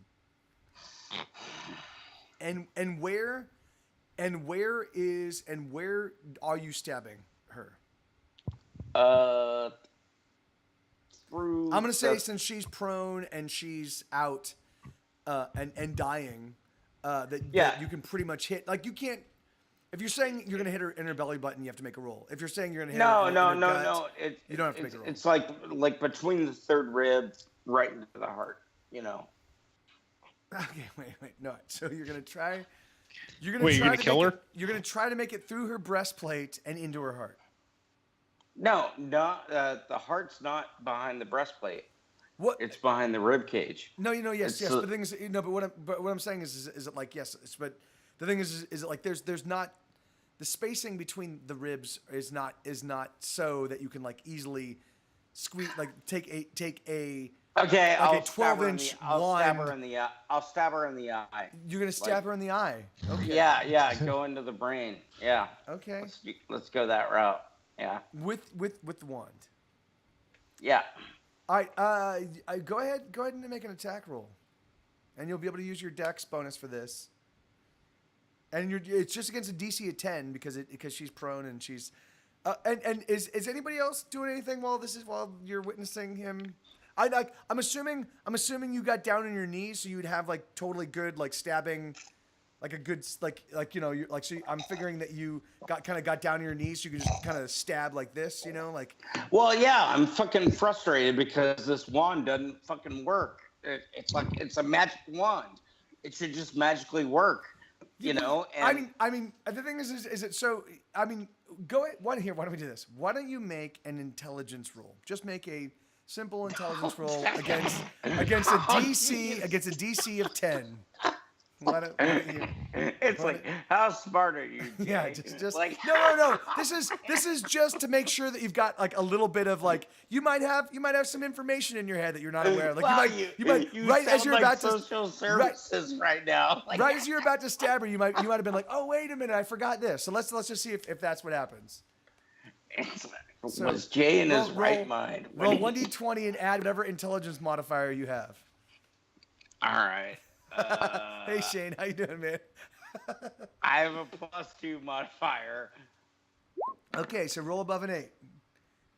And where are you stabbing her? Through. I'm gonna say since she's prone and she's out, and dying, that you can pretty much hit. Like you can't. If you're saying you're gonna hit her in her belly button, you have to make a roll. If you're saying you're gonna hit her in her gut, you don't have to make a roll. It's like between the third rib, right into the heart. Okay, wait, no. So you're gonna try. You're gonna kill her? You're gonna try to make it through her breastplate and into her heart. No, the heart's not behind the breastplate. What? It's behind the rib cage. No, yes. But the thing is, but what I'm saying is it like yes? But the thing is it like there's not the spacing between the ribs is not so that you can like easily squeeze take a. Okay, like I'll a 12-inch wand. I'll stab her in the eye. You're gonna stab her in the eye. Okay. Yeah, go into the brain. Yeah. Okay. Let's go that route. Yeah. With the wand. Yeah. All right. Go ahead and make an attack roll, and you'll be able to use your Dex bonus for this. And it's just against a DC of 10 because she's prone and she's. And is anybody else doing anything while you're witnessing him? I'm assuming you got down on your knees, so you'd have like totally good like stabbing, like a good so I'm figuring that you got down on your knees, so you could just kind of stab like this, like. Well, yeah, I'm fucking frustrated because this wand doesn't fucking work. It's a magic wand. It should just magically work, And I mean, the thing is it so? I mean, go ahead. Why don't we do this? Why don't you make an intelligence roll? Just make a simple intelligence roll against a DC of 10. How smart are you, Jay? Yeah, just no. This is just to make sure that you've got like a little bit of like you might have some information in your head that you're not aware of. Like you might right as you're about to social services right now. Right as you're about to stab her, you might have been like, oh wait a minute, I forgot this. So let's just see if that's what happens. Was Jay in his right mind? Roll 1d20 and add whatever intelligence modifier you have. All right. Hey Shane, how you doing, man? I have a +2 modifier. Okay, so roll above an 8.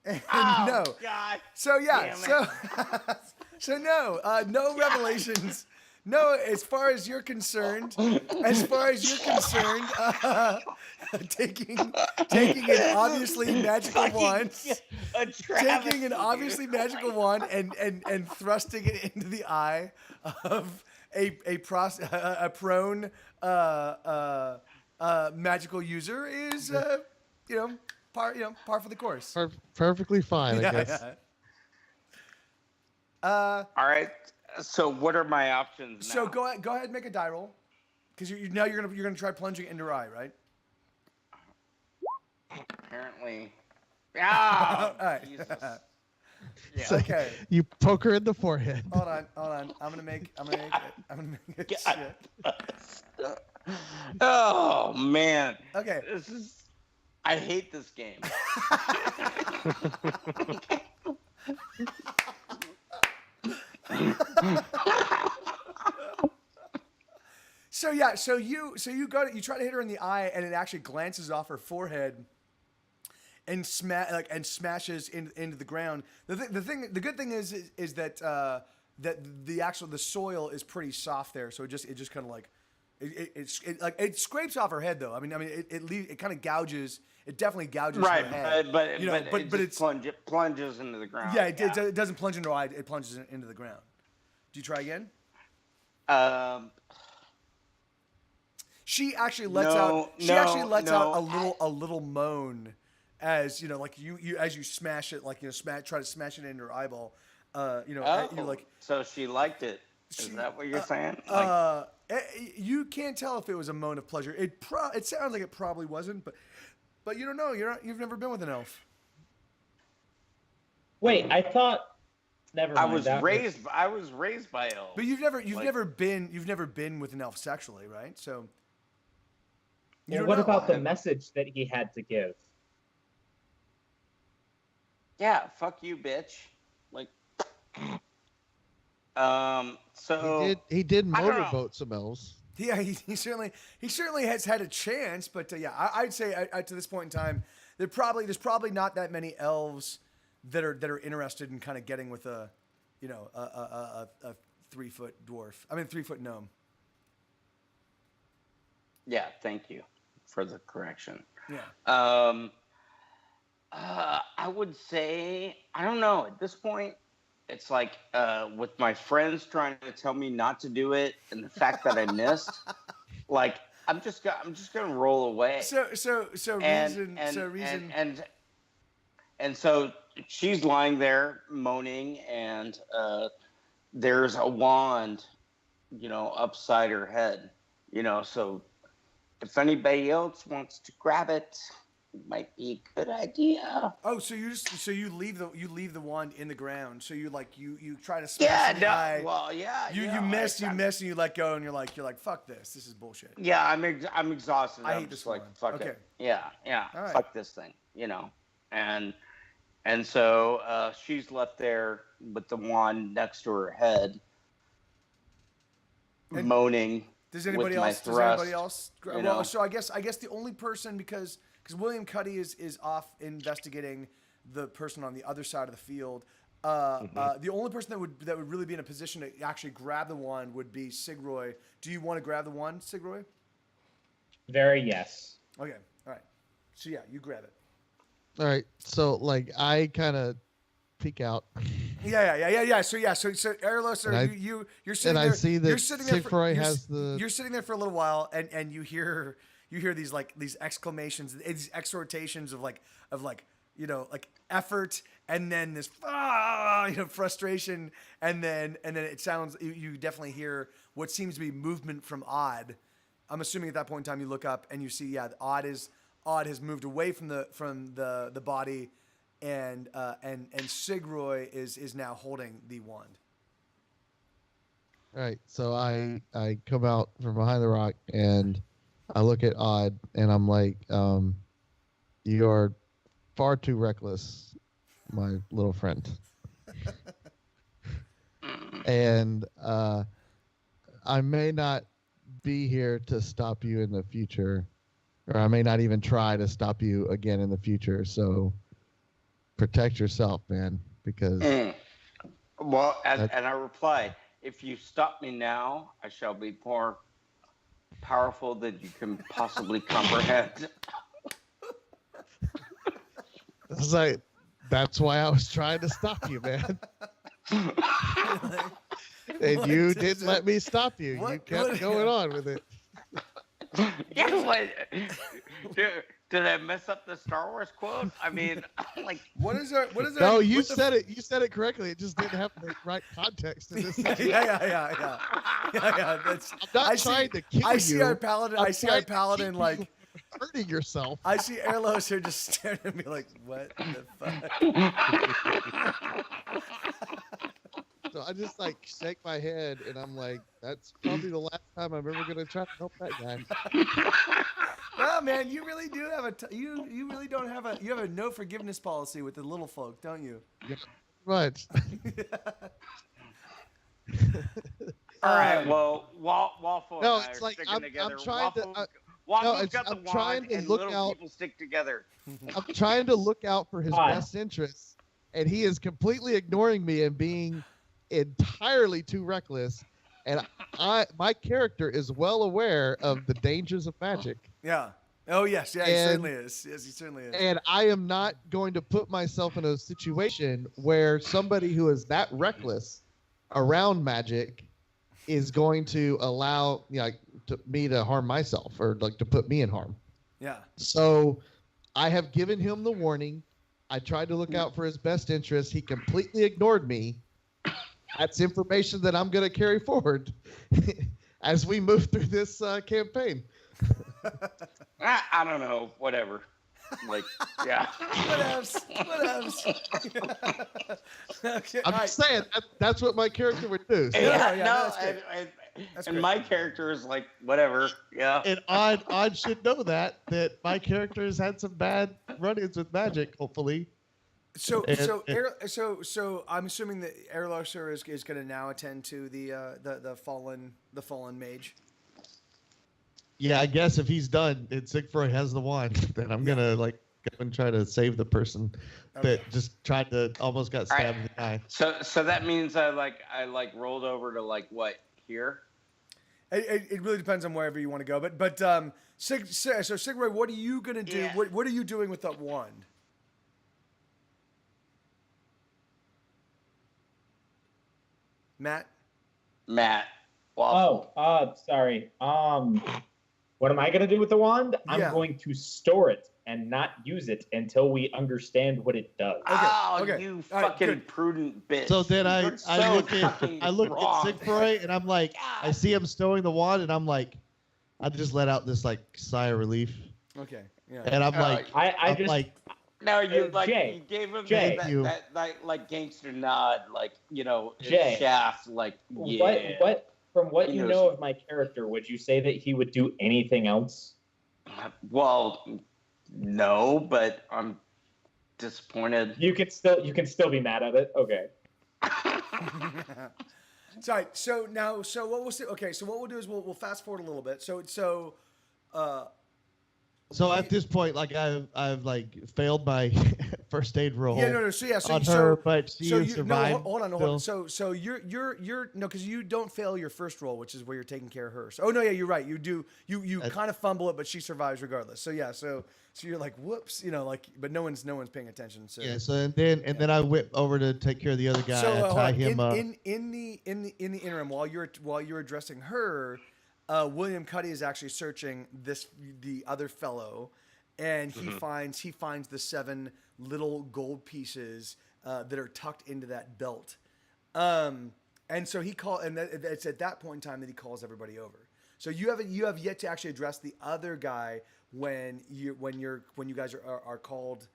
And Oh, no. God. So yeah, Damn it. so no, no revelations. No, as far as you're concerned, taking an obviously magical Fucking wand, a taking an travesty, obviously dude. magical wand and thrusting it into the eye of a prone magical user is par for the course. Perfectly fine, I Yeah, guess. yeah. All right. So what are my options now? So go ahead and make a die roll, because now you're gonna try plunging into her eye, right? Apparently. Oh, All right. Jesus. Yeah. So Okay. you poke her in the forehead. Hold on. I'm gonna make it. Shit. Oh man. Okay. I hate this game. So yeah, you try to hit her in the eye, and it actually glances off her forehead and smashes into the ground. The good thing is that the soil is pretty soft there, so it just kind of like it scrapes off her head though. I mean it kind of gouges. It definitely gouges her head. but it's plunges into the ground. yeah. It doesn't plunge into her eye. It plunges into the ground. Do you try again? She actually lets out a little moan as like as you smash it, like try to smash it into her eyeball. You're like, so she liked it. Is that what you're saying? You can't tell if it was a moan of pleasure. It sounds like it probably wasn't, but you don't know. You've never been with an elf. Wait, I thought. Never mind. I was raised by elves. But you've never been with an elf sexually, right? So. What about the message that he had to give? Yeah, fuck you, bitch. Like, so he did motorboat some elves. Yeah, he certainly has had a chance, but yeah, I'd say to this point in time, there's probably not that many elves that are interested in kind of getting with a 3-foot dwarf. I mean 3-foot gnome. Yeah, thank you for the correction. Yeah. I would say, I don't know. At this point, it's like with my friends trying to tell me not to do it, and the fact that I missed, like I'm just gonna roll away. So she's lying there moaning, and there's a wand, upside her head, so. If anybody else wants to grab it, it might be a good idea. Oh, so you leave the wand in the ground. So you try to smash the eye. Well, yeah. You miss, and you let go, and you're like fuck this. This is bullshit. Yeah, I'm exhausted. I I'm hate just this like one. fuck Okay. it. Yeah. All right. Fuck this thing. And so she's left there with the wand next to her head, moaning. Does anybody else? Well, so I guess the only person because William Cuddy is off investigating the person on the other side of the field. The only person that would really be in a position to actually grab the wand would be Sigroy. Do you want to grab the wand, Sigroy? Very yes. Okay. All right. So yeah, you grab it. All right. So I kind of peek out. Yeah. So Erlos, you're sitting there. And I see that Sigfroy You're sitting there for a little while, and you hear these exclamations, these exhortations of effort, and then this frustration, and then it sounds. You definitely hear what seems to be movement from Odd. I'm assuming at that point in time you look up and you see Odd has moved away from the body. And Sigroy is now holding the wand. All right, so I come out from behind the rock and I look at Odd and I'm like, you are far too reckless, my little friend. And I may not be here to stop you in the future, or I may not even try to stop you again in the future. So protect yourself, man, because Well, that, and I replied, if you stop me now, I shall be more powerful than you can possibly comprehend. it's like that's why I was trying to stop you, man. And What you is didn't it? let me stop you. You What- kept what- going on with it. Yeah, what? Did I mess up the Star Wars quote? I mean, like, What is our? What is our? No, you what the said it. You said it correctly. It just didn't have the right context in this yeah, situation. yeah. That's. I'm not trying to kill I see you. our paladin. I'm I see our trying to paladin keep like. you from hurting yourself. I see Airlos here just staring at me like, what the fuck? So I just like shake my head and I'm like, that's probably the last time I'm ever gonna try to help that guy. Well, man, you really do have you really don't have a you have a no forgiveness policy with the little folk, don't you? Right. all right, well, Waffle No, and I it's are like sticking together. I'm trying to. Waffle's it's- got the I'm trying wand, to and look little out- people stick together. I'm trying to look out for his Fine. best interests, and he is completely ignoring me and being entirely too reckless. And my character is well aware of the dangers of magic, Yeah. Oh yes, yeah, he And- certainly is. Yes, he certainly is. and I am not going to put myself in a situation where somebody who is that reckless around magic is going to allow me to harm myself or like to put me in harm. Yeah. So I have given him the warning. I tried to look out for his best interest. He completely ignored me. That's information that I'm going to carry forward as we move through this campaign. I don't know, whatever. Like, yeah. Whatevs. Okay. I'm all right. just saying that's what my character would do. So- Yeah, no, that's great. That's and great. my character is like, whatever, yeah. And Odd should know that my character has had some bad run-ins with magic, hopefully. So And- so I'm assuming that Airlosser is going to now attend to the fallen mage. Yeah, I guess if he's done and Siegfried has the wand, then I'm gonna go and try to save the person that just tried to almost got All right. stabbed in the eye. So that means I rolled over to like what here? It really depends on wherever you want to go, but Sigrid, what are you gonna do? Yeah. What are you doing with that wand? Matt? Waffle. Sorry. What am I gonna do with the wand? Yeah. I'm going to store it and not use it until we understand what it does. Oh, okay. you All right, fucking good. prudent bitch. So then I You're I so look at fucking at wrong. Siegfried and I'm like, I see him stowing the wand and I'm like, I just let out this like sigh of relief Okay. Yeah. and I'm like, I'm No, you Jay, you gave him Jay. that like gangster nod, like Jay. shaft, like yeah. What from what He you knows. know of my character, would you say that he would do anything else? Well, no, but I'm disappointed. You can still be mad at it. Okay. Sorry. So what we'll say? Okay. So what we'll do is we'll fast forward a little bit. So so at this point, like I've like failed my first aid roll yeah, no. So on her, but she so has survived. hold on. still. So you're no, because you don't fail your first roll, which is where you're taking care of her. So, oh no, yeah, you're right. You do you kind of fumble it, but she survives regardless. So yeah, so you're like whoops, but no one's paying attention. So Yeah, so and then I whip over to take care of the other guy. so I hold tie on. him up. In the interim, while you're addressing her, William Cuddy is actually searching the other fellow, and he finds the 7 little gold pieces that are tucked into that belt. And so it's at that point in time that he calls everybody over. So you have yet to actually address the other guy when you guys are called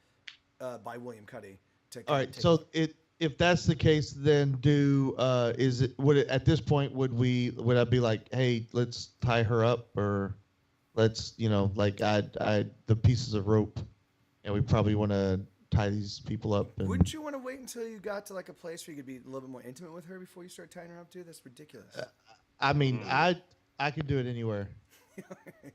by William Cuddy. All right, so if that's the case, then at this point would I be like, hey, let's tie her up, or let's the pieces of rope, and we probably want to tie these people up. And, Wouldn't you want to wait until you got to like a place where you could be a little bit more intimate with her before you start tying her up too? That's ridiculous. I mean, I I could do it anywhere. Like,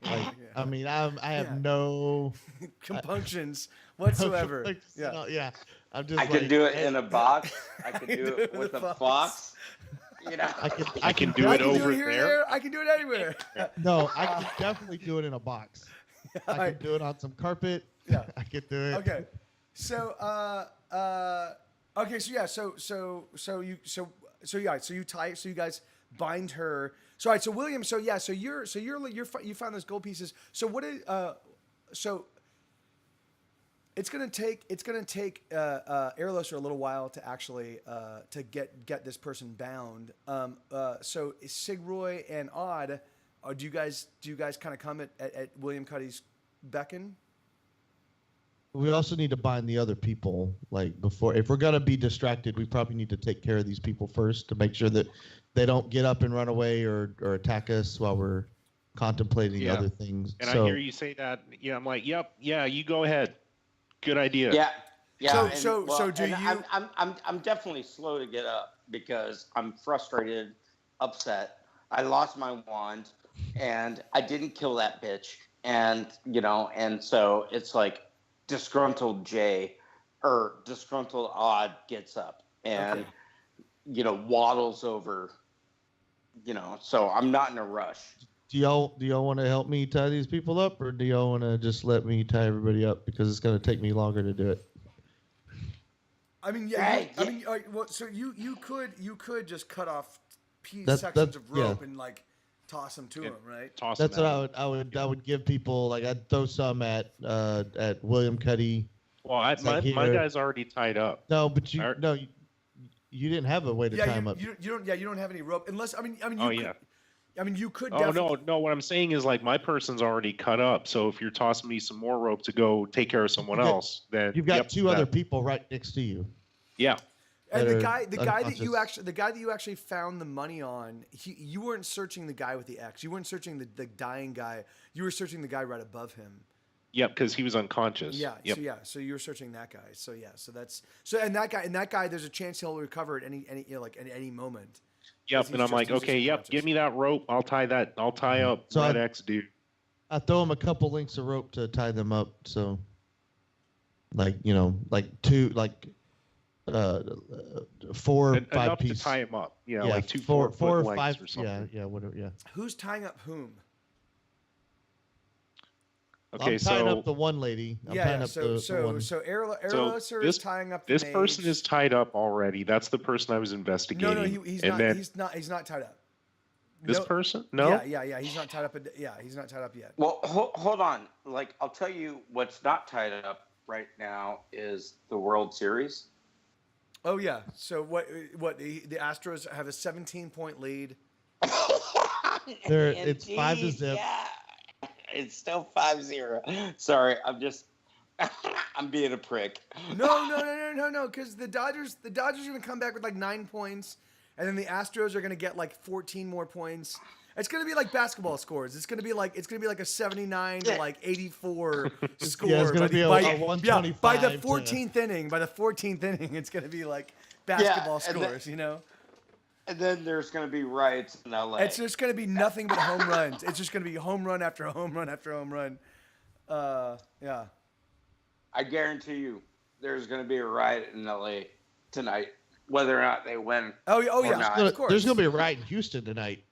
Yeah. I mean, I have Yeah. no Compunctions whatsoever. complaints at Yeah. all. Yeah. I'm just I like, could do it hey, in a box. I could do it with a fox. You know. I can do I it can do over it here and there. there. I can do it anywhere. no, I can definitely do it in a box. I Alright. can do it on some carpet. Yeah. I could do it. Okay. So okay, so yeah, so you tie, so you guys bind her. So all right, so William, so yeah, so you found those gold pieces. So what is so it's gonna take Erlos a little while to actually to get this person bound. So Sigroy and Odd, do you guys kind of come at William Cuddy's beckon? We also need to bind the other people. Like before, if we're gonna be distracted, we probably need to take care of these people first to make sure that they don't get up and run away or attack us while we're contemplating other things. And so, I hear you say that. Yeah, I'm like, yep, yeah, you go ahead. Good idea. Yeah. Yeah. So do you? I'm definitely slow to get up because I'm frustrated, upset. I lost my wand, and I didn't kill that bitch, and and so it's like disgruntled disgruntled Odd gets up and waddles over. So I'm not in a rush. do y'all want to help me tie these people up, or do y'all want to just let me tie everybody up because it's gonna take me longer to do it? I mean, yeah. Right, I yeah. mean, well, so you could just cut off That's- sections of rope yeah. and like toss them to him, right? Toss That's them what out. I would give people. Like I'd throw some at William Cuddy. Well, like my here. guy's already tied up. No, but you Alright. no, you didn't have a way to tie him up. You don't have any rope unless I mean Oh, you yeah. could, I mean you could Oh definitely, no! What I'm saying is like my person's already cut up. So if you're tossing me some more rope to go take care of someone else, then You've got yep, two that- other people right next to you. Yeah. and that the are guy that you unconscious. actually found the money on, you weren't searching the guy with the X. You weren't searching the dying guy. You were searching the guy right above him. Yep, because he was unconscious. Yeah. Yep. So you're searching that guy. So yeah. So that's and that guy. There's a chance he'll recover at any moment. Yep. He's And I'm just- like, he's just okay, yep, unconscious. give me that rope. I'll tie up So that I- X dude. I throw him a couple links of rope to tie them up. So, like two, 4 or 5 Enough pieces. to tie him up. Yeah, yeah, like two four 4-foot or lengths 5. or something. Yeah, whatever. Yeah. Who's tying up whom? Okay, I'm tying so up the one lady. I'm tying Yeah. up So the one. Erloser is tying up the this mage. person is tied up already. That's the person I was investigating. No, he's and not. then He's not tied up. this No- person? No. Yeah. He's not tied up. He's not tied up yet. Well, hold on. Like, I'll tell you what's not tied up right now is the World Series. Oh yeah. So what? The Astros have a 17-point lead. It's 5-0. Yeah, it's still 5-0. Sorry, I'm being a prick. No. Because the Dodgers are going to come back with like 9 points, and then the Astros are going to get like 14 more points. It's going to be like basketball scores. It's going to be like a 79 to like 84 score. Yeah, it's going to be a 125. By the 14th inning. By the 14th inning, it's going to be like basketball and scores. And then there's going to be riots in LA. It's just going to be nothing but home runs. It's just going to be home run after home run after home run. Yeah. I guarantee you, there's going to be a riot in LA tonight, whether or not they win. Oh or yeah. not. Of course. There's going to be a riot in Houston tonight.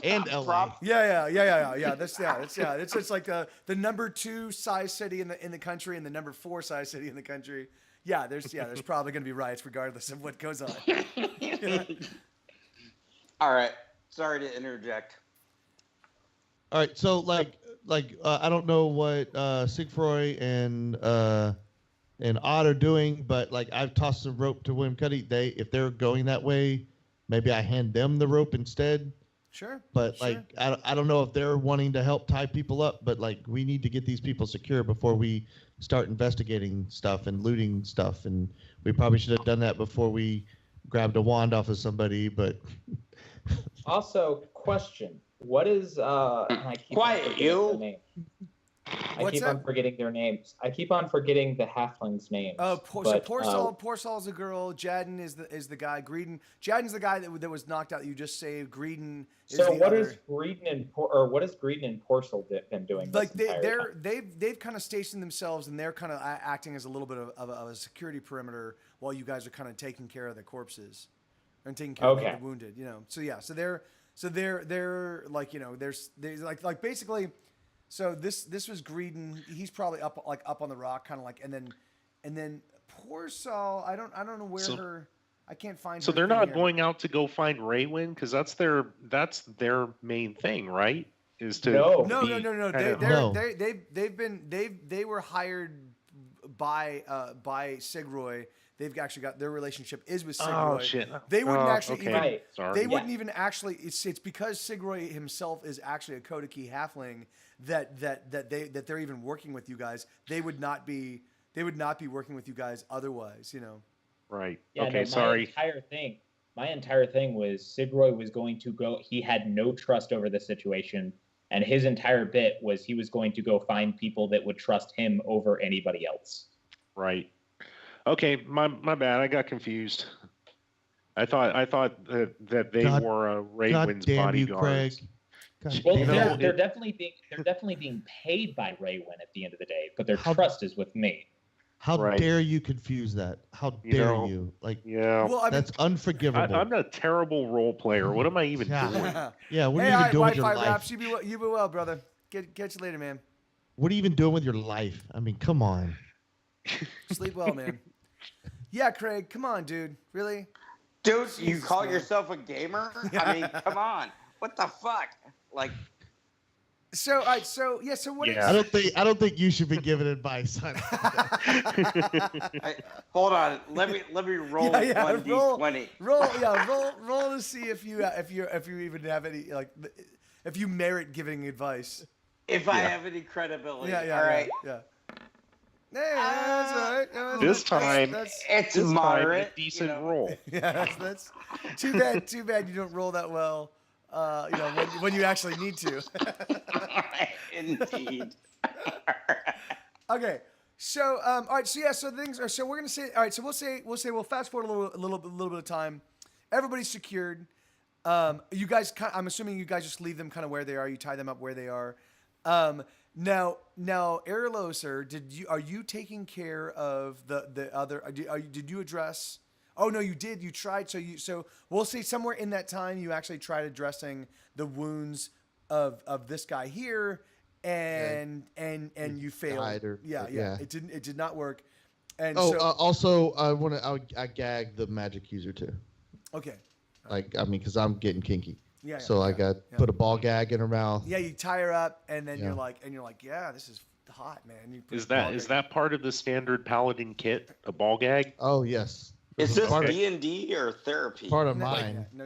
And LA. Yeah. That's It's just like the number 2 size city in the country and the number 4 size city in the country. Yeah, there's probably going to be riots regardless of what goes on. All right. Sorry to interject. All right, so I don't know what Sigfroy and Odd are doing, but like I've tossed some rope to William Cuddy. If they're going that way, maybe I hand them the rope instead. Sure. But sure. like I don't know if they're wanting to help tie people up, but like we need to get these people secure before we start investigating stuff and looting stuff, and we probably should have done that before we grabbed a wand off of somebody. But Also, question: what is? And I keep Quiet, forgetting you. the name. I What's keep that? on forgetting their names. I keep on forgetting the halflings' names. So but, Porsal's a girl. Jadden is the guy. Greedon. Jadden's the guy that was knocked out that you just saved. Greedon is so the what other. is Greedon and what has Greedon and Porcel been doing this Like entire time? they've kind of stationed themselves and they're kind of acting as a little bit of a security perimeter while you guys are kind of taking care of the corpses and taking care of the wounded. You know. So yeah. So they're like, you know, there's like basically. So this was Greedon. He's probably up on the rock, kind of like, and then poor Saul. I don't know where her. I can't find. So her they're thing not here. going out to go find Raywin because that's their main thing, right? Is to No. No. kind of- They were hired by Sigroy. They've actually got their relationship is with Sigroy. Oh shit! They wouldn't actually okay. even. Right. Sorry. They wouldn't even actually. It's because Sigroy himself is actually a Kodaki halfling that they're even working with you guys. They would not be working with you guys otherwise. You know. Right. Yeah, okay. no, Sorry. My entire thing was Sigroy was going to go. He had no trust over the situation, and his entire bit was he was going to go find people that would trust him over anybody else. Right. Okay. My bad. I got confused. I thought that they were God Raywin's damn you, bodyguards. Craig. God Well, You know, they're definitely being paid by Raywin at the end of the day, but their trust is with me. How Right. dare you confuse that? How You dare know, you? Like, Yeah. Well, I mean, that's unforgivable. I'm a terrible role player. What am I even Yeah. doing? Yeah, what are hey, you even all right, doing with your Wi-Fi life? Raps, you be well, brother. Catch you later, man. What are you even doing with your life? I mean, come on. Sleep well, man. Yeah, Craig, come on, dude. Really? Dude, you Jesus, call man. yourself a gamer? I mean, come on. What the fuck? Like, So, all right, so what is? Yeah. I don't think you should be giving advice on hold on. Let me roll Yeah, one d20. roll to see if you even have any if you merit giving advice. If I have any credibility. Yeah. All right. Yeah. Hey, that's all right. This time, It's this moderate. time a decent you know. roll. Yeah, that's too bad. Too bad you don't roll that well. You know, when you actually need to. Indeed. Okay. So, all right. So yeah. So things are. So we're gonna say. All right. So we'll fast forward a little bit of time. Everybody's secured. You guys. I'm assuming you guys just leave them kind of where they are. You tie them up where they are. Now, Erlo, sir, are you taking care of the other? Did you address? Oh no, you did. You tried. So we'll say somewhere in that time you actually tried addressing the wounds of this guy here, and you failed. Yeah. It did not work. And also I gagged the magic user too. Okay. Like, I mean, because I'm getting kinky. Yeah. So I got put a ball gag in her mouth. Yeah, you tie her up, and then you're like, yeah, this is hot, man. You put Is a ball that gag- part of the standard paladin kit? A ball gag? Oh yes. Is this part, D&D or therapy? part of No, mine? No.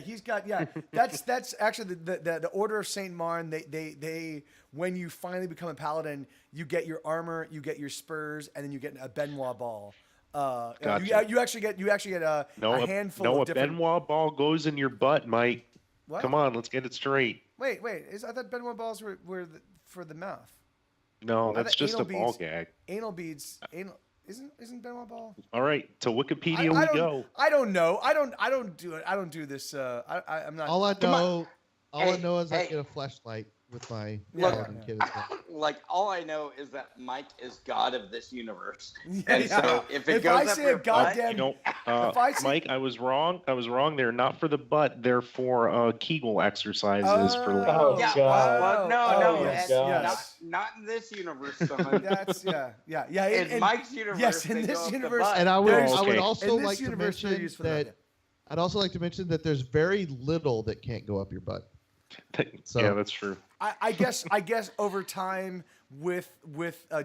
He's got That's actually the Order of Saint Marn. They when you finally become a paladin, you get your armor, you get your spurs, and then you get a Benoit ball. Gotcha. You actually get a handful of different. Benoit ball goes in your butt, Mike. What? Come on, let's get it straight. Wait. I thought Benoit balls were for the mouth. No, I that's thought just a anal ball beads- gag. Anal beads. Isn't Benoit ball? All right, to Wikipedia I we don't- go. I don't know. I don't do it. I don't do this. I'm not. All I know is I Hey. get a flashlight with my Look, paladin kit as well. like, all I know is that Mike is god of this universe. Yeah, And yeah. so if If it goes I up say your a butt, goddamn- You know, If I see- Mike, I was wrong. They're not for the butt. They're for Kegel exercises for like. Oh, yeah, God. no, yes, and yes. not in this universe, son. That's yeah. In Mike's universe, yes, in they this go up the universe- butt. And I would Oh, I would okay. also In this like to universe, they're mention used for that I'd also like to mention that there's very little that can't go up your butt. So- Yeah, that's true. I guess over time with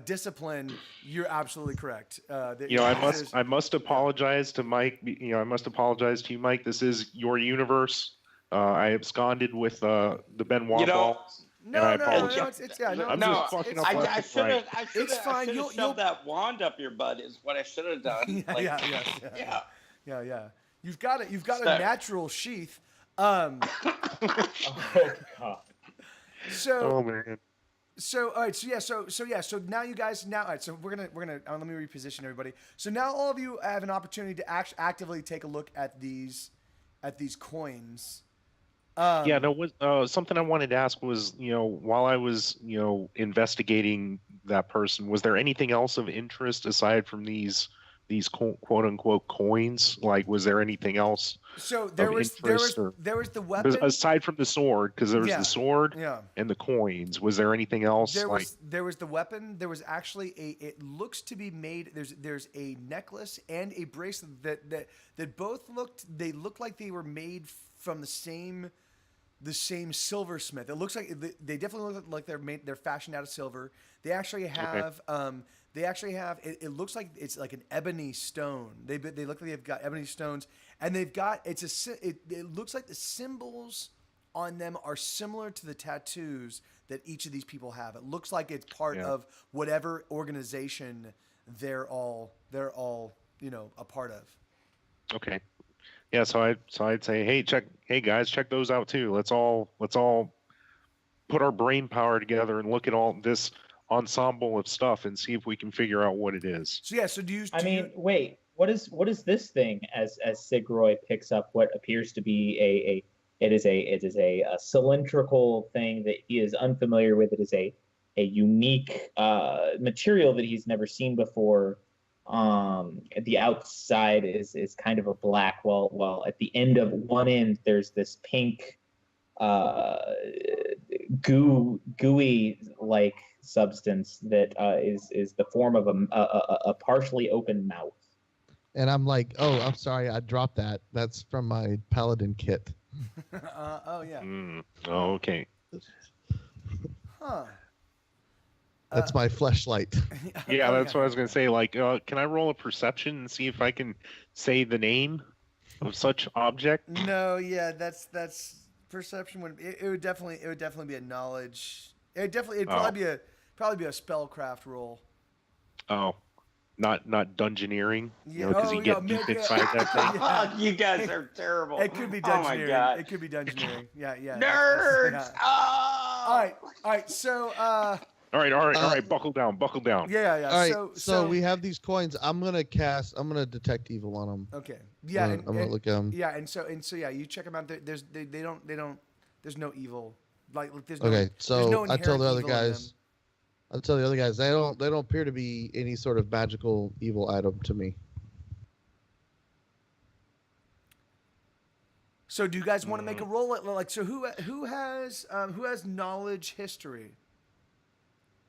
discipline, you're absolutely correct. You know, I must apologize to Mike. You know, I must apologize to you, Mike. This is your universe. I absconded with the Benoit You know, balls. No, and I no, apologize. it's yeah, no, I'm no, just fucking it's up fine. left I and should right. have. It's fine. You'll- shoved that wand up your butt. Is what I should have done. Like, Yeah. You've got it. You've got a Start. natural sheath. Oh God. So Oh man. So all right, so now you guys all right, so we're gonna let me reposition everybody. So now all of you have an opportunity to actively take a look at these coins. Yeah, no, was something I wanted to ask was, while I was, investigating that person, was there anything else of interest aside from these quote unquote coins? Like, was there anything else So of interest, or there was the weapon. aside from the sword? Because there was Yeah, the sword yeah. and the coins. Was there anything else? There was the weapon. There was actually it looks to be made. There's a necklace and a bracelet that both looked like they were made from the same silversmith. It looks like they definitely look like they're fashioned out of silver. They actually have it looks like it's like an ebony stone. They look like they've got ebony stones, and they've got it looks like the symbols on them are similar to the tattoos that each of these people have. It looks like it's part of whatever organization they're all a part of. Okay. Yeah, so I'd say, hey guys, check those out too. Let's all put our brain power together and look at all this ensemble of stuff and see if we can figure out what it is. So yeah, so wait, what is this thing? As Sigroy picks up what appears to be it is a cylindrical thing that he is unfamiliar with. It is a unique material that he's never seen before. The outside is kind of a black, while at the end of one end there's this pink gooey like substance that is the form of a partially open mouth. And I'm like, oh, I'm sorry, I dropped that. That's from my paladin kit. Oh yeah. Oh, okay. Huh. That's my fleshlight. Yeah, that's what I was gonna say. Like, can I roll a perception and see if I can say the name of such object? No, yeah, that's perception. It would definitely be a knowledge. It'd probably be a spellcraft roll. Oh, not dungeoneering. Yeah, because you get deep inside that thing. Yeah. You guys are terrible. It could be dungeoneering. Oh my god. It could be dungeoneering. Yeah. Nerds. Yeah. Oh! All right. So. All right. Buckle down. Yeah. All right. So we have these coins. I'm gonna detect evil on them. Okay. Yeah. I'm gonna look at them. Yeah, and so yeah, you check them out. There's no evil. Like there's okay. So I tell the other evil in them. guys. I'll tell the other guys they don't appear to be any sort of magical evil item to me. So do you guys want to make a roll? Like, so who has knowledge history?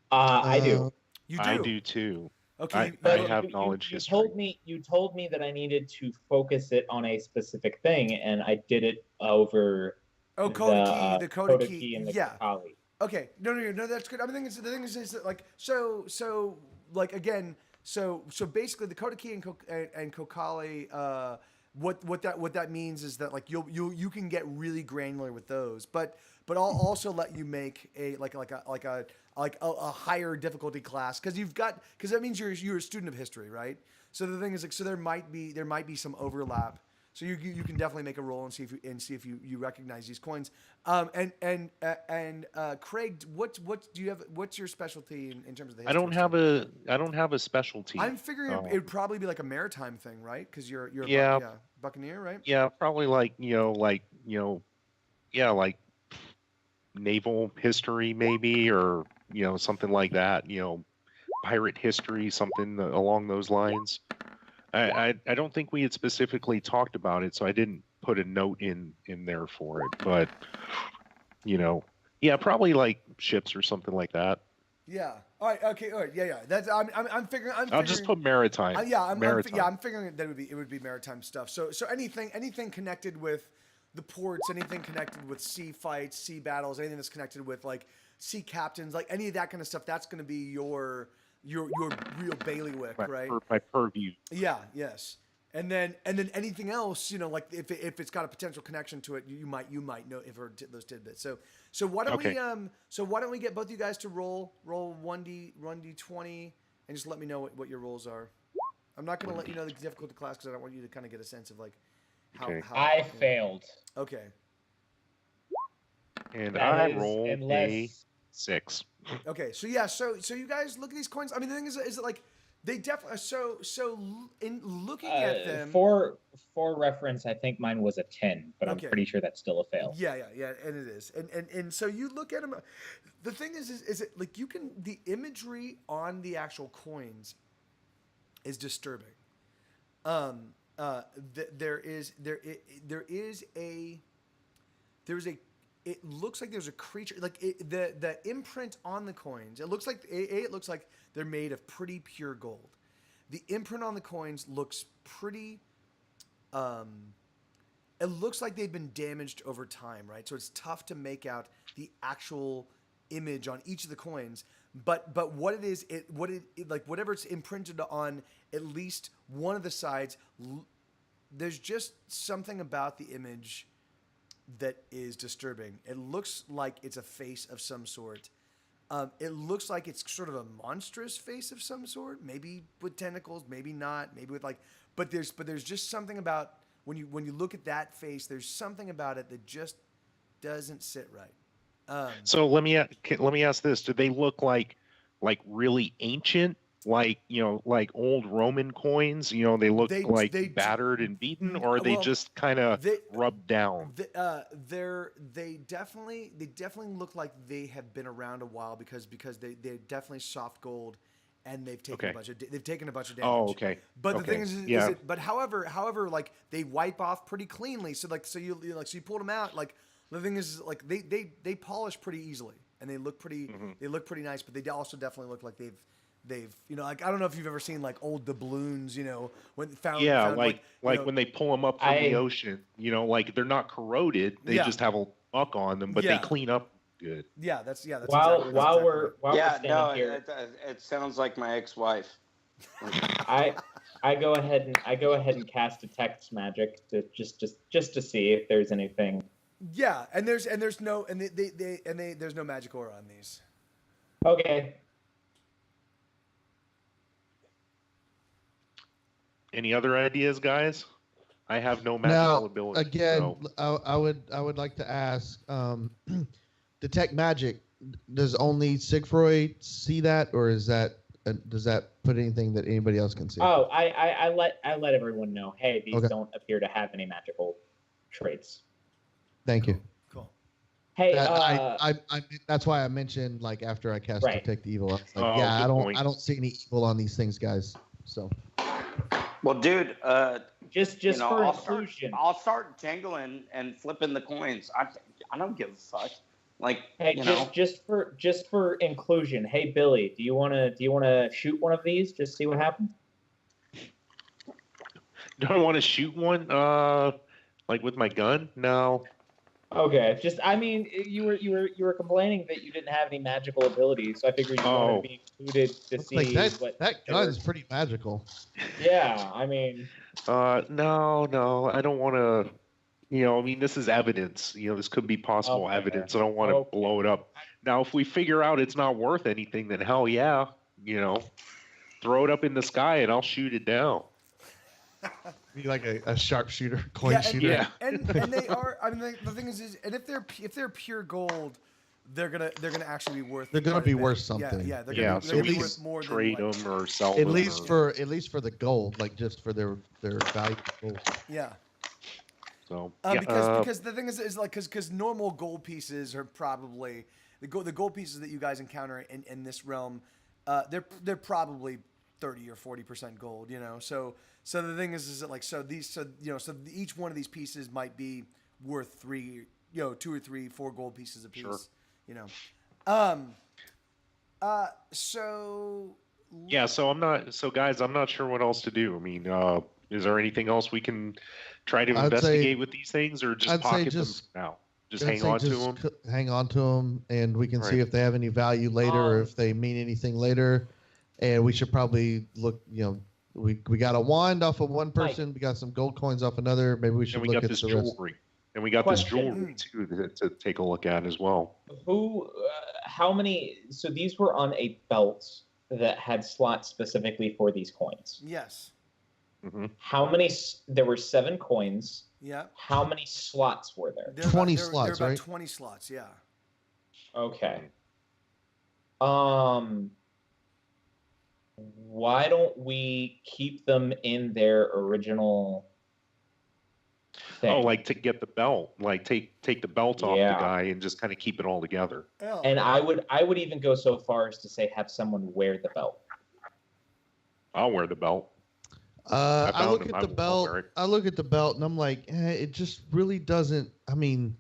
I do. You do. I do too. Okay. I have knowledge history. You told me that I needed to focus it on a specific thing, and I did it over. Oh, Koda key, and the yeah. Kali. Okay. No, that's good. I mean, the thing is that like so like again, so basically the Koda key and Kokali, what that means is that like you can get really granular with those, but I'll also let you make a higher difficulty class because that means you're a student of history, right? So the thing is like, so there might be some overlap. So you can definitely make a roll and see if you recognize these coins. And Craig, what's your specialty in terms of the history? I don't have a specialty. I'm figuring it would probably be like a maritime thing, right? Because you're a buccaneer, right? Yeah, probably like naval history maybe, or something like that. Pirate history, something along those lines. I don't think we had specifically talked about it, so I didn't put a note in there for it. But probably like ships or something like that. Yeah. All right. Okay. All right. Yeah. That's I'm figuring. I'll just put maritime. I'm figuring that it would be maritime stuff. So anything connected with the ports, anything connected with sea fights, sea battles, anything that's connected with like sea captains, like any of that kind of stuff. That's going to be your real bailiwick, right? My purview. Yeah. Yes. And then anything else, like if it's got a potential connection to it, you might know if those tidbits. So why don't we get both of you guys to roll 1d20 and just let me know what your rolls are. I'm not going to let you know the difficulty class because I don't want you to kind of get a sense of like how. I failed. Okay. And that I is, rolled unless 6. Okay, so yeah, so you guys look at these coins. I mean, the thing is it like they definitely in looking at them. For reference, I think mine was a 10, but Okay. I'm pretty sure that's still a fail. Yeah, and it is, and so you look at them. The thing is it like you can the imagery on the actual coins is disturbing. There's a it looks like there's a creature like the imprint on the coins. It looks like it looks like they're made of pretty pure gold. The imprint on the coins looks pretty. It looks like they've been damaged over time, right? So it's tough to make out the actual image on each of the coins. But what it is, like whatever it's imprinted on, at least one of the sides, there's just something about the image that is disturbing. It looks like it's a face of some sort. It looks like it's sort of a monstrous face of some sort, maybe with tentacles, maybe not, maybe with like. But there's just something about when you look at that face, there's something about it that just doesn't sit right. So let me ask this: do they look like really ancient, like like old Roman coins? They look like battered and beaten, or are they just kind of rubbed down? They definitely look like they have been around a while because they're definitely soft gold, and they've taken a bunch of damage. Oh, okay. But the thing is but however, like they wipe off pretty cleanly. So you pulled them out. Like the thing is, like they polish pretty easily, and they look pretty nice. But they also definitely look like they've like I don't know if you've ever seen like old doubloons, when found when they pull them up from the ocean, like they're not corroded, they just have a muck on them, but they clean up good. Yeah, that's while we're standing here, it sounds like my ex-wife. I go ahead and cast detect magic to just to see if there's anything. Yeah, and there's no there's no magic aura on these. Okay. Any other ideas, guys? I have no magical ability. Again, so. I would like to ask, detect magic. Does only Sigfroy see that, or does that put anything that anybody else can see? Oh, I let everyone know. Hey, these don't appear to have any magical traits. Thank you. Cool. Hey, I that's why I mentioned like after I cast Detect Evil. I was like, I don't see any evil on these things, guys. So. Well, dude, just for inclusion, I'll start jangling and flipping the coins. I don't give a fuck. Like, hey, just for inclusion. Hey, Billy, do you wanna shoot one of these? Just see what happens. Do I want to shoot one? Like with my gun? No. Okay, you were complaining that you didn't have any magical abilities, so I figured you wanted to be included to see that gun's pretty magical. Yeah, I mean. No, I don't want to. This is evidence. This could be possible evidence. I don't want to blow it up. Now, if we figure out it's not worth anything, then hell yeah, throw it up in the sky and I'll shoot it down. Be like a sharpshooter, coin shooter. And they are. I mean, the thing is, and if they're pure gold, they're gonna actually be worth. They're gonna be worth something. Yeah. They're gonna be worth more. Trade them or sell them. At least for the gold, like just for their value of gold. Yeah. So because the thing is like because normal gold pieces are probably the gold pieces that you guys encounter in this realm, they're probably 30 or 40% gold, So the thing is that like so each one of these pieces might be worth 2 or 3, 4 gold pieces a piece. Sure. So yeah, so guys, I'm not sure what else to do. I mean, is there anything else we can try to investigate with these things, or just pocket them now? Just hang on to them. Hang on to them, and we can see if they have any value later, or if they mean anything later. And we should probably look. We got a wand off of one person. We got some gold coins off another. Maybe we should look at this jewelry. And we got this jewelry too to take a look at as well. How many? So these were on a belt that had slots specifically for these coins. Yes. Mm-hmm. How many? There were 7 coins. Yeah. How many slots were there? 20 slots, there are right? about 20 slots. Yeah. Okay. Why don't we keep them in their original thing? Oh, like to get the belt, like take the belt off the Yeah. guy and just kind of keep it all together. Oh. And I would even go so far as to say have someone wear the belt. I'll wear the belt. I found look him. at I the will belt. wear it. I look at the belt, and I'm like, it just really doesn't. I mean,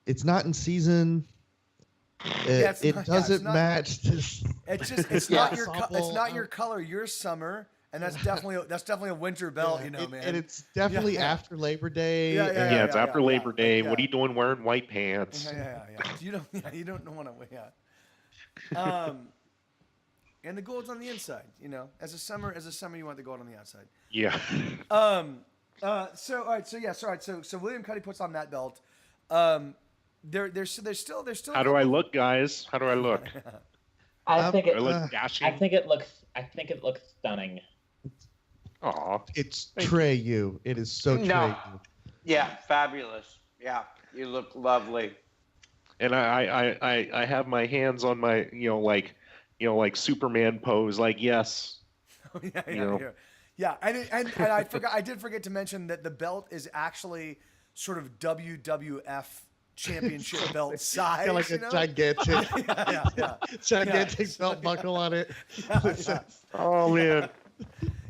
it's not in season. It doesn't match this. It's just it's Yeah. not your it's not your color. You're summer, and that's definitely a winter belt, man. And it's definitely after Labor Day. Yeah, it's after Labor Day. Yeah. What are you doing wearing white pants? Yeah. You don't want to. And the gold's on the inside. As a summer, you want the gold on the outside. Yeah. So all right. So William Cuddy puts on that belt. There's still. How do I look, guys? How do I look? I think Do I look dashing? I think it looks stunning. Aw. It's Treyu. It is so No. Treyu. Yeah, fabulous. Yeah, you look lovely. And I have my hands on my like Superman pose, like yes. Yeah. And I did forget to mention that the belt is actually sort of WWF championship belt size. Got like a gigantic, yeah. gigantic belt buckle on it. Oh man.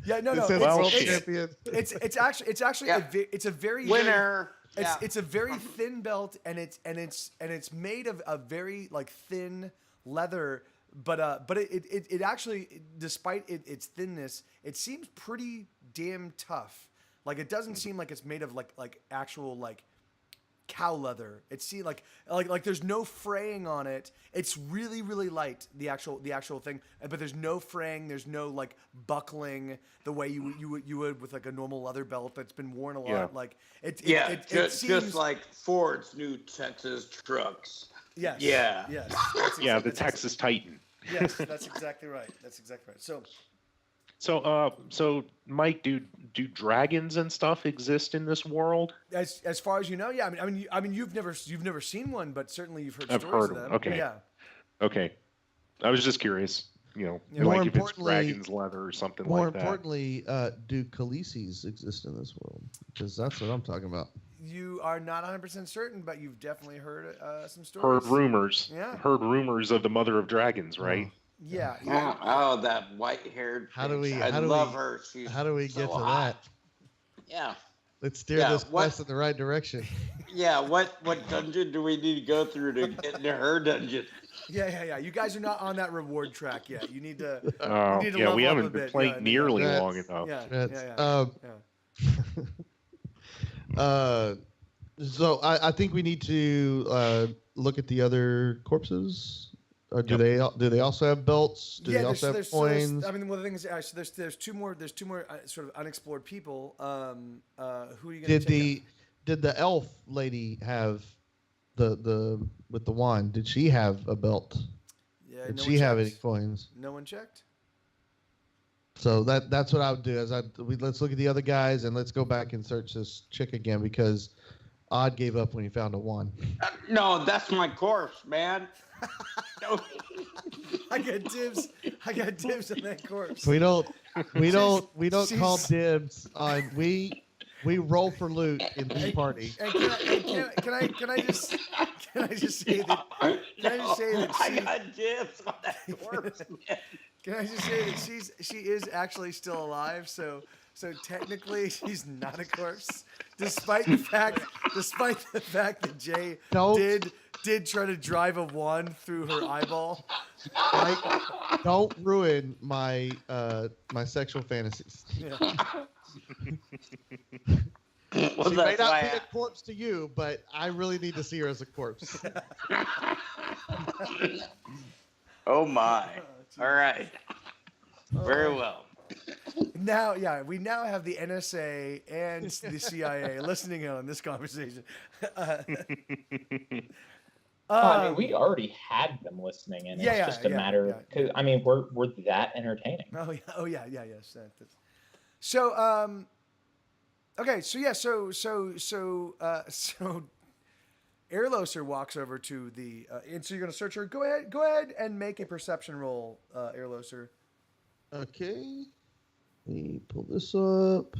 Yeah, no. It says world champion. It's actually it's a very Winner. It's a very thin belt, and it's made of a very like thin leather, but it actually, despite its thinness, it seems pretty damn tough. Like it doesn't seem like it's made of like actual like cow leather. It seems like there's no fraying on it. It's really light, the actual thing, but there's no fraying. There's no like buckling the way you would with like a normal leather belt that's been worn a lot. Yeah. Like it Just seems like Ford's new Texas trucks. yes, Yeah. yes, Yeah, the Texas Titan. Yes, that's exactly right. So Mike, do dragons and stuff exist in this world? As far as you know, yeah. I mean, you've never seen one, but certainly you've heard I've stories heard of them. them. Okay. Yeah. Okay. I was just curious, More like if it's importantly- dragon's leather or something More like that. importantly, do Khaleesi's exist in this world? Because that's what I'm talking about. You are not 100% certain, but you've definitely heard some stories. Heard rumors. Yeah. Heard rumors of the mother of dragons, right? Yeah. Oh, that white-haired. How do we- I how do love we- her. She's How do we so get to hot. that? Yeah. Let's steer Yeah, this what- quest in the right direction. Yeah. What dungeon do we need to go through to get into her dungeon? Yeah. You guys are not on that reward track yet. You need to. Oh, need to yeah, level we up haven't a been bit. playing Yeah, nearly That's- long enough. Yeah. So I think we need to look at the other corpses. Or do they also have belts? Do they also have coins? I mean, well, the thing is, so there's two more sort of unexplored people. Who are you going to Did the elf lady have the with the wand? Did she have a belt? Yeah. Did no she one have checked. any coins? No one checked. So that's what I would do. Let's look at the other guys and let's go back and search this chick again because Odd gave up when he found a wand. No, that's my corpse, man. No. I got dibs on that corpse. We don't She's- call dibs on we roll for loot in this party. And can I just say that? Can I just say that I got dibs on that corpse, man. Can I just say that she is actually still alive? So technically she's not a corpse, despite the fact that Jay did try to drive a wand through her eyeball. Don't ruin my my sexual fantasies. Yeah. Well, She may that's not why be a corpse to you, but I really need to see her as a corpse. Oh my. All right. Very well. Now, we now have the NSA and the CIA listening in on this conversation. I mean, we already had them listening, and it's just a matter of because I mean, we're that entertaining. Yes. So, okay, so Airloser walks over to the, and so you're gonna search her. Go ahead and make a perception roll, Airloser. Okay. Let me pull this up.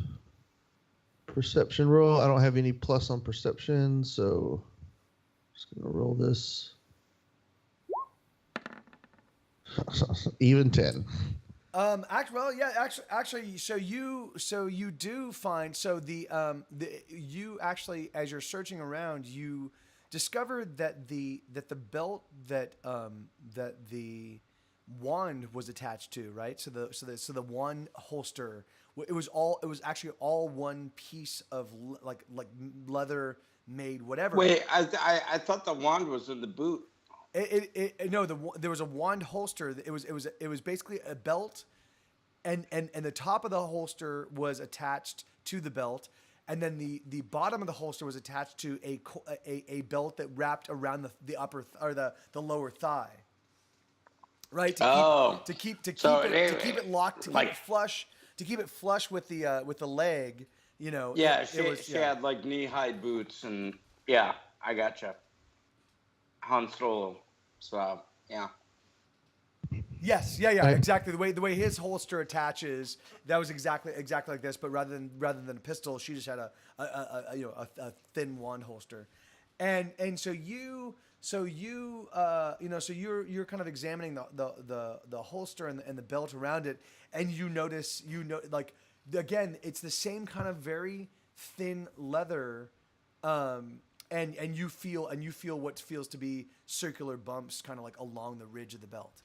Perception roll. I don't have any plus on perception, so just gonna roll this. Even 10. Actually, so you do find you actually, as you're searching around, you discover that the belt that the wand was attached to, right? So the wand holster, it was actually all one piece of like leather made whatever. Wait, I thought the wand was in the boot. No, there was a wand holster. It was basically a belt, and the top of the holster was attached to the belt, and then the bottom of the holster was attached to a belt that wrapped around the upper or the lower thigh. Right. To keep it locked, to keep it flush, with the leg. You know. Yeah, she had like knee-high boots, and yeah, I gotcha. Han Solo. So yeah. Yes, yeah, exactly. The way his holster attaches, that was exactly like this, but rather than a pistol, she just had a thin wand holster, and so you're kind of examining the holster and the belt around it, and you notice like again it's the same kind of very thin leather. And you feel what feels to be circular bumps kind of like along the ridge of the belt.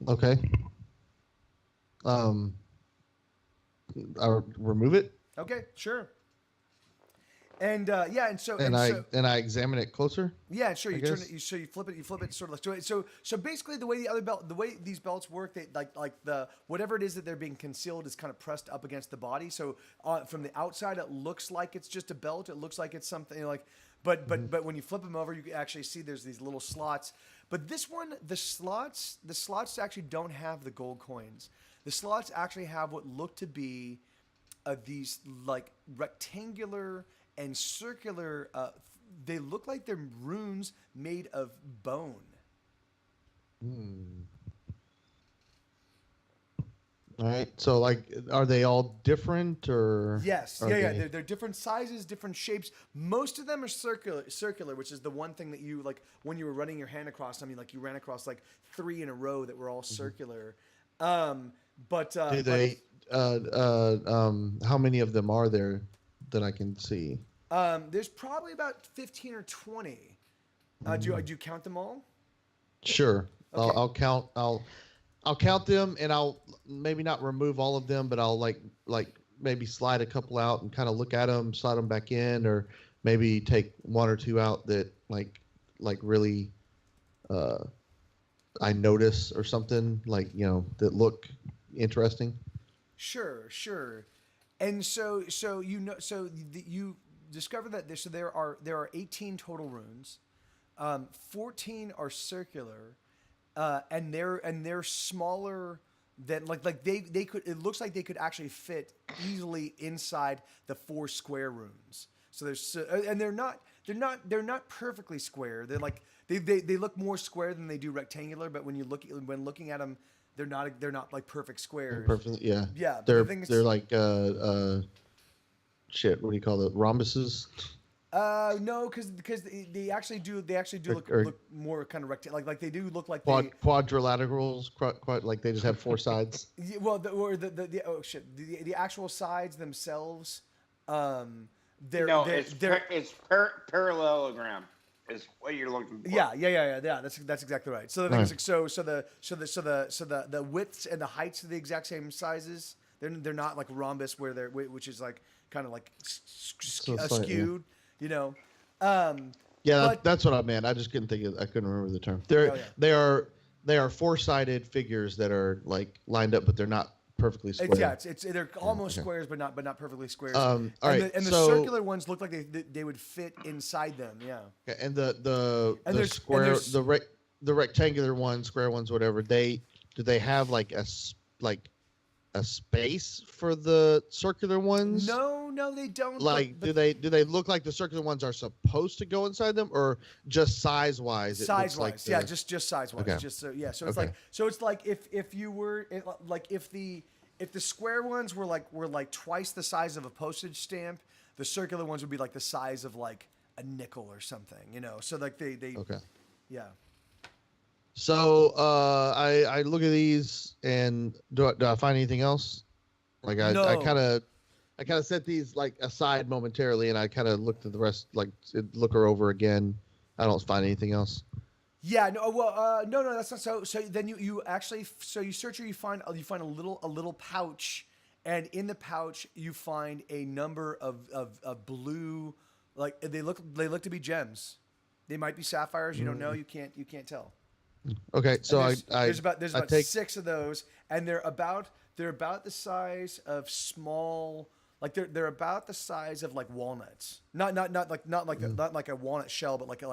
Okay. I'll remove it. Okay, sure. And I examine it closer. Yeah, sure. You flip it, sort of like so. Basically, the way these belts work, they like the whatever it is that they're being concealed is kind of pressed up against the body. So from the outside, it looks like it's just a belt. It looks like it's something like, but when you flip them over, you can actually see there's these little slots. But this one, the slots actually don't have the gold coins. The slots actually have what look to be these like rectangular and circular. They look like they're runes made of bone. All right. So, like, are they all different, or? Yes. Yeah. They're different sizes, different shapes. Most of them are circular, which is the one thing that you like when you were running your hand across them. You ran across like 3 in a row that were all circular. How many of them are there that I can see? There's probably about 15 or 20. Do you count them all? Sure. Okay. I'll count them, and I'll maybe not remove all of them, but I'll like maybe slide a couple out and kind of look at them, slide them back in, or maybe take 1 or 2 out that like really I notice or something that look interesting. Sure. And so you discover that there are 18 total runes. 14 are circular, and they're smaller than like they could. It looks like they could actually fit easily inside the 4 square runes. So they're not perfectly square. They're like they look more square than they do rectangular. But when looking at them, they're not like perfect squares. Perfect. Yeah. Yeah. They're like shit. What do you call it? Rhombuses. No, because they actually do look more kind of rectangular. Like they do look like quadrilaterals. Like they just have 4 sides. Yeah, well, the actual sides themselves. It's parallelogram is what you're looking for. Yeah. That's exactly right. So the thing is like the widths and the heights are the exact same sizes. They're not like rhombus which is like kind of like skewed. Yeah. But, that's what I meant. I just couldn't remember the term. They are 4-sided figures that are like lined up, but they're not perfectly square. They're almost squares, but not perfectly squares. The circular ones look like they would fit inside them. Yeah. And the rectangular ones, square ones, whatever. Do they have like a space for the circular ones? No, they don't. Like, but do they look like the circular ones are supposed to go inside them, or just size wise? size wise, yeah, just size wise, Okay. just so yeah. So it's Okay. like if you were like if the square ones were like twice the size of a postage stamp, the circular ones would be like the size of like a nickel or something, you know. So like they Okay. yeah. So I look at these, and do I find anything else? Like I No. kind of set these like aside momentarily, and I kind of looked at the rest, like look her over again. I don't find anything else. Yeah, no, well, no, that's not so. So then you actually, so you search or you find a little pouch, and in the pouch you find a number of blue, like they look to be gems. They might be sapphires. You don't know. You can't tell. Okay, so And there's I about take 6 of those, and they're about the size of small. Like they're about the size of like walnuts. Not like a walnut shell, but like a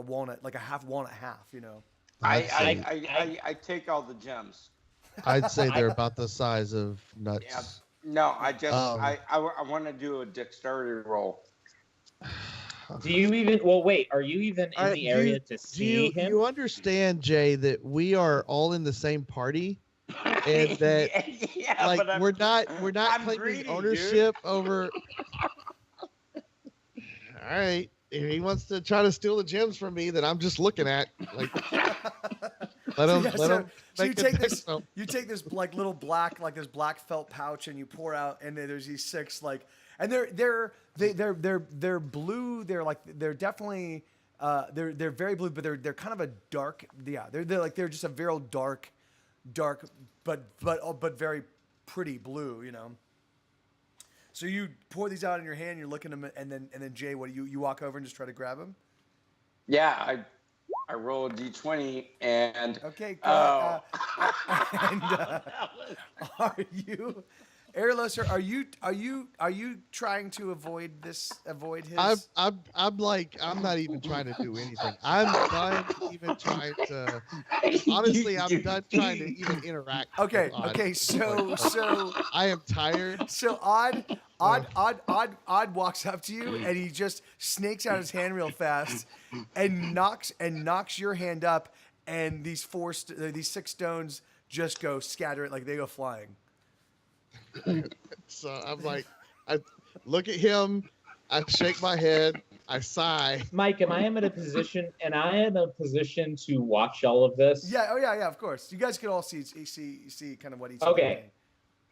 walnut, like a half walnut half, you know. I take all the gems. I'd say they're about the size of nuts. Yeah. No, I just Um, I want to do a dexterity roll. Do you even? Well, wait. Are you even in the area to see him? You understand, Jay, that we are all in the same party, and that yeah, like but we're not I'm claiming greedy, ownership over. All right, if he wants to try to steal the gems from me, that I'm just looking at, like, let him. So you make the take dex this, roll. you take this like little black, like this black felt pouch, and you pour out, and then there's these 6 like, and they're blue. They're definitely they're very blue, but they're kind of a dark. Yeah, they're just a very dark, but very pretty blue, you know. So you pour these out in your hand, you're looking at them, and then Jay, what do you walk over and just try to grab them? Yeah, I roll a d20 and Okay, good. Oh. And are you, Airlosser? Are you trying to avoid his? I'm not even trying to do anything. I'm done even trying to. Honestly, I'm done trying to even interact. Okay, with Odd. okay. So I am tired. so Odd walks up to you and he just snakes out his hand real fast and knocks your hand up, and these 6 stones just go scatter, like they go flying. So I'm like, I look at him, I shake my head, I sigh. Mike, am I in a position to watch all of this? Yeah. Oh yeah. Of course. You guys can all see kind of what he's Okay. doing.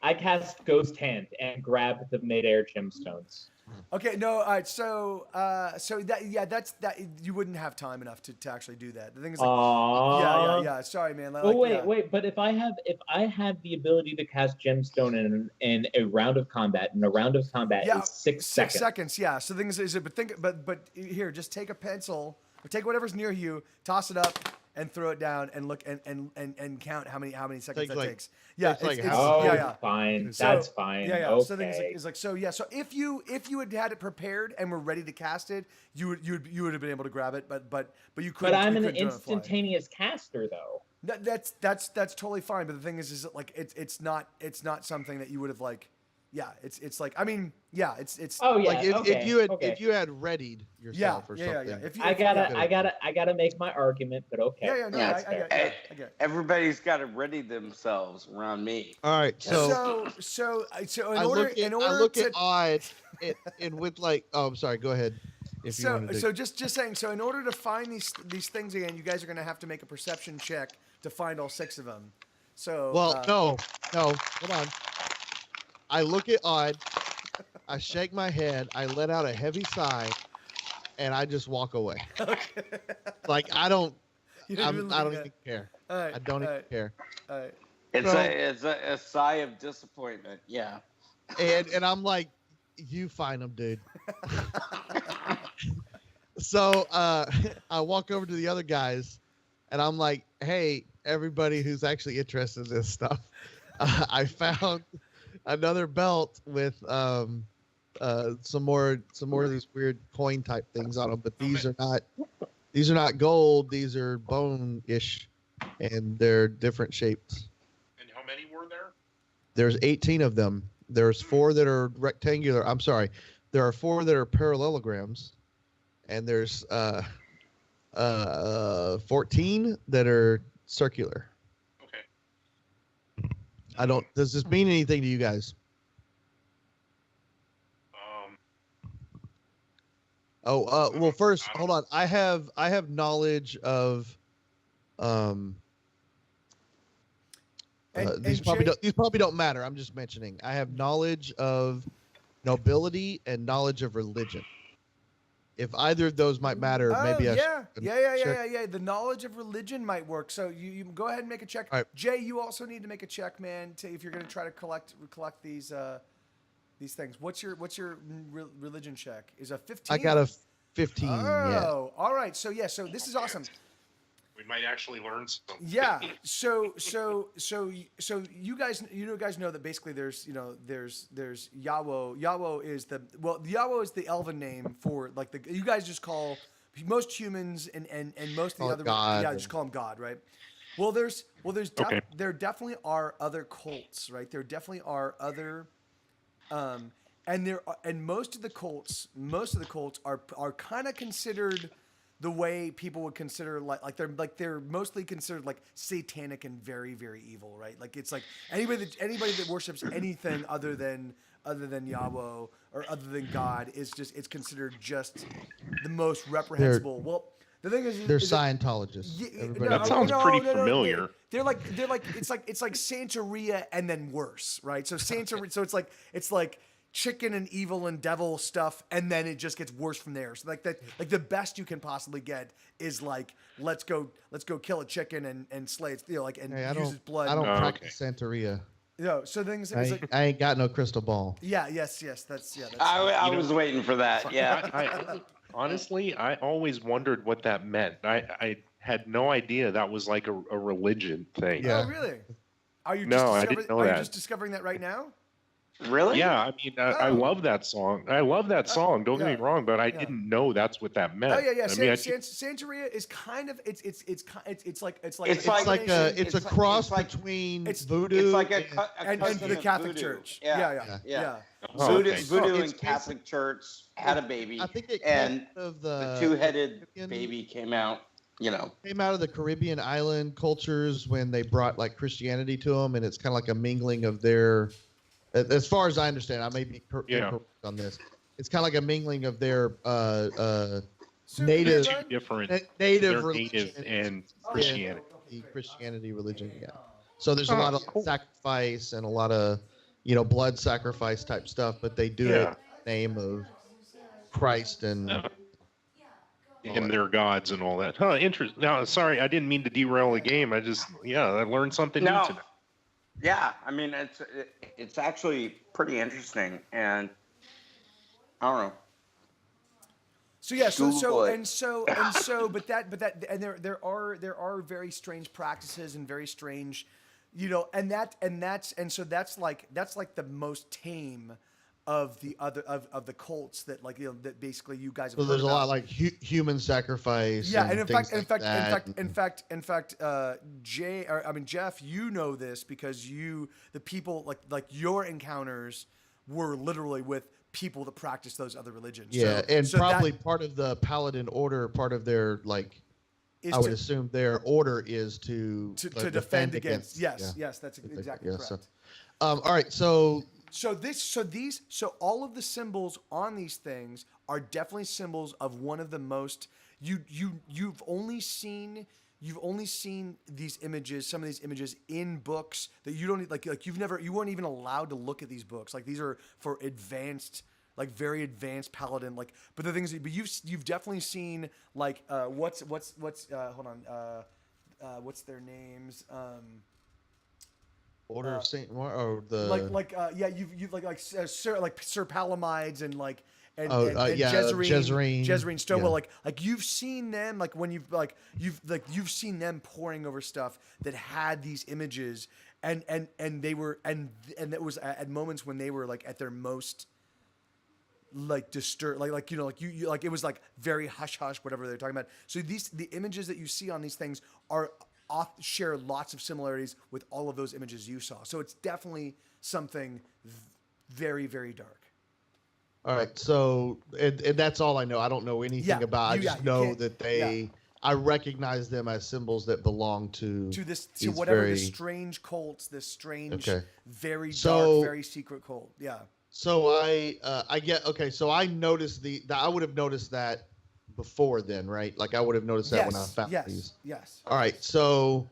I cast Ghost Hand and grab the midair gemstones. Okay, no, all right, so that's you wouldn't have time enough to actually do that. The thing is, like, yeah. Sorry, man. Well, wait. But if I have the ability to cast gemstone in a round of combat, and a round of combat is 6 seconds. 6 seconds, yeah. So the thing is, but here, just take a pencil or take whatever's near you, toss it up, and throw it down, and look and count how many seconds that takes. Yeah, Fine. So, That's fine. Yeah. Okay. So the thing is like so yeah. So if you had it prepared and were ready to cast it, you would have been able to grab it, but you couldn't. But I'm an do it on the fly. instantaneous caster, though. That's totally fine. But the thing is that like it's not something that you would have like. Yeah, it's like, I mean, yeah, it's. Oh yeah. Like if you had readied yourself or something. Yeah. If you, I gotta make my argument, but okay. Yeah. No, I get it. Everybody's got to ready themselves around me. All right, so in I order look to at Odd, and with like, oh, I'm sorry, go ahead. If you wanted to. So just saying. So in order to find these things again, you guys are gonna have to make a perception check to find all 6 of them. So. Well, no, hold on. I look at Odd, I shake my head, I let out a heavy sigh, and I just walk away. Okay. Like I don't even care. All right, I don't even care. All right. It's a sigh of disappointment. Yeah. And I'm like, you find them, dude. So I walk over to the other guys, and I'm like, hey, everybody who's actually interested in this stuff, I found another belt with some more of these weird coin type things on them, but these are not gold. These are bone-ish, and they're different shapes. And how many were there? There's 18 of them. There's 4 that are rectangular. I'm sorry. There are 4 that are parallelograms, and there's 14 that are circular. Okay. I don't. Does this mean anything to you guys? Well, first, hold on. I have knowledge of, these probably don't matter. I'm just mentioning. I have knowledge of nobility and knowledge of religion. If either of those might matter, maybe I should. Yeah. The knowledge of religion might work. So you go ahead and make a check. All right. Jay, you also need to make a check, man, if you're going to try to collect these things. What's your religion check? Is a 15? I got a 15. Oh, all right. So this is awesome. We might actually learn something. Yeah. So you guys know that basically there's Yawo. Yawo is the elven name for like you guys just call most humans and most of the other God. just call him God, right? Well, there definitely are other cults, right? There definitely are other and most of the cults are kind of considered the way people would consider like they're mostly considered like satanic and very, very evil, right? Like it's like anybody that worships anything other than Yahweh or other than God it's considered just the most reprehensible. Well, the thing is They're Scientologists. That sounds pretty familiar. They're like it's like Santeria and then worse, right? So Santeria, so it's like chicken and evil and devil stuff, and then it just gets worse from there. So like the best you can possibly get is like let's go kill a chicken and slay it, and use its blood. I don't practice Santeria. So things. I ain't got no crystal ball. Yeah. Yes. That's. I was waiting for that. Yeah. Honestly, I always wondered what that meant. I had no idea that was like a religion thing. Yeah. Oh, really? Are you? No, I didn't know that. You just discovering that right now? Really? Yeah, I mean, I love that song. I love that song. Don't get me wrong, but I didn't know that's what that meant. Oh yeah. I mean, Santeria is kind of it's like a cross between voodoo it's like and the Catholic Church. Yeah. Oh, Voodoo and Catholic Church had a baby. I think it and of the two-headed baby came out. Came out of the Caribbean island cultures when they brought like Christianity to them, and it's kind of like a mingling of their. As far as I understand, I may be incorrect on this. It's kind of like a mingling of their native religion and Christianity. Christianity religion, yeah. So there's a lot of sacrifice and a lot of blood sacrifice type stuff, but they do it in the name of Christ and their gods and all that. Huh? Interesting. Now, sorry, I didn't mean to derail the game. I just I learned something new today. Yeah, I mean it's actually pretty interesting, and I don't know. There are very strange practices and very strange, that's like the most tame of the other of the cults that that basically you guys have so there's a lot like human sacrifice. Yeah, and in fact, Jeff, you know this because the people like your encounters were literally with people that practice those other religions. Yeah, probably part of the Paladin order, part of their I would assume their order is to defend against. Yes, that's exactly correct. So, all right, so all of the symbols on these things are definitely symbols of one of the most you've only seen these images, some of these images in books that you don't you weren't even allowed to look at these books. Like these are for advanced, very advanced paladin. But the thing is, but you've definitely seen what's hold on, what's their names? Order of Saint or the Sir Palamides and Jezreen Stonewall. You've seen them when you've seen them poring over stuff that had these images and they were and it was at moments when they were at their most disturbed, it was very hush hush whatever they're talking about. So the images that you see on these things are share lots of similarities with all of those images you saw. So it's definitely something very, very dark. All right, so and that's all I know. I don't know anything about. I just know that they. I recognize them as symbols that belong to whatever this strange cult, this strange, very dark, very secret cult. Yeah. So I get okay. So I noticed I would have noticed that before then, right? Like I would have noticed that when I found these. Yes. All right, so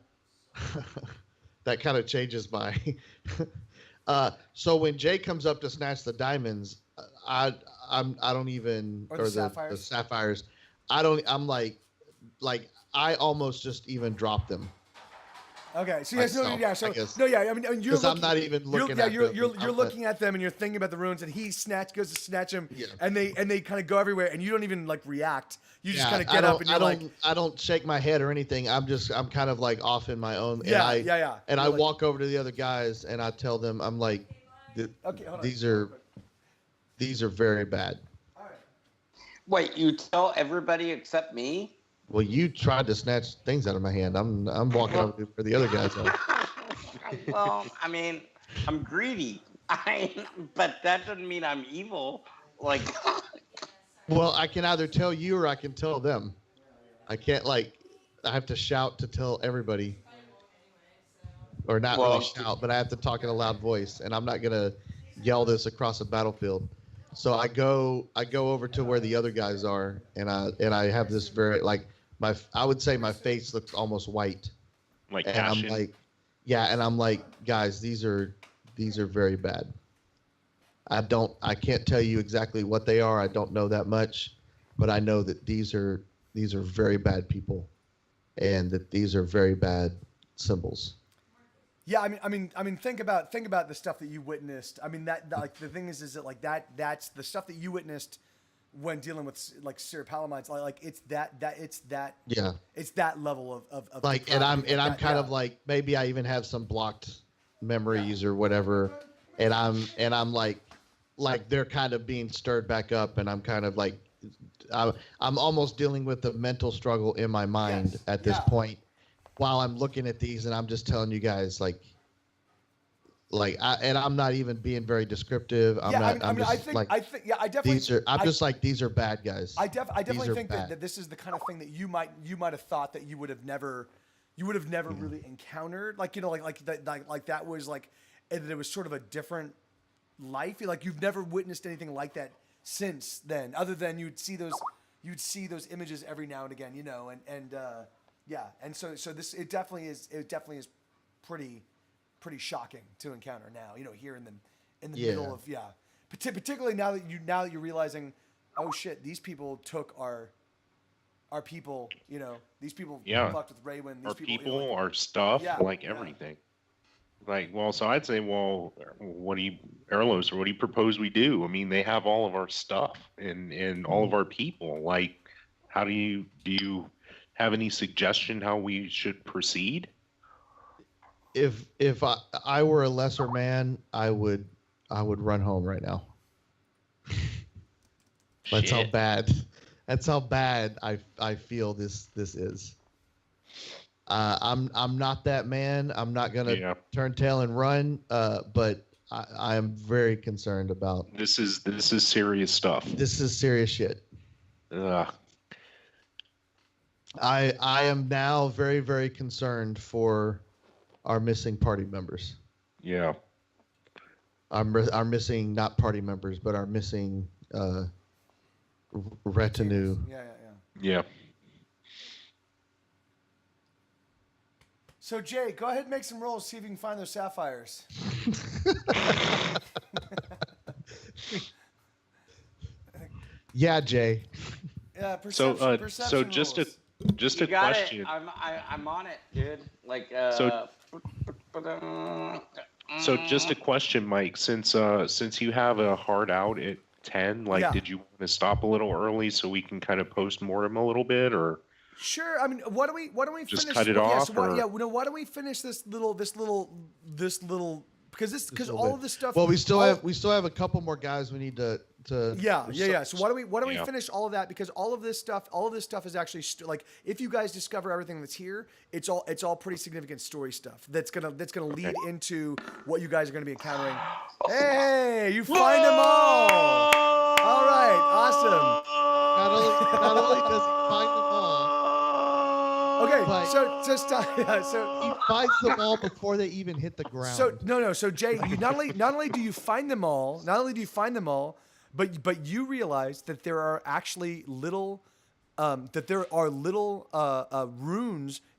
that kind of changes my. So when Jay comes up to snatch the diamonds, I don't even or the sapphires. I'm like I almost just even drop them. Okay, so I mean, you're looking, I'm not even looking at them. You're looking at them and you're thinking about the runes, and he goes to snatch them, and they kind of go everywhere, and you don't even like react. You just kind of get up and I don't shake my head or anything. I'm kind of like off in my own. And I walk over to the other guys and I tell them, I'm like, these are very bad. All right. Wait, you tell everybody except me? Well, you tried to snatch things out of my hand. I'm walking over for the other guys. Well, I mean, I'm greedy. But that doesn't mean I'm evil. Like. Well, I can either tell you or I can tell them. I can't I have to shout to tell everybody. Or not really shout, but I have to talk in a loud voice, and I'm not gonna yell this across a battlefield. So I go over to where the other guys are, and I have this very I would say my face looks almost white. Like and passion. I'm like, and I'm like, guys, these are very bad. I can't tell you exactly what they are. I don't know that much, but I know that these are very bad people, and that these are very bad symbols. Yeah, I mean, think about the stuff that you witnessed. I mean, that like the thing is that that's the stuff that you witnessed when dealing with like Siripalamides. Like it's that it's that level of like, and I'm kind of like, maybe I even have some blocked memories or whatever, and I'm like they're kind of being stirred back up, and I'm kind of like I'm almost dealing with the mental struggle in my mind at this point. While I'm looking at these, and I'm just telling you guys, and I'm not even being very descriptive. I think these are bad guys. I definitely think that this is the kind of thing that you might have thought that you would have never really encountered. Like that was like, and it was sort of a different life. Like you've never witnessed anything like that since then, other than you'd see those images every now and again, and so this it definitely is pretty shocking to encounter now, here in the middle of particularly now that you're realizing, oh shit, these people took our people, these people fucked with Raywin, these our people, our stuff, everything. So I'd say, what do you propose we do? I mean, they have all of our stuff and all of our people. Like, how do you have any suggestion how we should proceed? If I were a lesser man, I would run home right now. That's how bad I feel this is. I'm not that man. I'm not gonna turn tail and run. But I am very concerned about this is serious stuff. This is serious shit. I am now very, very concerned for our missing party members. Yeah. Our missing, not party members, but our missing retinue. Yeah. So Jay, go ahead and make some rolls, see if you can find those sapphires. Yeah, Jay. Yeah, perception so just rolls. Just you a got question. It. I'm on it, dude. Like So just a question, Mike. Since you have a hard out at 10, did you want to stop a little early so we can kind of post-mortem a little bit, or? Sure. I mean, why don't we just finish? Cut it off? Why don't we finish this little because all of this stuff. Well, we still have a couple more guys we need to to Yeah. So why don't we Yeah. finish all of that, because all of this stuff is actually like, if you guys discover everything that's here, it's all pretty significant story stuff that's gonna lead into what you guys are gonna be encountering. Hey, you find them all. All right, awesome. not only does he find them all, Okay, But- so just he so finds them all before they even hit the ground. so no. So Jay, you not only do you find them all, but you realize that there are actually little runes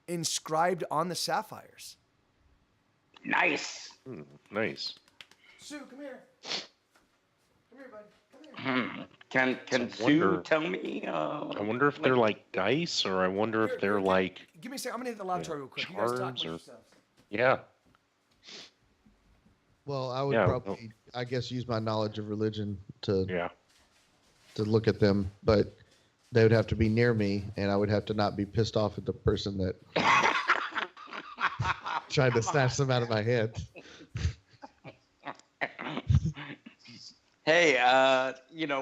inscribed on the sapphires. Nice. Nice. Sue, come here. Come here, buddy. Come here. Can I Sue wonder- tell me? I wonder if they're like dice, or I wonder if they're like, Give me a second. I'm gonna hit the laboratory real quick. You guys talk charms with or- yourselves. yeah. Well, I would Yeah, probably, I guess, use my knowledge of religion to Yeah. look at them, but they would have to be near me, and I would have to not be pissed off at the person that tried to snatch them out of my head. Hey,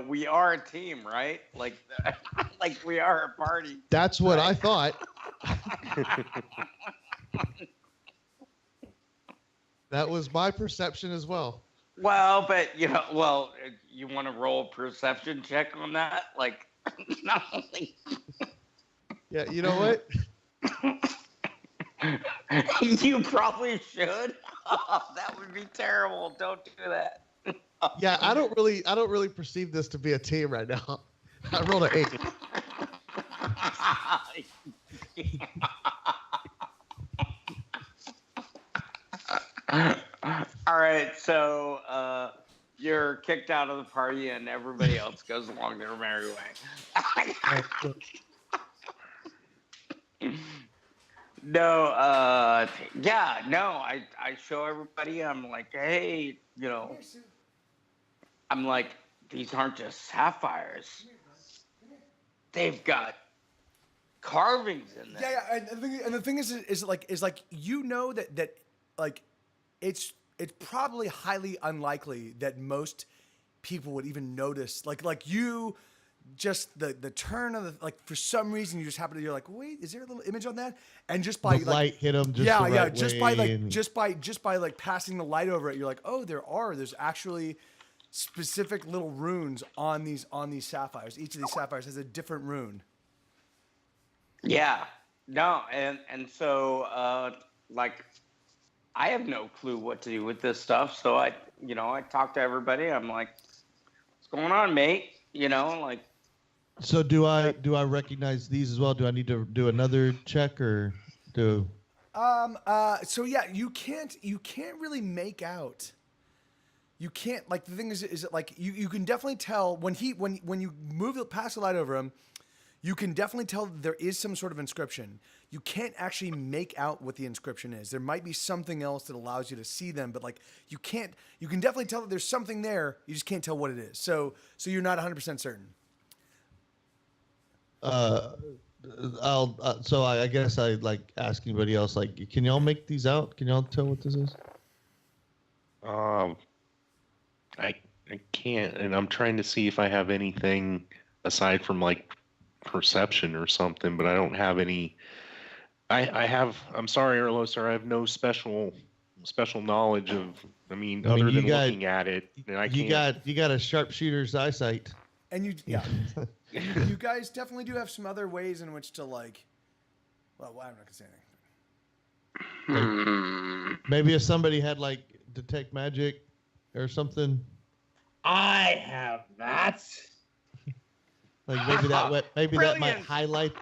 we are a team, right? Like, like we are a party. That's what I thought. That was my perception as well. Well, but you want to roll a perception check on that? Like, no. Yeah, you know what? You probably should. That would be terrible. Don't do that. Yeah, I don't really perceive this to be a team right now. I rolled an 8. All right, so you're kicked out of the party, and everybody else goes along their merry way. No, I show everybody. I'm like, hey, I'm like, these aren't just sapphires. They've got carvings in them. Yeah. And the thing is like that like it's probably highly unlikely that most people would even notice like you. Just the turn of the, like, for some reason you just happen to, you're like, wait, is there a little image on that? And just by The like light hit him just yeah the right just way by like and- just by like passing the light over it, you're like, oh, there's actually specific little runes on these sapphires. Each of these sapphires has a different rune. Yeah, no, and so like, I have no clue what to do with this stuff. So I talk to everybody. I'm like, what's going on, mate? Like. So do I recognize these as well? Do I need to do another check or do? So yeah, you can't really make out. You can't, like, the thing is that, like, you can definitely tell when you pass the light over him, you can definitely tell there is some sort of inscription. You can't actually make out what the inscription is. There might be something else that allows you to see them, but like you can definitely tell that there's something there. You just can't tell what it is. So you're not 100% certain. So I guess I like ask anybody else, like, can y'all make these out? Can y'all tell what this is? I can't, and I'm trying to see if I have anything aside from like perception or something, but I don't have any. I'm sorry, Erlo, sir. I have no special knowledge of. Other than looking at it, and I can't. You got a sharpshooter's eyesight. And you guys definitely do have some other ways in which to, like. Well, I'm not gonna say anything. Maybe if somebody had like detect magic or something. I have that. Like maybe that might Brilliant. highlight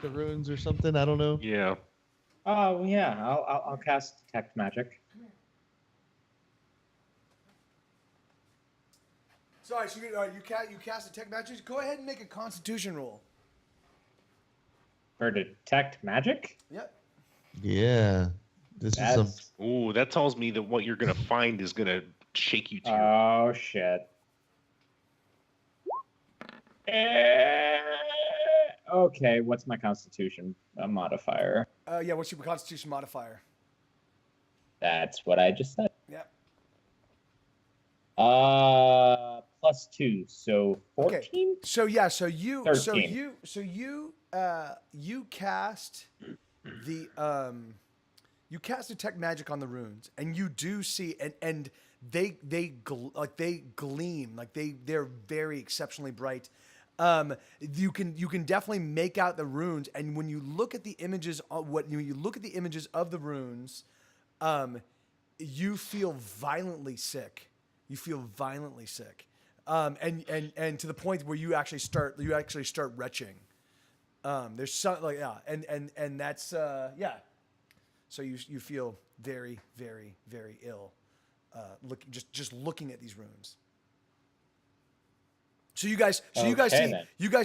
the runes or something. I don't know. Yeah. Oh yeah, I'll cast detect magic. Sorry, so you cast detect magic. Go ahead and make a Constitution roll. For detect magic? Yep. Yeah. This is some. That's Ooh, that tells me that what you're gonna find is gonna shake you to your. oh shit. Okay, what's my Constitution modifier? Yeah. What's your Constitution modifier? That's what I just said. Yep. +1 plus 2, so 14. Okay. So yeah, so you 13. you cast the you cast detect magic on the runes, and you do see and they gleam, like they're very exceptionally bright. You can definitely make out the runes, and when you look at the images of the runes, you feel violently sick. You feel violently sick, and to the point where you actually start retching. There's some like and that's yeah. So you feel very very very ill, just looking at these runes. So you guys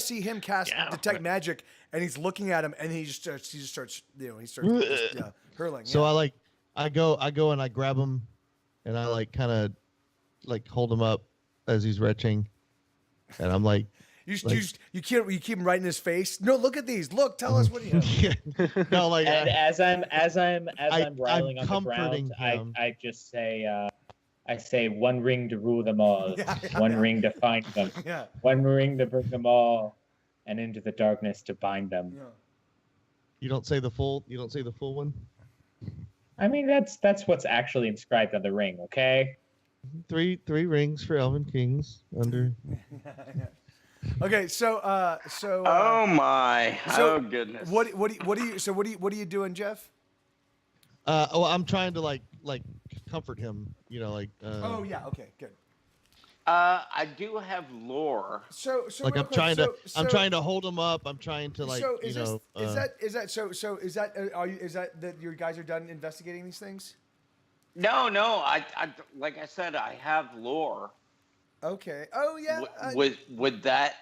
see him cast detect magic, and he's looking at him, and he just starts hurling. So yeah. I go and I grab him, and I like kind of like hold him up as he's retching, and I'm like, You keep him right in his face. No, look at these. Look, tell us what do you have. no, like, And as I'm riling on the comforting ground, him. I just say, I say, one ring to rule them all, one ring to find them, Yeah. one ring to bring them all, and into the darkness to bind them. Yeah. You don't say the full one. I mean, that's what's actually inscribed on the ring. Okay. Three rings for Elven Kings under. Okay, so Oh my! so oh goodness! what are you doing, Jeff? Well, I'm trying to like comfort him. Oh yeah, okay, good. I do have lore. So Like real I'm quick, I'm trying to hold him up. I'm trying to like so is that your guys are done investigating these things? No, I like I said, I have lore. Okay. Oh yeah. Would that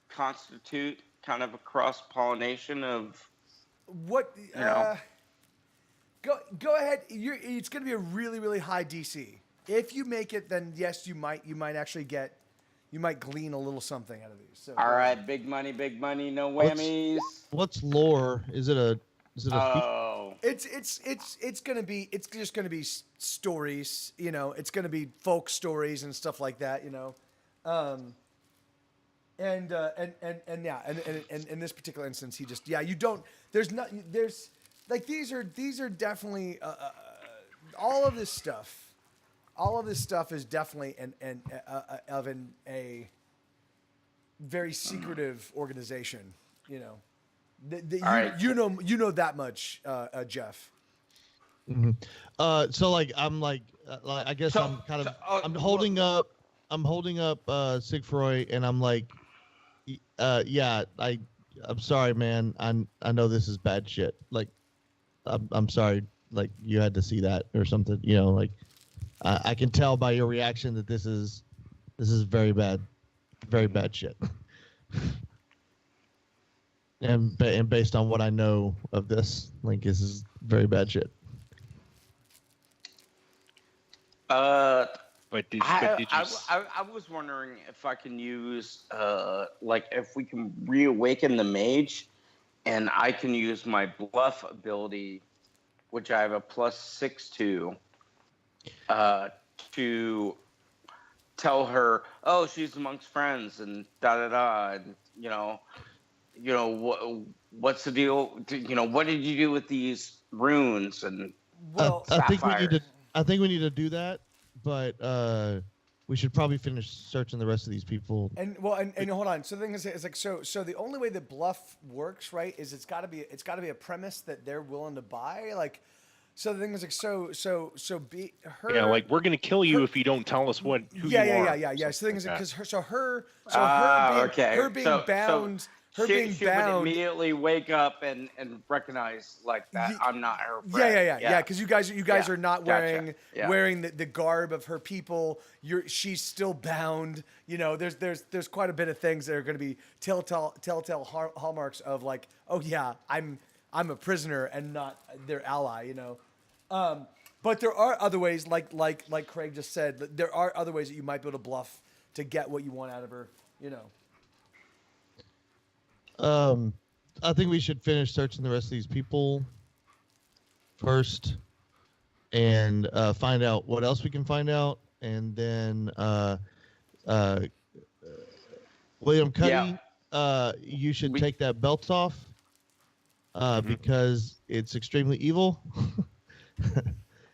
constitute kind of a cross pollination of what? You know. Go ahead. It's going to be a really really high DC. If you make it, then yes, you might actually glean a little something out of these. So, all right, big money, no whammies. What's lore? Is it a? Oh, it's just gonna be stories, it's gonna be folk stories and stuff like that, and in this particular instance, he just there's like these are definitely all of this stuff is definitely a very secretive organization, right. you know that much, Jeff. Mm-hmm. So like I'm like I guess So- I'm kind of so, I'm holding up Sigfroy, and I'm like, yeah, I'm sorry, man. I know this is bad shit. Like, I'm sorry. Like you had to see that or something. Like I can tell by your reaction that this is very bad shit. And based on what I know of this, like this is very bad shit. But did you? I was wondering if I can use like if we can reawaken the mage, and I can use my bluff ability, which I have a +6 to tell her, oh, she's amongst friends and and what's the deal? What did you do with these runes? And Well, I think we need to do that, but we should probably finish searching the rest of these people. and hold on. So the thing is, it's like so the only way that bluff works, right, is it's got to be a premise that they're willing to buy. Like, so the thing is, like, so be her. Yeah, like we're gonna kill you if you don't tell us who you are. Yeah. So the thing is, because her being So bound. Her she being bound. would immediately wake up and recognize like that I'm not her Yeah, friend. yeah. Because you guys Yeah, are not gotcha. Yeah. wearing the garb of her people. She's still bound. There's quite a bit of things that are going to be telltale hallmarks of like, oh yeah, I'm a prisoner and not their ally. But there are other ways, like Craig just said, there are other ways that you might be able to bluff to get what you want out of her. I think we should finish searching the rest of these people first, and find out what else we can find out, and then uh, William Yeah. Cuddy, you should We- take that belt off because it's extremely evil,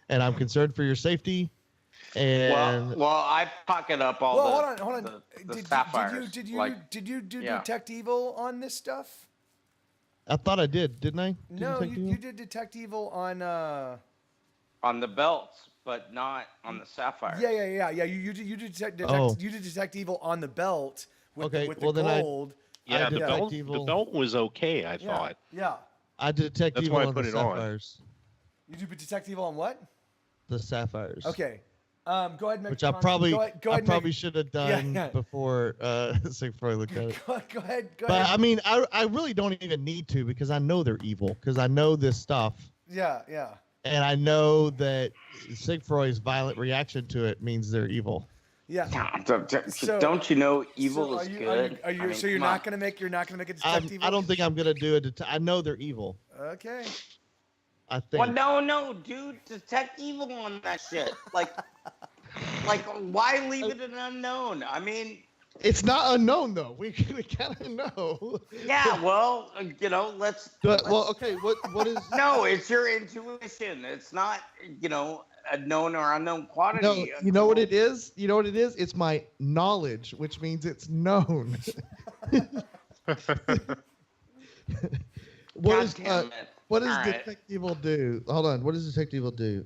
and I'm concerned for your safety. And Well, I pocket up all Well, the hold on. the sapphires. Did you do yeah. detect evil on this stuff? I thought I did, didn't I? No, Detect Evil? you did detect evil on. On the belts, but not on the sapphires. Yeah. You did Oh. you did detect evil on the belt with Okay, with well, the then gold. Yeah, I the detect belt. evil. The belt was okay. I Yeah, thought. yeah. I detect That's evil why I on put the it on. sapphires. You do detect evil on what? The sapphires. Okay. Go ahead and make Which a I con- probably go ahead, I and probably make, should have done yeah. before before I looked at it. go ahead. But I mean, I really don't even need to because I know they're evil because I know this stuff Yeah. and I know that Sigfroy's violent reaction to it means they're evil. Yeah. So- Don't you know evil So is are you, good? Are you, I mean, so you're come on. not gonna make a detect evil? I don't think I'm gonna do it. I know they're evil. Okay. I think. Well, no, dude. Detect evil on that shit. Like, why leave it an unknown? I mean, It's not unknown though. We kind of know. yeah. Well, let's. Well, okay. What is? No, it's your intuition. It's not, a known or unknown quantity. No, you know what it is? You know what it is? It's my knowledge, which means it's known. God damn it. What does All right. Detect Evil do? Hold on. What does Detect Evil do?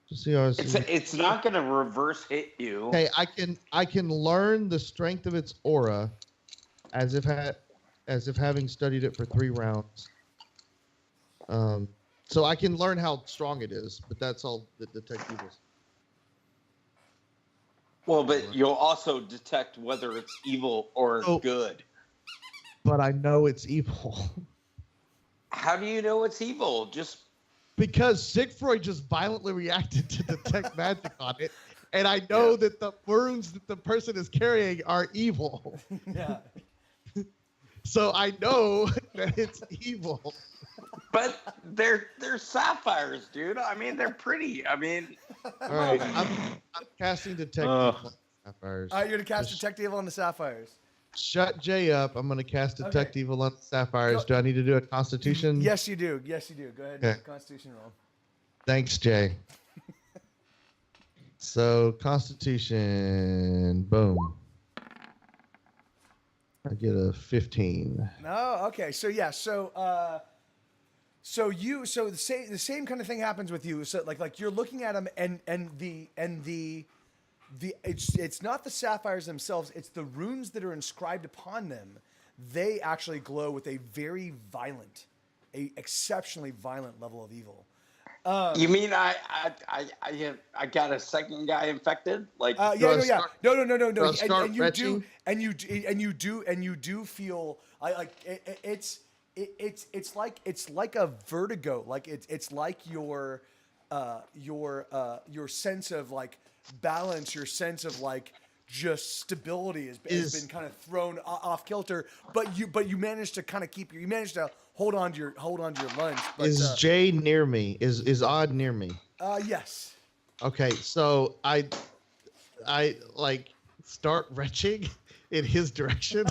Just see how It's not going to reverse hit you. Okay, I can learn the strength of its aura, as if having studied it for 3 rounds. So I can learn how strong it is, but that's all that Detect Evil. Well, but you'll also detect whether it's evil or good. But I know it's evil. How do you know it's evil? Just Because Sigfroy just violently reacted to detect magic on it, and I know that the wounds that the person is carrying are evil. Yeah. So I know that it's evil. But they're sapphires, dude. I mean, they're pretty. I mean, All right, I'm casting Detect Evil on Sapphires. All right, you're gonna cast detect evil on the sapphires. Shut Jay up. I'm gonna cast Detect Evil on Sapphires. Do I need to do a Constitution? Yes, you do. Go ahead and make a Constitution roll. Thanks, Jay. So Constitution, boom. I get a 15. No, okay. So yeah, so the same kind of thing happens with you. So like you're looking at them and the it's not the sapphires themselves, it's the runes that are inscribed upon them. They actually glow with a very violent, exceptionally violent level of evil. you mean I got a second guy infected? Like, No. And you do feel it's like a vertigo. Like it's like your sense of like balance, your sense of like just stability has been kind of thrown off kilter. But you managed to kind of hold on to your lunge. But, Is Jay near me? Is Odd near me? Yes. Okay, so I like start retching in his direction.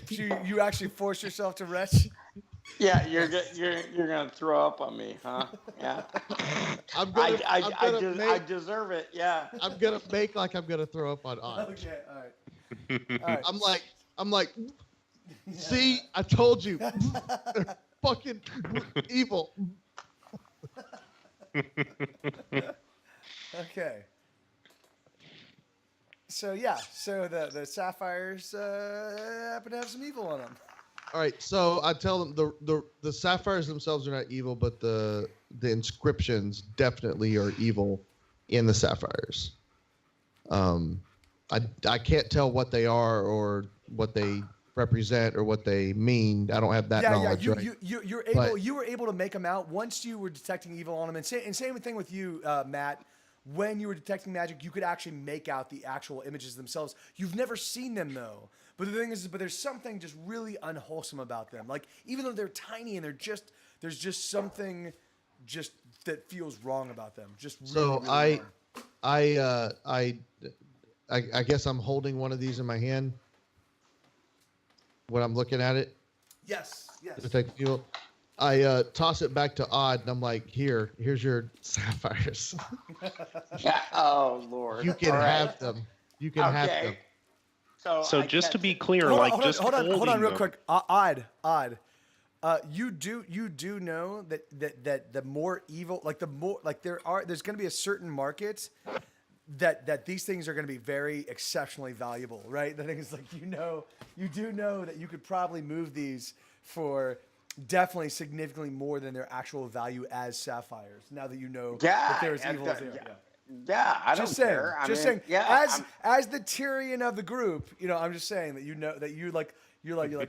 You actually force yourself to retch. yeah, you're gonna throw up on me, huh? Yeah. I deserve it. Yeah. I'm gonna make like I'm gonna throw up on Odd. Okay, all right. I'm like, see, I told you, they're fucking evil. Okay. So the sapphires happen to have some evil on them. All right, so I tell them the sapphires themselves are not evil, but the inscriptions definitely are evil in the sapphires. I can't tell what they are or what they represent or what they mean. I don't have that knowledge. You were able to make them out once you were detecting evil on them. And same thing with you, Matt. When you were detecting magic, you could actually make out the actual images themselves. You've never seen them though. But the thing is, there's something just really unwholesome about them. Like even though they're tiny and there's just something just that feels wrong about them. Just really, really wrong. I guess I'm holding one of these in my hand when I'm looking at it. Yes. Yes. Detect fuel. I toss it back to Odd, and I'm like, here's your sapphires. Yeah. Oh Lord. You can All right. have them. You can have them. Okay. So So I just to catch be it. clear, Hold on, like hold on, just hold on, hold on, holding real them- quick. Odd. You do know that the more evil, like the more like there's going to be a certain market that these things are going to be very exceptionally valuable, right? The thing is, like, you do know that you could probably move these for definitely significantly more than their actual value as sapphires. Now that you know that they're as evil as they are. Yeah. Yeah, I don't Just saying, care. I just mean, saying. yeah, As the Tyrion of the group, I'm just saying that that you're like,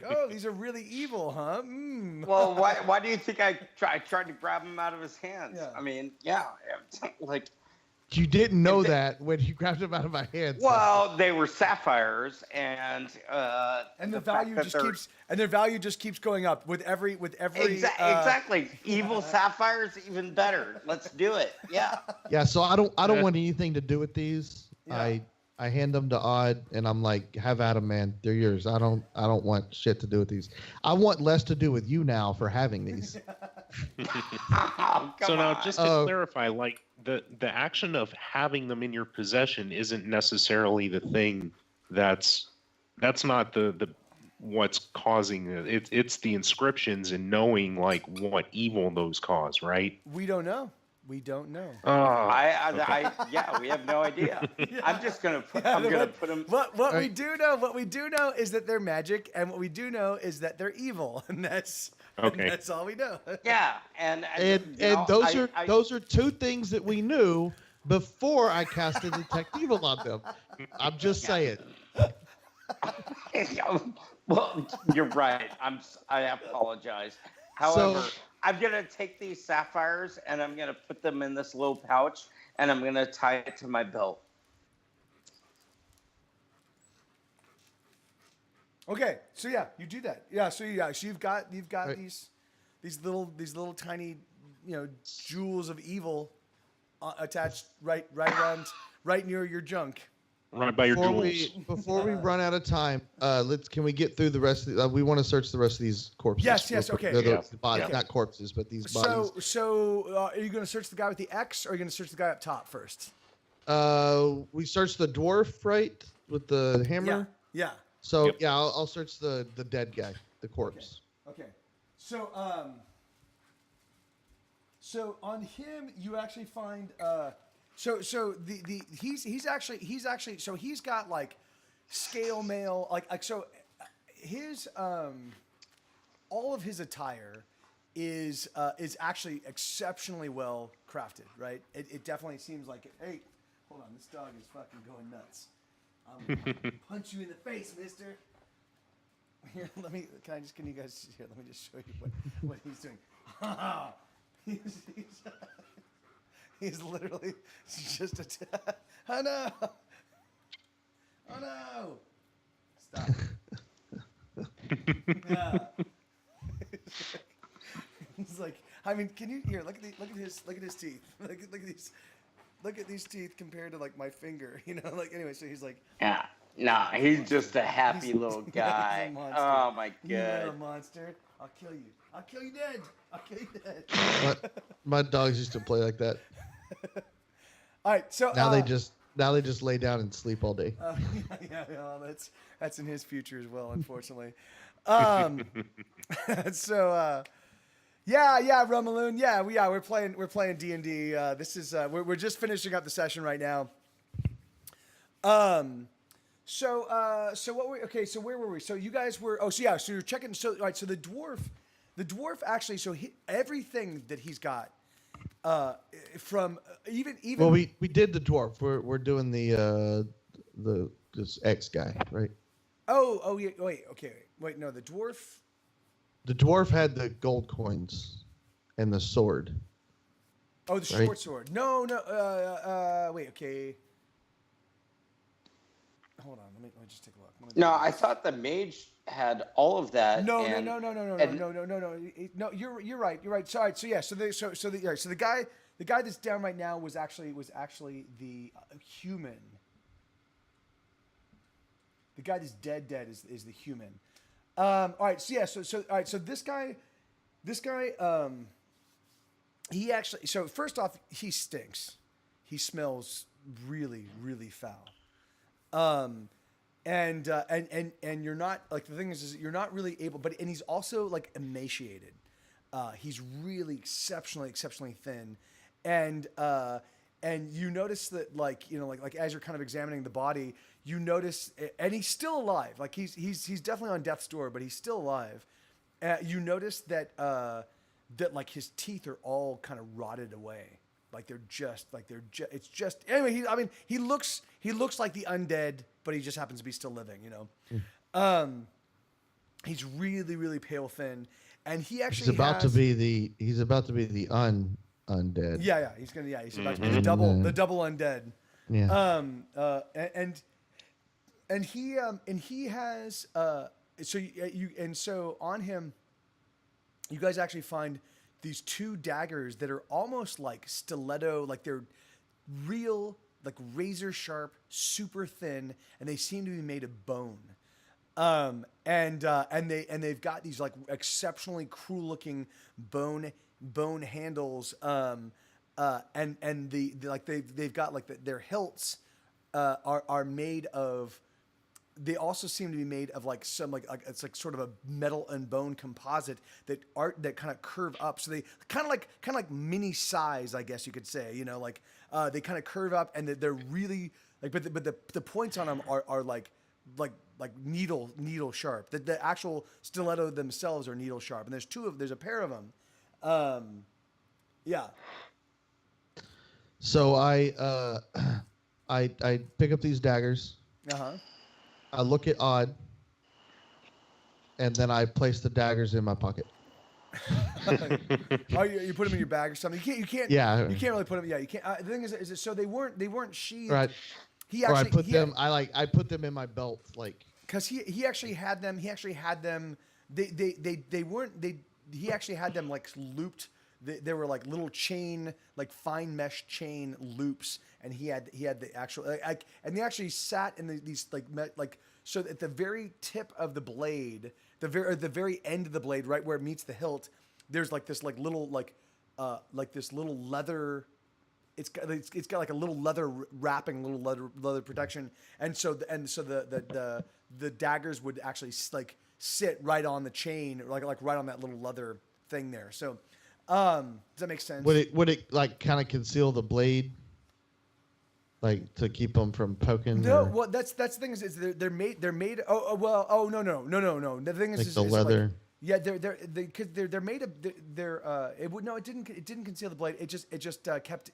oh, these are really evil, huh? Mm. well, why do you think I tried to grab him out of his hands? Yeah. I mean, yeah, like, You didn't know If they- that when you grabbed them out of my hands. well, they were sapphires, and And the fact value that just they're- keeps, and their value just keeps going up with every. exactly. Evil sapphires, even better. Let's do it. Yeah. Yeah, so I don't want anything to do with these. Yeah. I hand them to Odd, and I'm like, have at them, man. They're yours. I don't want shit to do with these. I want less to do with you now for having these. Oh, So come now, on. just to clarify, like the action of having them in your possession isn't necessarily the thing that's not the what's causing it. It's the inscriptions and knowing like what evil those cause, right? We don't know. We don't know. Yeah, we have no idea. I'm just gonna put. I'm gonna put them. What we do know is that they're magic, and what we do know is that they're evil, and that's Okay. that's all we know. Yeah, and those are two things that we knew before I casted Detect Evil on them. I'm just saying. Well, you're right. I apologize. However, I'm gonna take these sapphires and I'm gonna put them in this little pouch and I'm gonna tie it to my belt. Okay, so yeah, you do that. Yeah, so you've got Right. these little tiny, jewels of evil attached right near your junk. Right by your jewels. Before we run out of time, can we get through the rest of we want to search the rest of these corpses. Yes, real quick. okay. They're Yeah. the bodies, Okay. not corpses, but these bodies. So are you going to search the guy with the X, or are you going to search the guy up top first? We searched the dwarf, right, with the hammer. Yeah. So Yep. yeah, I'll search the dead guy, the corpse. Okay. So on him you actually find he's actually so he's got like scale mail like so his all of his attire is actually exceptionally well crafted, right? It definitely seems like it. Hey, hold on, this dog is fucking going nuts. Punch you in the face, mister. Here, can you guys, here, let me just show you what he's doing. He's literally just oh no! Oh no! Stop. Yeah. He's like, I mean, can you look at his teeth. Look at these teeth compared to like my finger, like anyway. So he's like, Yeah. No, he's just a happy little he's a guy. monster. Oh my "You're a god. monster. I'll kill you. I'll kill you dead. I'll kill you dead." My dogs used to play like that. All right, so Now they just lay down and sleep all day. yeah, well, that's in his future as well, unfortunately. So yeah, Romaloon, we're playing D&D. This is we're just finishing up the session right now. So where were we? So you guys were so you're checking. So all right, so the dwarf actually, so everything that he's got from even Well, we did the dwarf. We're doing this X guy, right? oh yeah, wait, no, the dwarf. The dwarf had the gold coins and the sword. Oh, the Right. short sword. No, wait, okay. Hold on, let me just take a look. Let me- No, I thought the mage had all of that. No, and- no. and- No, you're right. You're right. So the guy. the guy that's down right now was actually the human. The guy that's dead is the human. All right, so yeah, so all right, so this guy, he actually, so first off, he stinks. He smells really, really foul. And you're not, like, the thing is you're not really able, and he's also like emaciated. He's really exceptionally thin, and you notice that, like, you know, like as you're kind of examining the body, you notice, and he's still alive. Like he's definitely on death's door, but he's still alive. You notice that like his teeth are all kind of rotted away. It's just anyway. He looks like the undead, but he just happens to be still living. You know, he's really pale thin, and he actually he's about to be the undead. Yeah, he's about to be the double undead. Yeah. And he has so on him, you guys actually find these two daggers that are almost like stiletto, like they're real, like razor sharp, super thin, and they seem to be made of bone. And they've got these like exceptionally cruel looking bone handles. They've got like their hilts are made of. They also seem to be made of like some like it's like sort of a metal and bone composite that kind of curve up. So they kind of like mini size, I guess you could say. You know, like they kind of curve up, and they're really like, but the points on them are like needle sharp. The actual stiletto themselves are needle sharp, and there's a pair of them. Yeah. So I pick up these daggers. Uh-huh. I look at Odd, and then I place the daggers in my pocket. Oh, you put them in your bag or something. You can't. Yeah. You can't really put them. Yeah, you can't. The thing is so they weren't sheathed. Right. He actually, or I put them. I put them in my belt, like. Because he actually had them. He actually had them. They weren't. He actually had them like looped. They were like little chain, like fine mesh chain loops, and he had the actual and they actually sat in these like so at the very tip of the blade, the very end of the blade, right where it meets the hilt, there's like this like little this little leather. It's got like a little leather wrapping, little leather protection, and so the daggers would actually like sit right on the chain, like right on that little leather thing there. So. Does that make sense? Would it like kind of conceal the blade, like to keep them from poking? No, or? well that's the thing is they're made. No. The thing Like is the leather. Like, yeah, they're made of it didn't conceal the blade. It just kept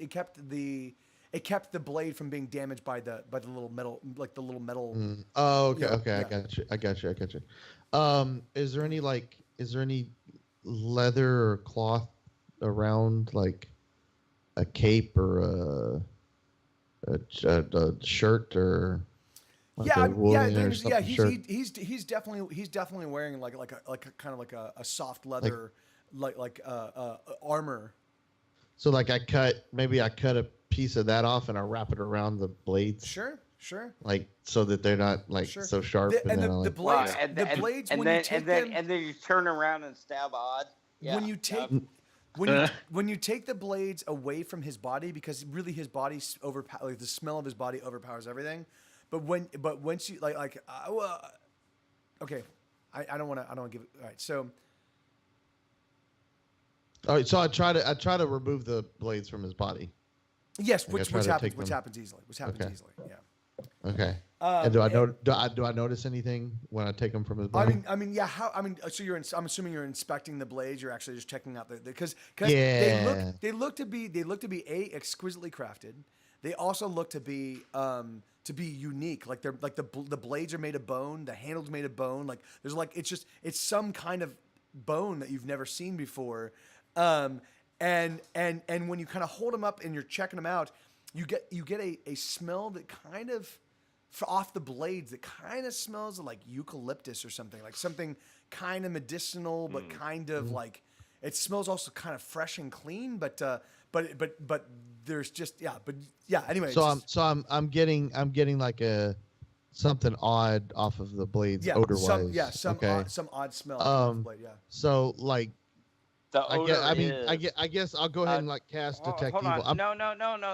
the blade from being damaged by the little metal, like the little metal. Oh, okay, Yeah, okay, yeah. I got you. Is there any leather or cloth around, like a cape or a shirt or like Yeah, a woolen or yeah. something shirt? He's definitely wearing like a kind of like a soft leather like armor. So like I cut a piece of that off and I wrap it around the blades. Sure. Like so that they're not like Sure. so sharp. The blades, and then you turn around and stab Odd. Yeah. When you take when you take the blades away from his body, because really his body like the smell of his body overpowers everything. But once you okay, I don't want to give it. All right, so. All right, so I try to remove the blades from his body. Yes, Like which happens easily. Yeah. Okay. And do I notice anything when I take them from his body? I mean, yeah. So I'm assuming you're inspecting the blades. You're actually just checking out because Yeah. they look to be exquisitely crafted. They also look to be unique. Like they're like the blades are made of bone. The handle's made of bone. Like there's like it's some kind of bone that you've never seen before. And when you kind of hold them up and you're checking them out, you get a smell that kind of off the blades that kind of smells like eucalyptus or something, like something kind of medicinal, but kind of like it smells also kind of fresh and clean, but but there's just anyway. So I'm getting like a something odd off of the blades odor wise. Some odd smell off the blade. Yeah. So like The odor I guess I'll go ahead and like cast detect hold evil. on. No.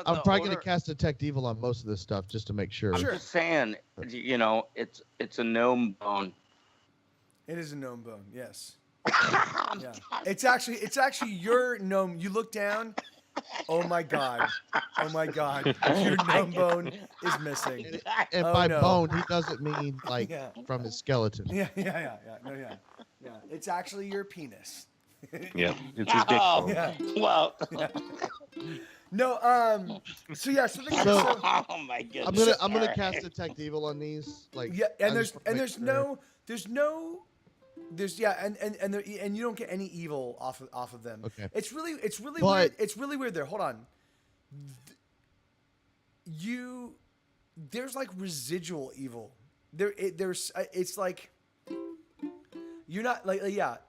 I'm probably gonna cast detect evil on most of this stuff just to make sure. I'm just saying, it's a gnome bone. It is a gnome bone. Yes. Yeah. It's actually your gnome. You look down. Oh my god. Your gnome bone is missing. And by bone, he doesn't mean like from his skeleton. Yeah. It's actually your penis. Yeah, it's his dick bone. Yeah. Well. Yeah. No. So Oh my goodness. I'm gonna cast detect evil on these. Like. Yeah. And there's you don't get any evil off of them. Okay. It's really weird. It's really weird there. Hold on. There's like residual evil. It's like you're not like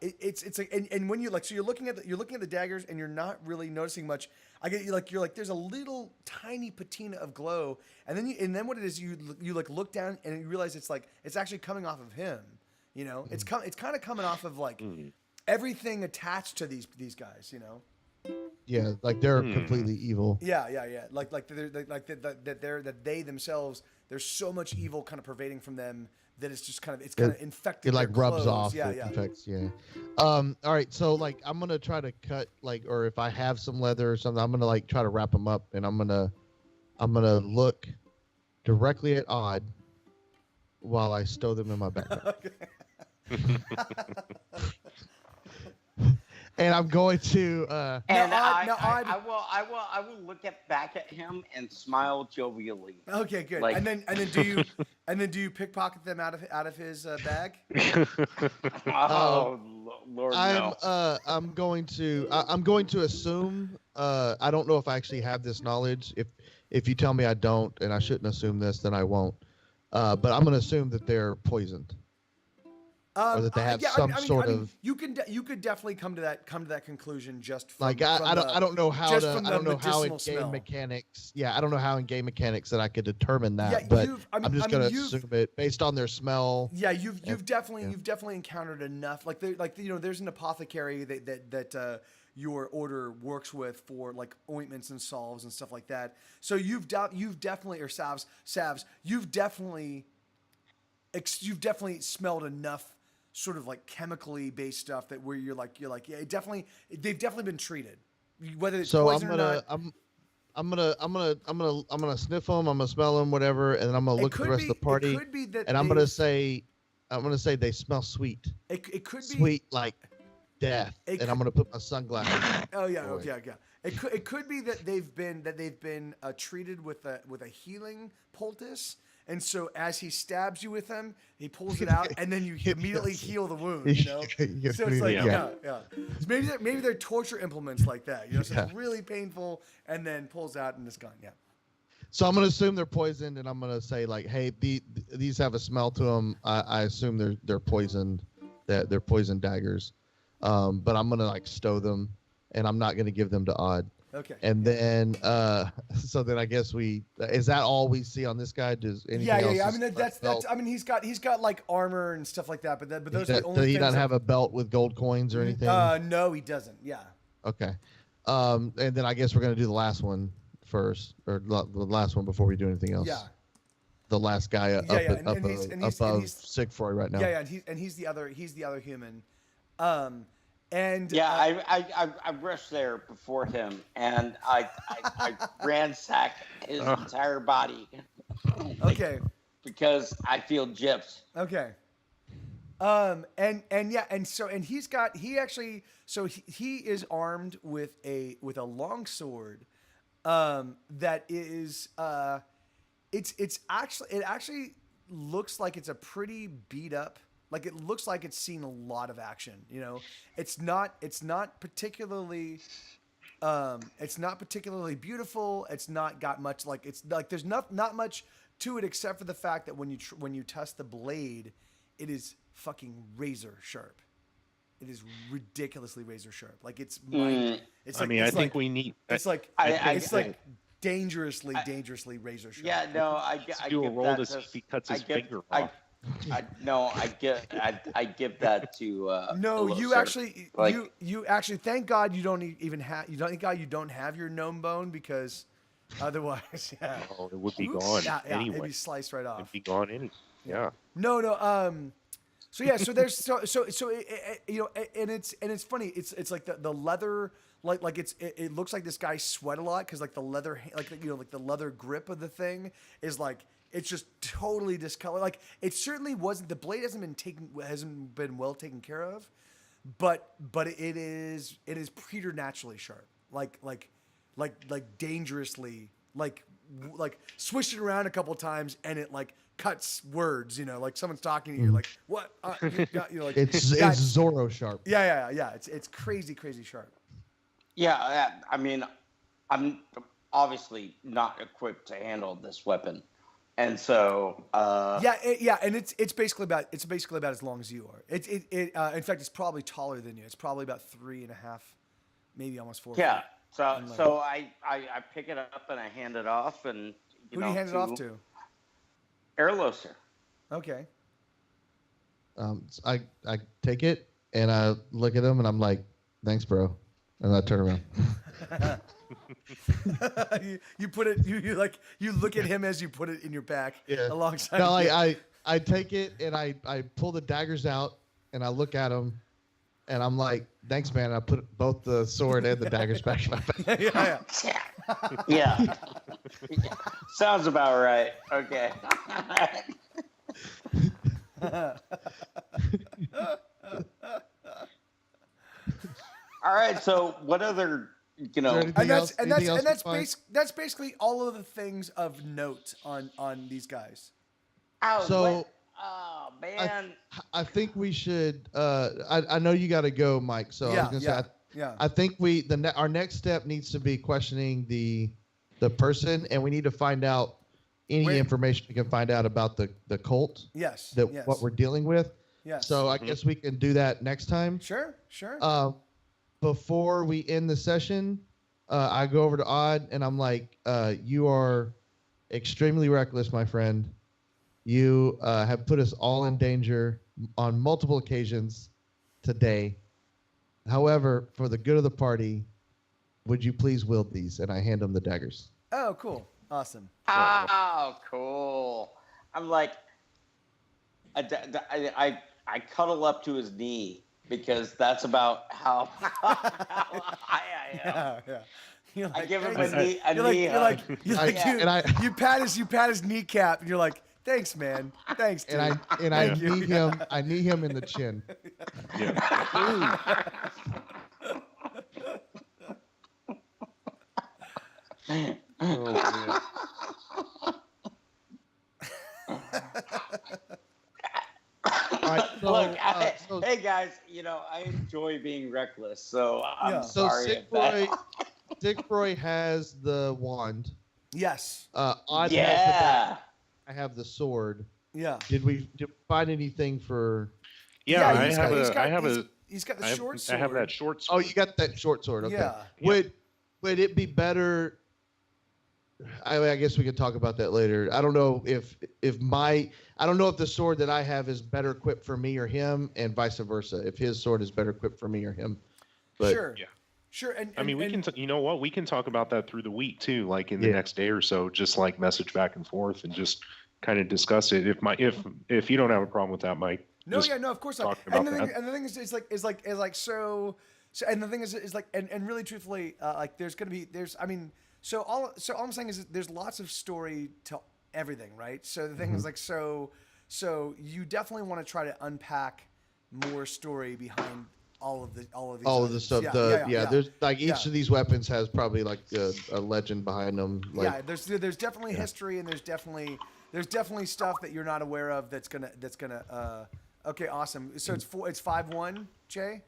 it's like and when you like so you're looking at the daggers and you're not really noticing much. I get you're like there's a little tiny patina of glow and then what it is you like look down and you realize it's actually coming off of him. You know, it's kind of coming off of like everything attached to these guys. You know. Yeah, like they're completely evil. Yeah. Like they themselves. There's so much evil kind of pervading from them that it's just kind of infected. It like their rubs clothes. off. Yeah. Infects. Yeah. All right. So like I'm gonna try to cut or if I have some leather or something, I'm gonna like try to wrap them up and I'm gonna look directly at Odd while I stow them in my backpack. And I'm going to. I will look back at him and smile jovially. Okay, good. Like, and then do you pickpocket them out of his bag? Oh Lord, no. I'm going to assume. I don't know if I actually have this knowledge. If you tell me I don't, and I shouldn't assume this, then I won't. But I'm going to assume that they're poisoned. Or that they have You could definitely come to that conclusion just from, like I don't know how in smell. game mechanics. Yeah, I don't know how in game mechanics that I could determine that. Yeah, but I'm just gonna assume it based on their smell. Yeah, you've definitely encountered enough. There's an apothecary that your order works with for like ointments and salves and stuff like that. So you've definitely or salves you've definitely smelled enough sort of like chemically based stuff that where you're like yeah they've definitely been treated, whether it's poison or not. I'm gonna sniff them, I'm gonna smell them, whatever, and then I'm gonna look at the rest of the party. It could be that and I'm gonna say they smell sweet. It could be sweet like death, and I'm gonna put my sunglasses. Oh yeah, yeah. It could be that they've been treated with a healing poultice. And so as he stabs you with them, he pulls it out, and then you immediately heal the wound. You know, so it's like yeah. So maybe they're torture implements like that. You know, so it's really painful, and then pulls out and it's gone. Yeah. So I'm gonna assume they're poisoned, and I'm gonna say like, hey, these have a smell to them. I assume they're poisoned. That they're poison daggers. But I'm gonna like stow them, and I'm not gonna give them to Odd. Okay. And then, so then I guess is that all we see on this guy? Does anything else? Yeah. I mean, that's. I mean, he's got like armor and stuff like that. But those are the only. Does he not have a belt with gold coins or anything? No, he doesn't. Yeah. Okay. And then I guess we're gonna do the last one first, or the last one before we do anything else. Yeah. The last guy above Sigfroy right now. Yeah, and he's the other human. And I rushed there before him, and I ransacked his entire body. Okay. Because I feel gypped. Okay. He is armed with a long sword, that is it actually looks like it's a pretty beat up. Like it looks like it's seen a lot of action, you know. It's not particularly beautiful. It's not got much there's not much to it except for the fact that when you test the blade, it is fucking razor sharp. It is ridiculously razor sharp. Like it's it's I like mean, I it's think like, we need. it's like I- it's like dangerously razor sharp. Yeah, no, Let's I do a give roll that to see if he cuts his finger off. I give that to No, Hello, you sir. actually Like- you actually thank God you don't even have thank God you don't have your gnome bone because otherwise yeah. Oh, it would be Oops. gone Yeah, it'd anyway. be sliced right off. It'd be gone any. Yeah. No, so yeah, so there's so you know, and it's funny. It's like the leather, like it looks like this guy sweat a lot because like the leather, like you know, like the leather grip of the thing is like it's just totally discolored. Like it certainly wasn't. The blade hasn't been well taken care of, but it is preternaturally sharp. Like dangerously like swish it around a couple of times and it like cuts words, you know, like someone's talking to you, like what, you know, like It's Zorro sharp. yeah. It's crazy sharp. Yeah, I mean, I'm obviously not equipped to handle this weapon, and so And it's basically about as long as you are. In fact, it's probably taller than you. It's probably about 3.5, maybe almost 4 yeah. feet. So I pick it up and I hand it off, and Who do you hand it off to? Airloser. Okay. I take it and I look at him and I'm like, thanks, bro, and I turn around. you put it. You look at him as you put it in your back. Yeah. Alongside. No, you. I take it and I pull the daggers out and I look at him and I'm like, thanks, man. And I put both the sword and the daggers back in my back. Yeah. Sounds about right. Okay. All right. So, what other, you know? That's basically all of the things of note on these guys. Oh man. I think we should. I know you got to go, Mike. So I was gonna say, I think our next step needs to be questioning the person, and we need to find out any information we can find out about the cult. Yes. What we're dealing with. Yes. So I guess we can do that next time. Sure. Before we end the session, I go over to Odd and I'm like, you are extremely reckless, my friend. You have put us all in danger on multiple occasions today. However, for the good of the party, would you please wield these? And I hand him the daggers. Oh, cool. Awesome. Oh, cool. I'm like, I cuddle up to his knee because that's about how high I am. Yeah. You're like, I give him thanks. a knee hug. You pat his kneecap, and you're like, thanks, man. Thanks, dude. I knee him in the chin. Yeah. Oh, man. All right, Hey guys, you know I enjoy being reckless, so I'm So sorry. Siegfried has the wand. Yes. Odd has the Yeah. I have the sword. Yeah. Did we find anything for? Yeah, he's got the short sword. I have that short Oh, sword. you got that short sword. Okay. Yeah. Would it be better? I guess we could talk about that later. I don't know if the sword that I have is better equipped for me or him, and vice versa. If his sword is better equipped for me or him. But, Sure. Yeah. Sure. And I mean, we can. You know what? We can talk about that through the week too, like in the Yeah. next day or so. Just like message back and forth and just kind of discuss it. If you don't have a problem with that, Mike. No, of course not. talking And about the thing is like so and the thing is like and really truthfully, like so all I'm saying is that there's lots of story to everything, right? So the thing is like so you definitely want to try to unpack more story behind all of these stuff. Yeah. There's like each of these weapons has probably like a legend behind them. Like, yeah, there's definitely history, and there's definitely stuff that you're not aware of that's gonna okay, awesome. So it's 5-1, Jay.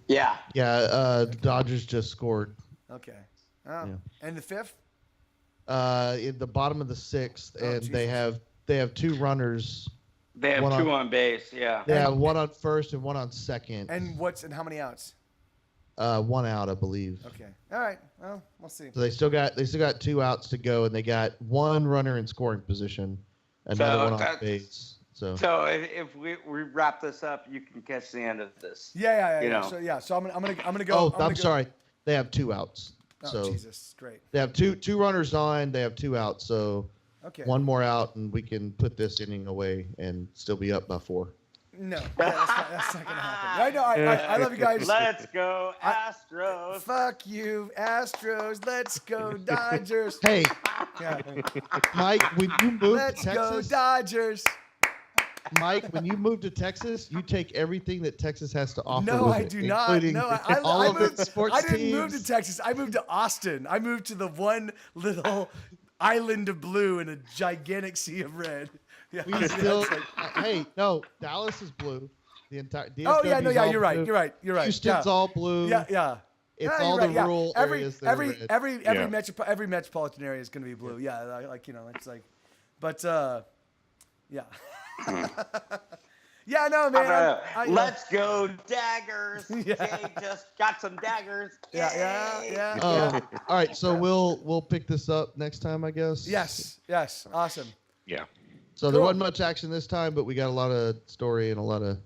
Yeah. Yeah, Dodgers just scored. Okay. Oh. And the fifth? In the bottom of the sixth, and Jesus. they have two runners They have One two on- on base. Yeah. They have one on first and one on second. And how many outs? One out, I believe. Okay. All right. Well, we'll see. So they still got 2 outs to go, and they got 1 runner in scoring position, another So one on that's- base. So So if we wrap this up, you can catch the end of this. Yeah. You know. So I'm gonna go. oh, gonna I'm go- sorry, they have 2 outs. Oh, So Jesus, great. they have two runners on. They have 2 outs. So Okay. 1 more out, and we can put this inning away and still be up by 4. No, that's not gonna happen. I know. I love you guys. Let's go Astros. Fuck you, Astros. Let's go Dodgers. Hey, Yeah. Mike, when you move Let's to go Texas, Dodgers. Mike, when you move to Texas, you take everything that Texas has to offer. No, with I it, do not. including No, all I of moved. its sports I didn't move to teams. Texas. I moved to Austin. I moved to the one little island of blue in a gigantic sea of red. Yeah, We that's still, like- hey, no, Dallas is blue. The entire. oh yeah, no, DFW 's yeah, all you're right. blue. You're right. You're right. Houston's yeah. all blue. Yeah. It's Yeah, all you're the right, yeah. rural areas that are red. Every Yeah. every metropolitan area is going to be blue. Yeah, like it's like, but yeah. Yeah, no, man. Let's go daggers. Yeah. Jay just got some daggers. Yeah. Yay. Yeah. All right, so we'll pick this up next time, I guess. Yes. Awesome. Yeah. So there Cool. wasn't much action this time, but we got a lot of story and a lot of.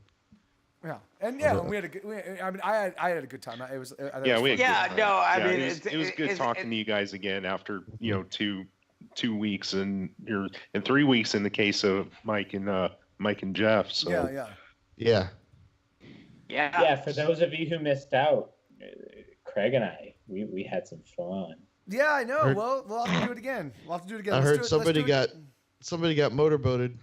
Yeah, and we had a good. I mean, I had a good time. It was. I thought Yeah, it was we had fun. Yeah, good time. no, I Yeah, mean, it was good talking to you guys again after 2 weeks and 3 weeks in the case of Mike and Jeff. So Yeah. Yeah. Yeah, for those of you who missed out, Craig and I, we had some fun. Yeah, I know. Heard- Well, we'll have to do it again. We'll have to do it again. I Let's heard do it- somebody let's do it- somebody got motorboated.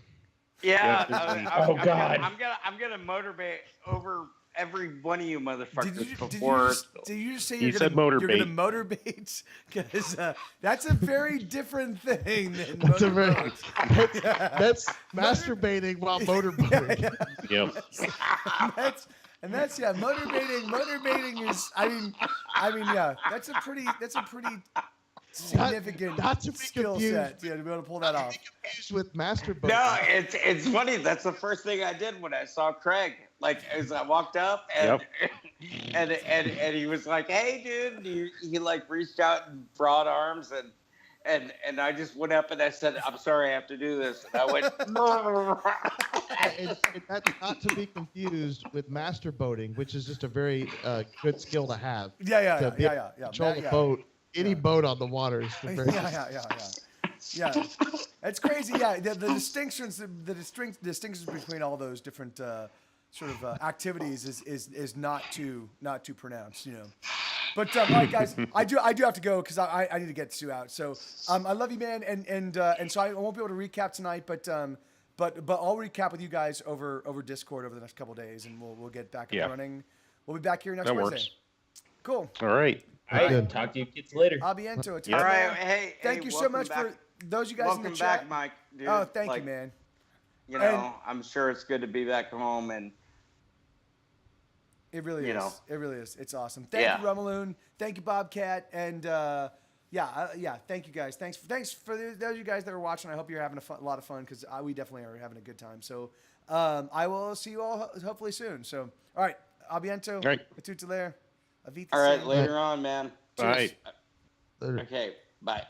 Yeah. Yeah, Oh, God. I'm gonna motivate over every one of you motherfuckers Did before. you just say You you're said gonna motorbait. motorbait? Because that's a very different thing than That's a very motorboat. that's masturbating while motorboating. yeah. That's motivating is I mean yeah, that's a pretty significant not to be skill confused. set, yeah, to be able to pull that off. Confused with masturbating. No, it's funny. That's the first thing I did when I saw Craig. Like as I walked up and and he was like, "Hey, dude," and he like reached out in broad arms and I just went up and I said, "I'm sorry, I have to do this." And I went. And that's not to be confused with masturbating, which is just a very good skill to have. Yeah. To be able to control the boat, any boat on the water is very. Yeah, it's crazy. Yeah, the distinctions between all those different sort of activities is not too pronounced, you know. But all right, guys, I do have to go because I need to get Sue out. So I love you, man, and so I won't be able to recap tonight, but I'll recap with you guys over Discord over the next couple of days, and we'll get back up and running. We'll be back here next That Wednesday. works. Cool. All right. All right, Good. talk to you kids later. I'll be into it. All right, hey, Thank you so welcome much back. for those you guys Welcome in the back, chat. Mike. Dude. Oh, thank Like, you, man. You know, I'm sure it's good to be back home and. It really You is. know. It really is. It's awesome. Thank you, Rumaloon. Thank you, Bobcat. And thank you guys. Thanks for those of you guys that are watching. I hope you're having a lot of fun because we definitely are having a good time. So I will see you all hopefully soon. So all right, abiento. All right. Tutelaire. Avita. All right, Sam. later on, man. All right. Later. Okay, bye.